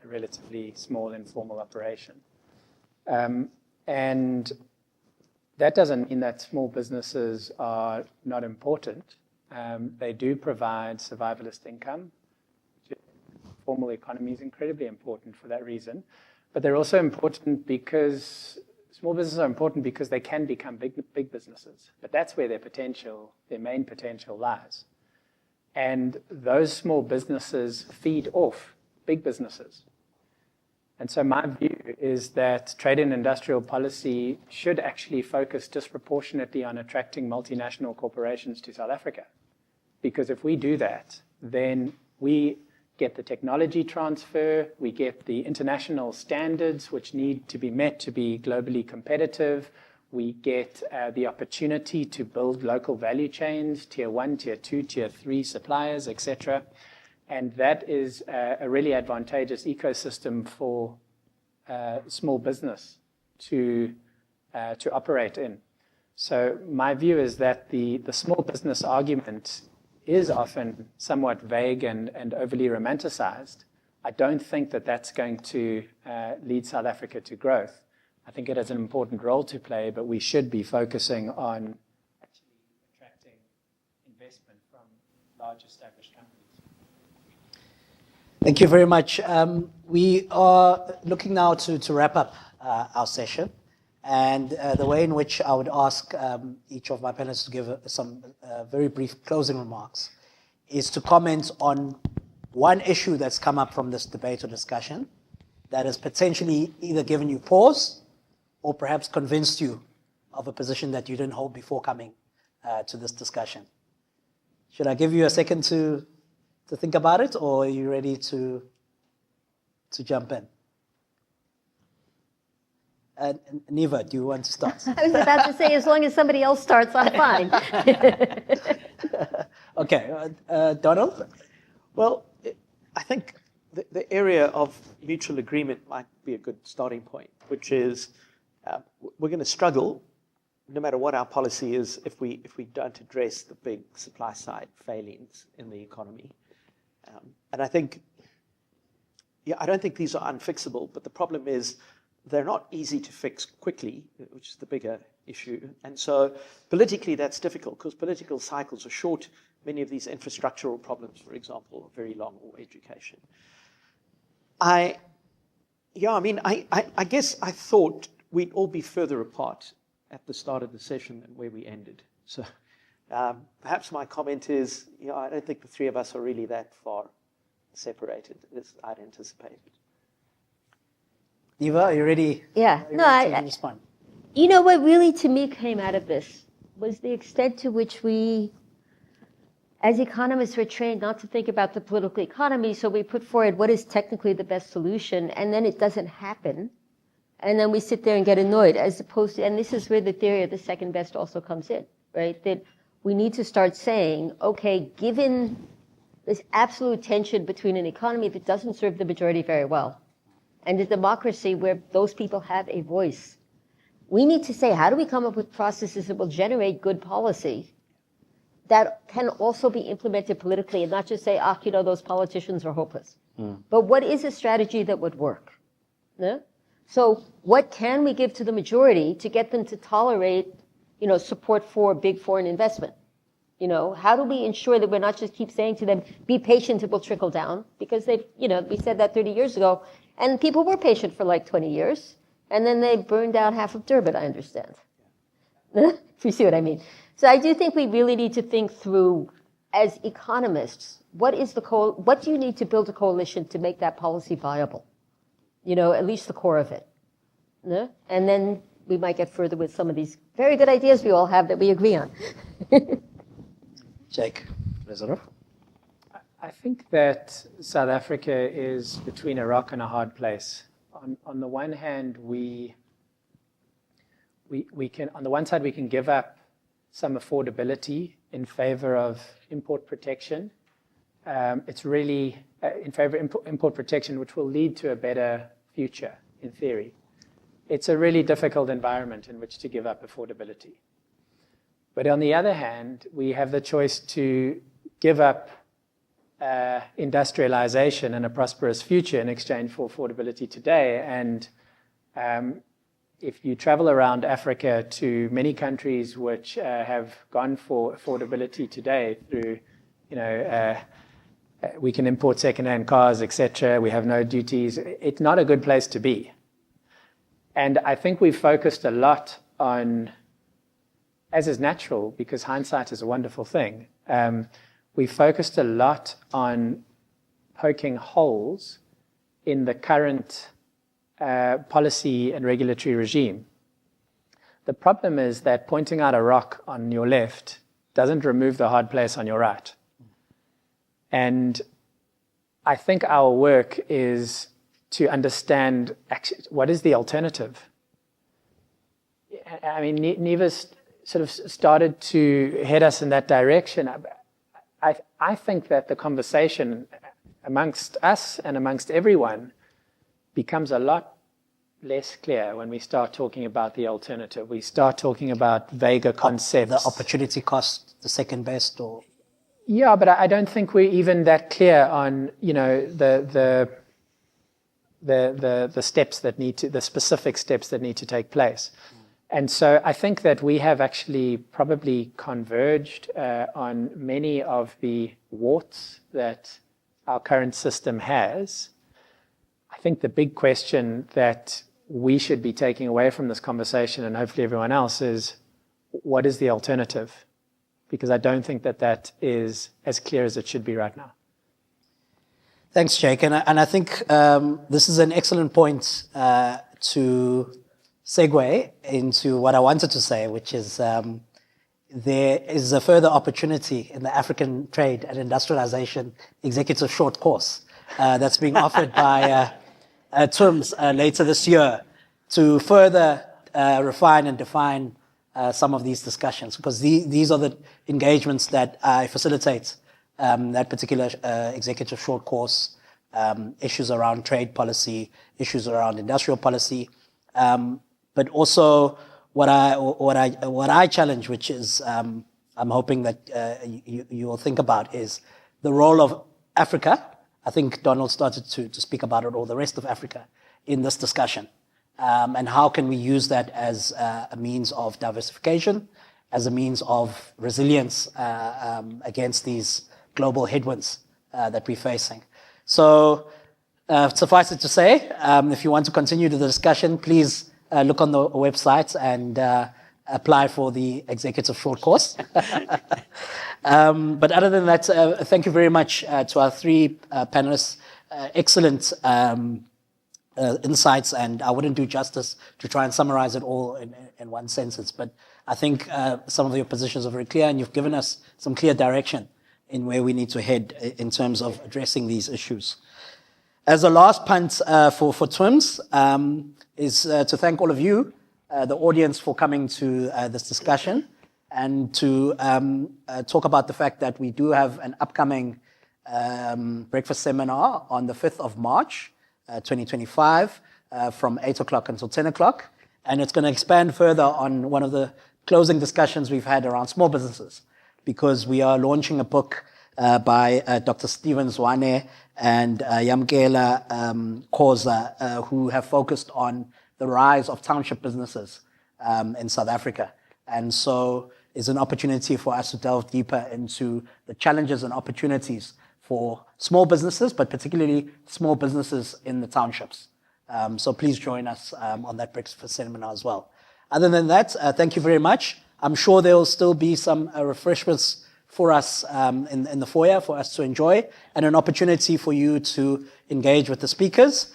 relatively small informal operation. And that doesn't mean that small businesses are not important. They do provide survivalist income. Formal economy is incredibly important for that reason. But they're also important because small businesses are important because they can become big businesses. But that's where their main potential lies. And those small businesses feed off big businesses. And so my view is that trade and industrial policy should actually focus disproportionately on attracting multinational corporations to South Africa. Because if we do that, then we get the technology transfer, we get the international standards which need to be met to be globally competitive, we get the opportunity to build local value chains, tier 1, tier 2, tier 3 suppliers, etc. And that is a really advantageous ecosystem for small business to operate in. So my view is that the small business argument is often somewhat vague and overly romanticized. I don't think that that's going to lead South Africa to growth. I think it has an important role to play, but we should be focusing on actually attracting investment from large established companies. Thank you very much. We are looking now to wrap up our session. And the way in which I would ask each of my panelists to give some very brief closing remarks is to comment on one issue that's come up from this debate or discussion that has potentially either given you pause or perhaps convinced you of a position that you didn't hold before coming to this discussion. Should I give you a second to think about it, or are you ready to jump in? Neva, do you want to start? I was about to say, as long as somebody else starts, I'm fine. Okay, Donald? Well, I think the area of mutual agreement might be a good starting point, which is we're going to struggle, no matter what our policy is, if we don't address the big supply side failings in the economy. And I think, I don't think these are unfixable, but the problem is they're not easy to fix quickly, which is the bigger issue. And so politically, that's difficult because political cycles are short. Many of these infrastructural problems, for example, are very long, or education. I guess I thought we'd all be further apart at the start of the session than where we ended. So perhaps my comment is, I don't think the three of us are really that far separated as I'd anticipated. Neva, are you ready? Yeah. To respond? What really to me came out of this was the extent to which we, as economists, were trained not to think about the political economy, so we put forward what is technically the best solution, and then it doesn't happen. And then we sit there and get annoyed, as opposed to, and this is where the theory of the second best also comes in, right? That we need to start saying, okay, given this absolute tension between an economy that doesn't serve the majority very well and a democracy where those people have a voice, we need to say, how do we come up with processes that will generate good policy that can also be implemented politically, and not just say, those politicians are hopeless. But what is a strategy that would work? Yeah? So what can we give to the majority to get them to tolerate, support for big foreign investment? How do we ensure that we're not just keep saying to them, be patient, it will trickle down? Because we said that 30 years ago, and people were patient for like 20 years, and then they burned down half of Durban, I understand. If you see what I mean. So I do think we really need to think through, as economists, what do you need to build a coalition to make that policy viable? At least the core of it. Yeah? And then we might get further with some of these very good ideas we all have that we agree on. Jake, Reserve. I think that South Africa is between a rock and a hard place. On the one hand, we can, on the one side, we can give up some affordability in favor of import protection. It's really in favor of import protection, which will lead to a better future, in theory. it's a really difficult environment in which to give up affordability. But on the other hand, we have the choice to give up industrialization and a prosperous future in exchange for affordability today. And if you travel around Africa to many countries which have gone for affordability today through, we can import second-hand cars, etc. We have no duties. It's not a good place to be. And I think we've focused a lot on, as is natural, because hindsight is a wonderful thing, we focused a lot on poking holes in the current policy and regulatory regime. The problem is that pointing out a rock on your left doesn't remove the hard place on your right. And I think our work is to understand actually, what is the alternative. I mean, Neva's sort of started to head us in that direction. I think that the conversation amongst us and amongst everyone becomes a lot less clear when we start talking about the alternative. We start talking about vaguer concepts. The opportunity cost, the second best, or? Yeah, but I don't think we're even that clear on, the steps that need to, the specific steps that need to take place. And so I think that we have actually probably converged on many of the warts that our current system has. I think the big question that we should be taking away from this conversation, and hopefully everyone else, is what is the alternative? Because I don't think that that is as clear as it should be right now. Thanks, Jake. And I think this is an excellent point to segue into what I wanted to say, which is there is a further opportunity in the African Trade and Industrialization Executive Short Course that's being offered by TWIMS later this year to further refine and define some of these discussions, because these are the engagements that I facilitate, that particular Executive Short Course, issues around trade policy, issues around industrial policy, but also what I challenge, which is I'm hoping that you will think about, is the role of Africa. I think Donald started to speak about it, or the rest of Africa, in this discussion, and how can we use that as a means of diversification, as a means of resilience against these global headwinds that we're facing. So suffice it to say, if you want to continue the discussion, please look on the website and apply for the Executive Short Course. But other than that, thank you very much to our three panelists. Excellent insights, and I wouldn't do justice to try and summarize it all in one sentence, but I think some of your positions are very clear, and you've given us some clear direction in where we need to head in terms of addressing these issues. As a last punt for TWIMS is to thank all of you, the audience, for coming to this discussion, and to talk about the fact that we do have an upcoming breakfast seminar on the 5th of March, 2025, from 8 o'clock until 10 o'clock. And it's going to expand further on one of the closing discussions we've had around small businesses, because we are launching a book by Dr. Stephen Zwane and Yamkela Khoza, who have focused on the rise of township businesses in South Africa. And so it's an opportunity for us to delve deeper into the challenges and opportunities for small businesses, but particularly small businesses in the townships. So please join us on that breakfast seminar as well. Other than that, thank you very much. I'm sure there will still be some refreshments for us in the foyer for us to enjoy, and an opportunity for you to engage with the speakers.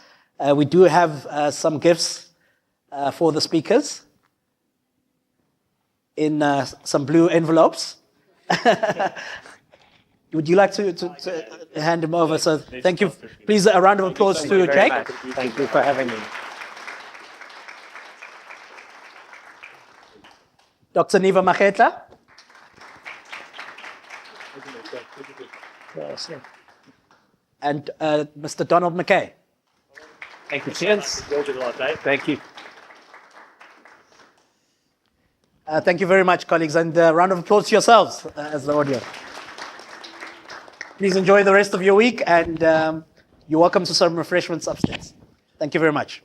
We do have some gifts for the speakers in some blue envelopes. Would you like to hand them over? So thank you. Please, a round of applause to Jake. Thank you for having me. Dr. Neva Makhetla. And Mr. Donald McKay. Thank you, Chance. Thank you. Thank you very much, colleagues, and a round of applause to yourselves as the audience. Please enjoy the rest of your week, and you're welcome to some refreshments upstairs. Thank you very much.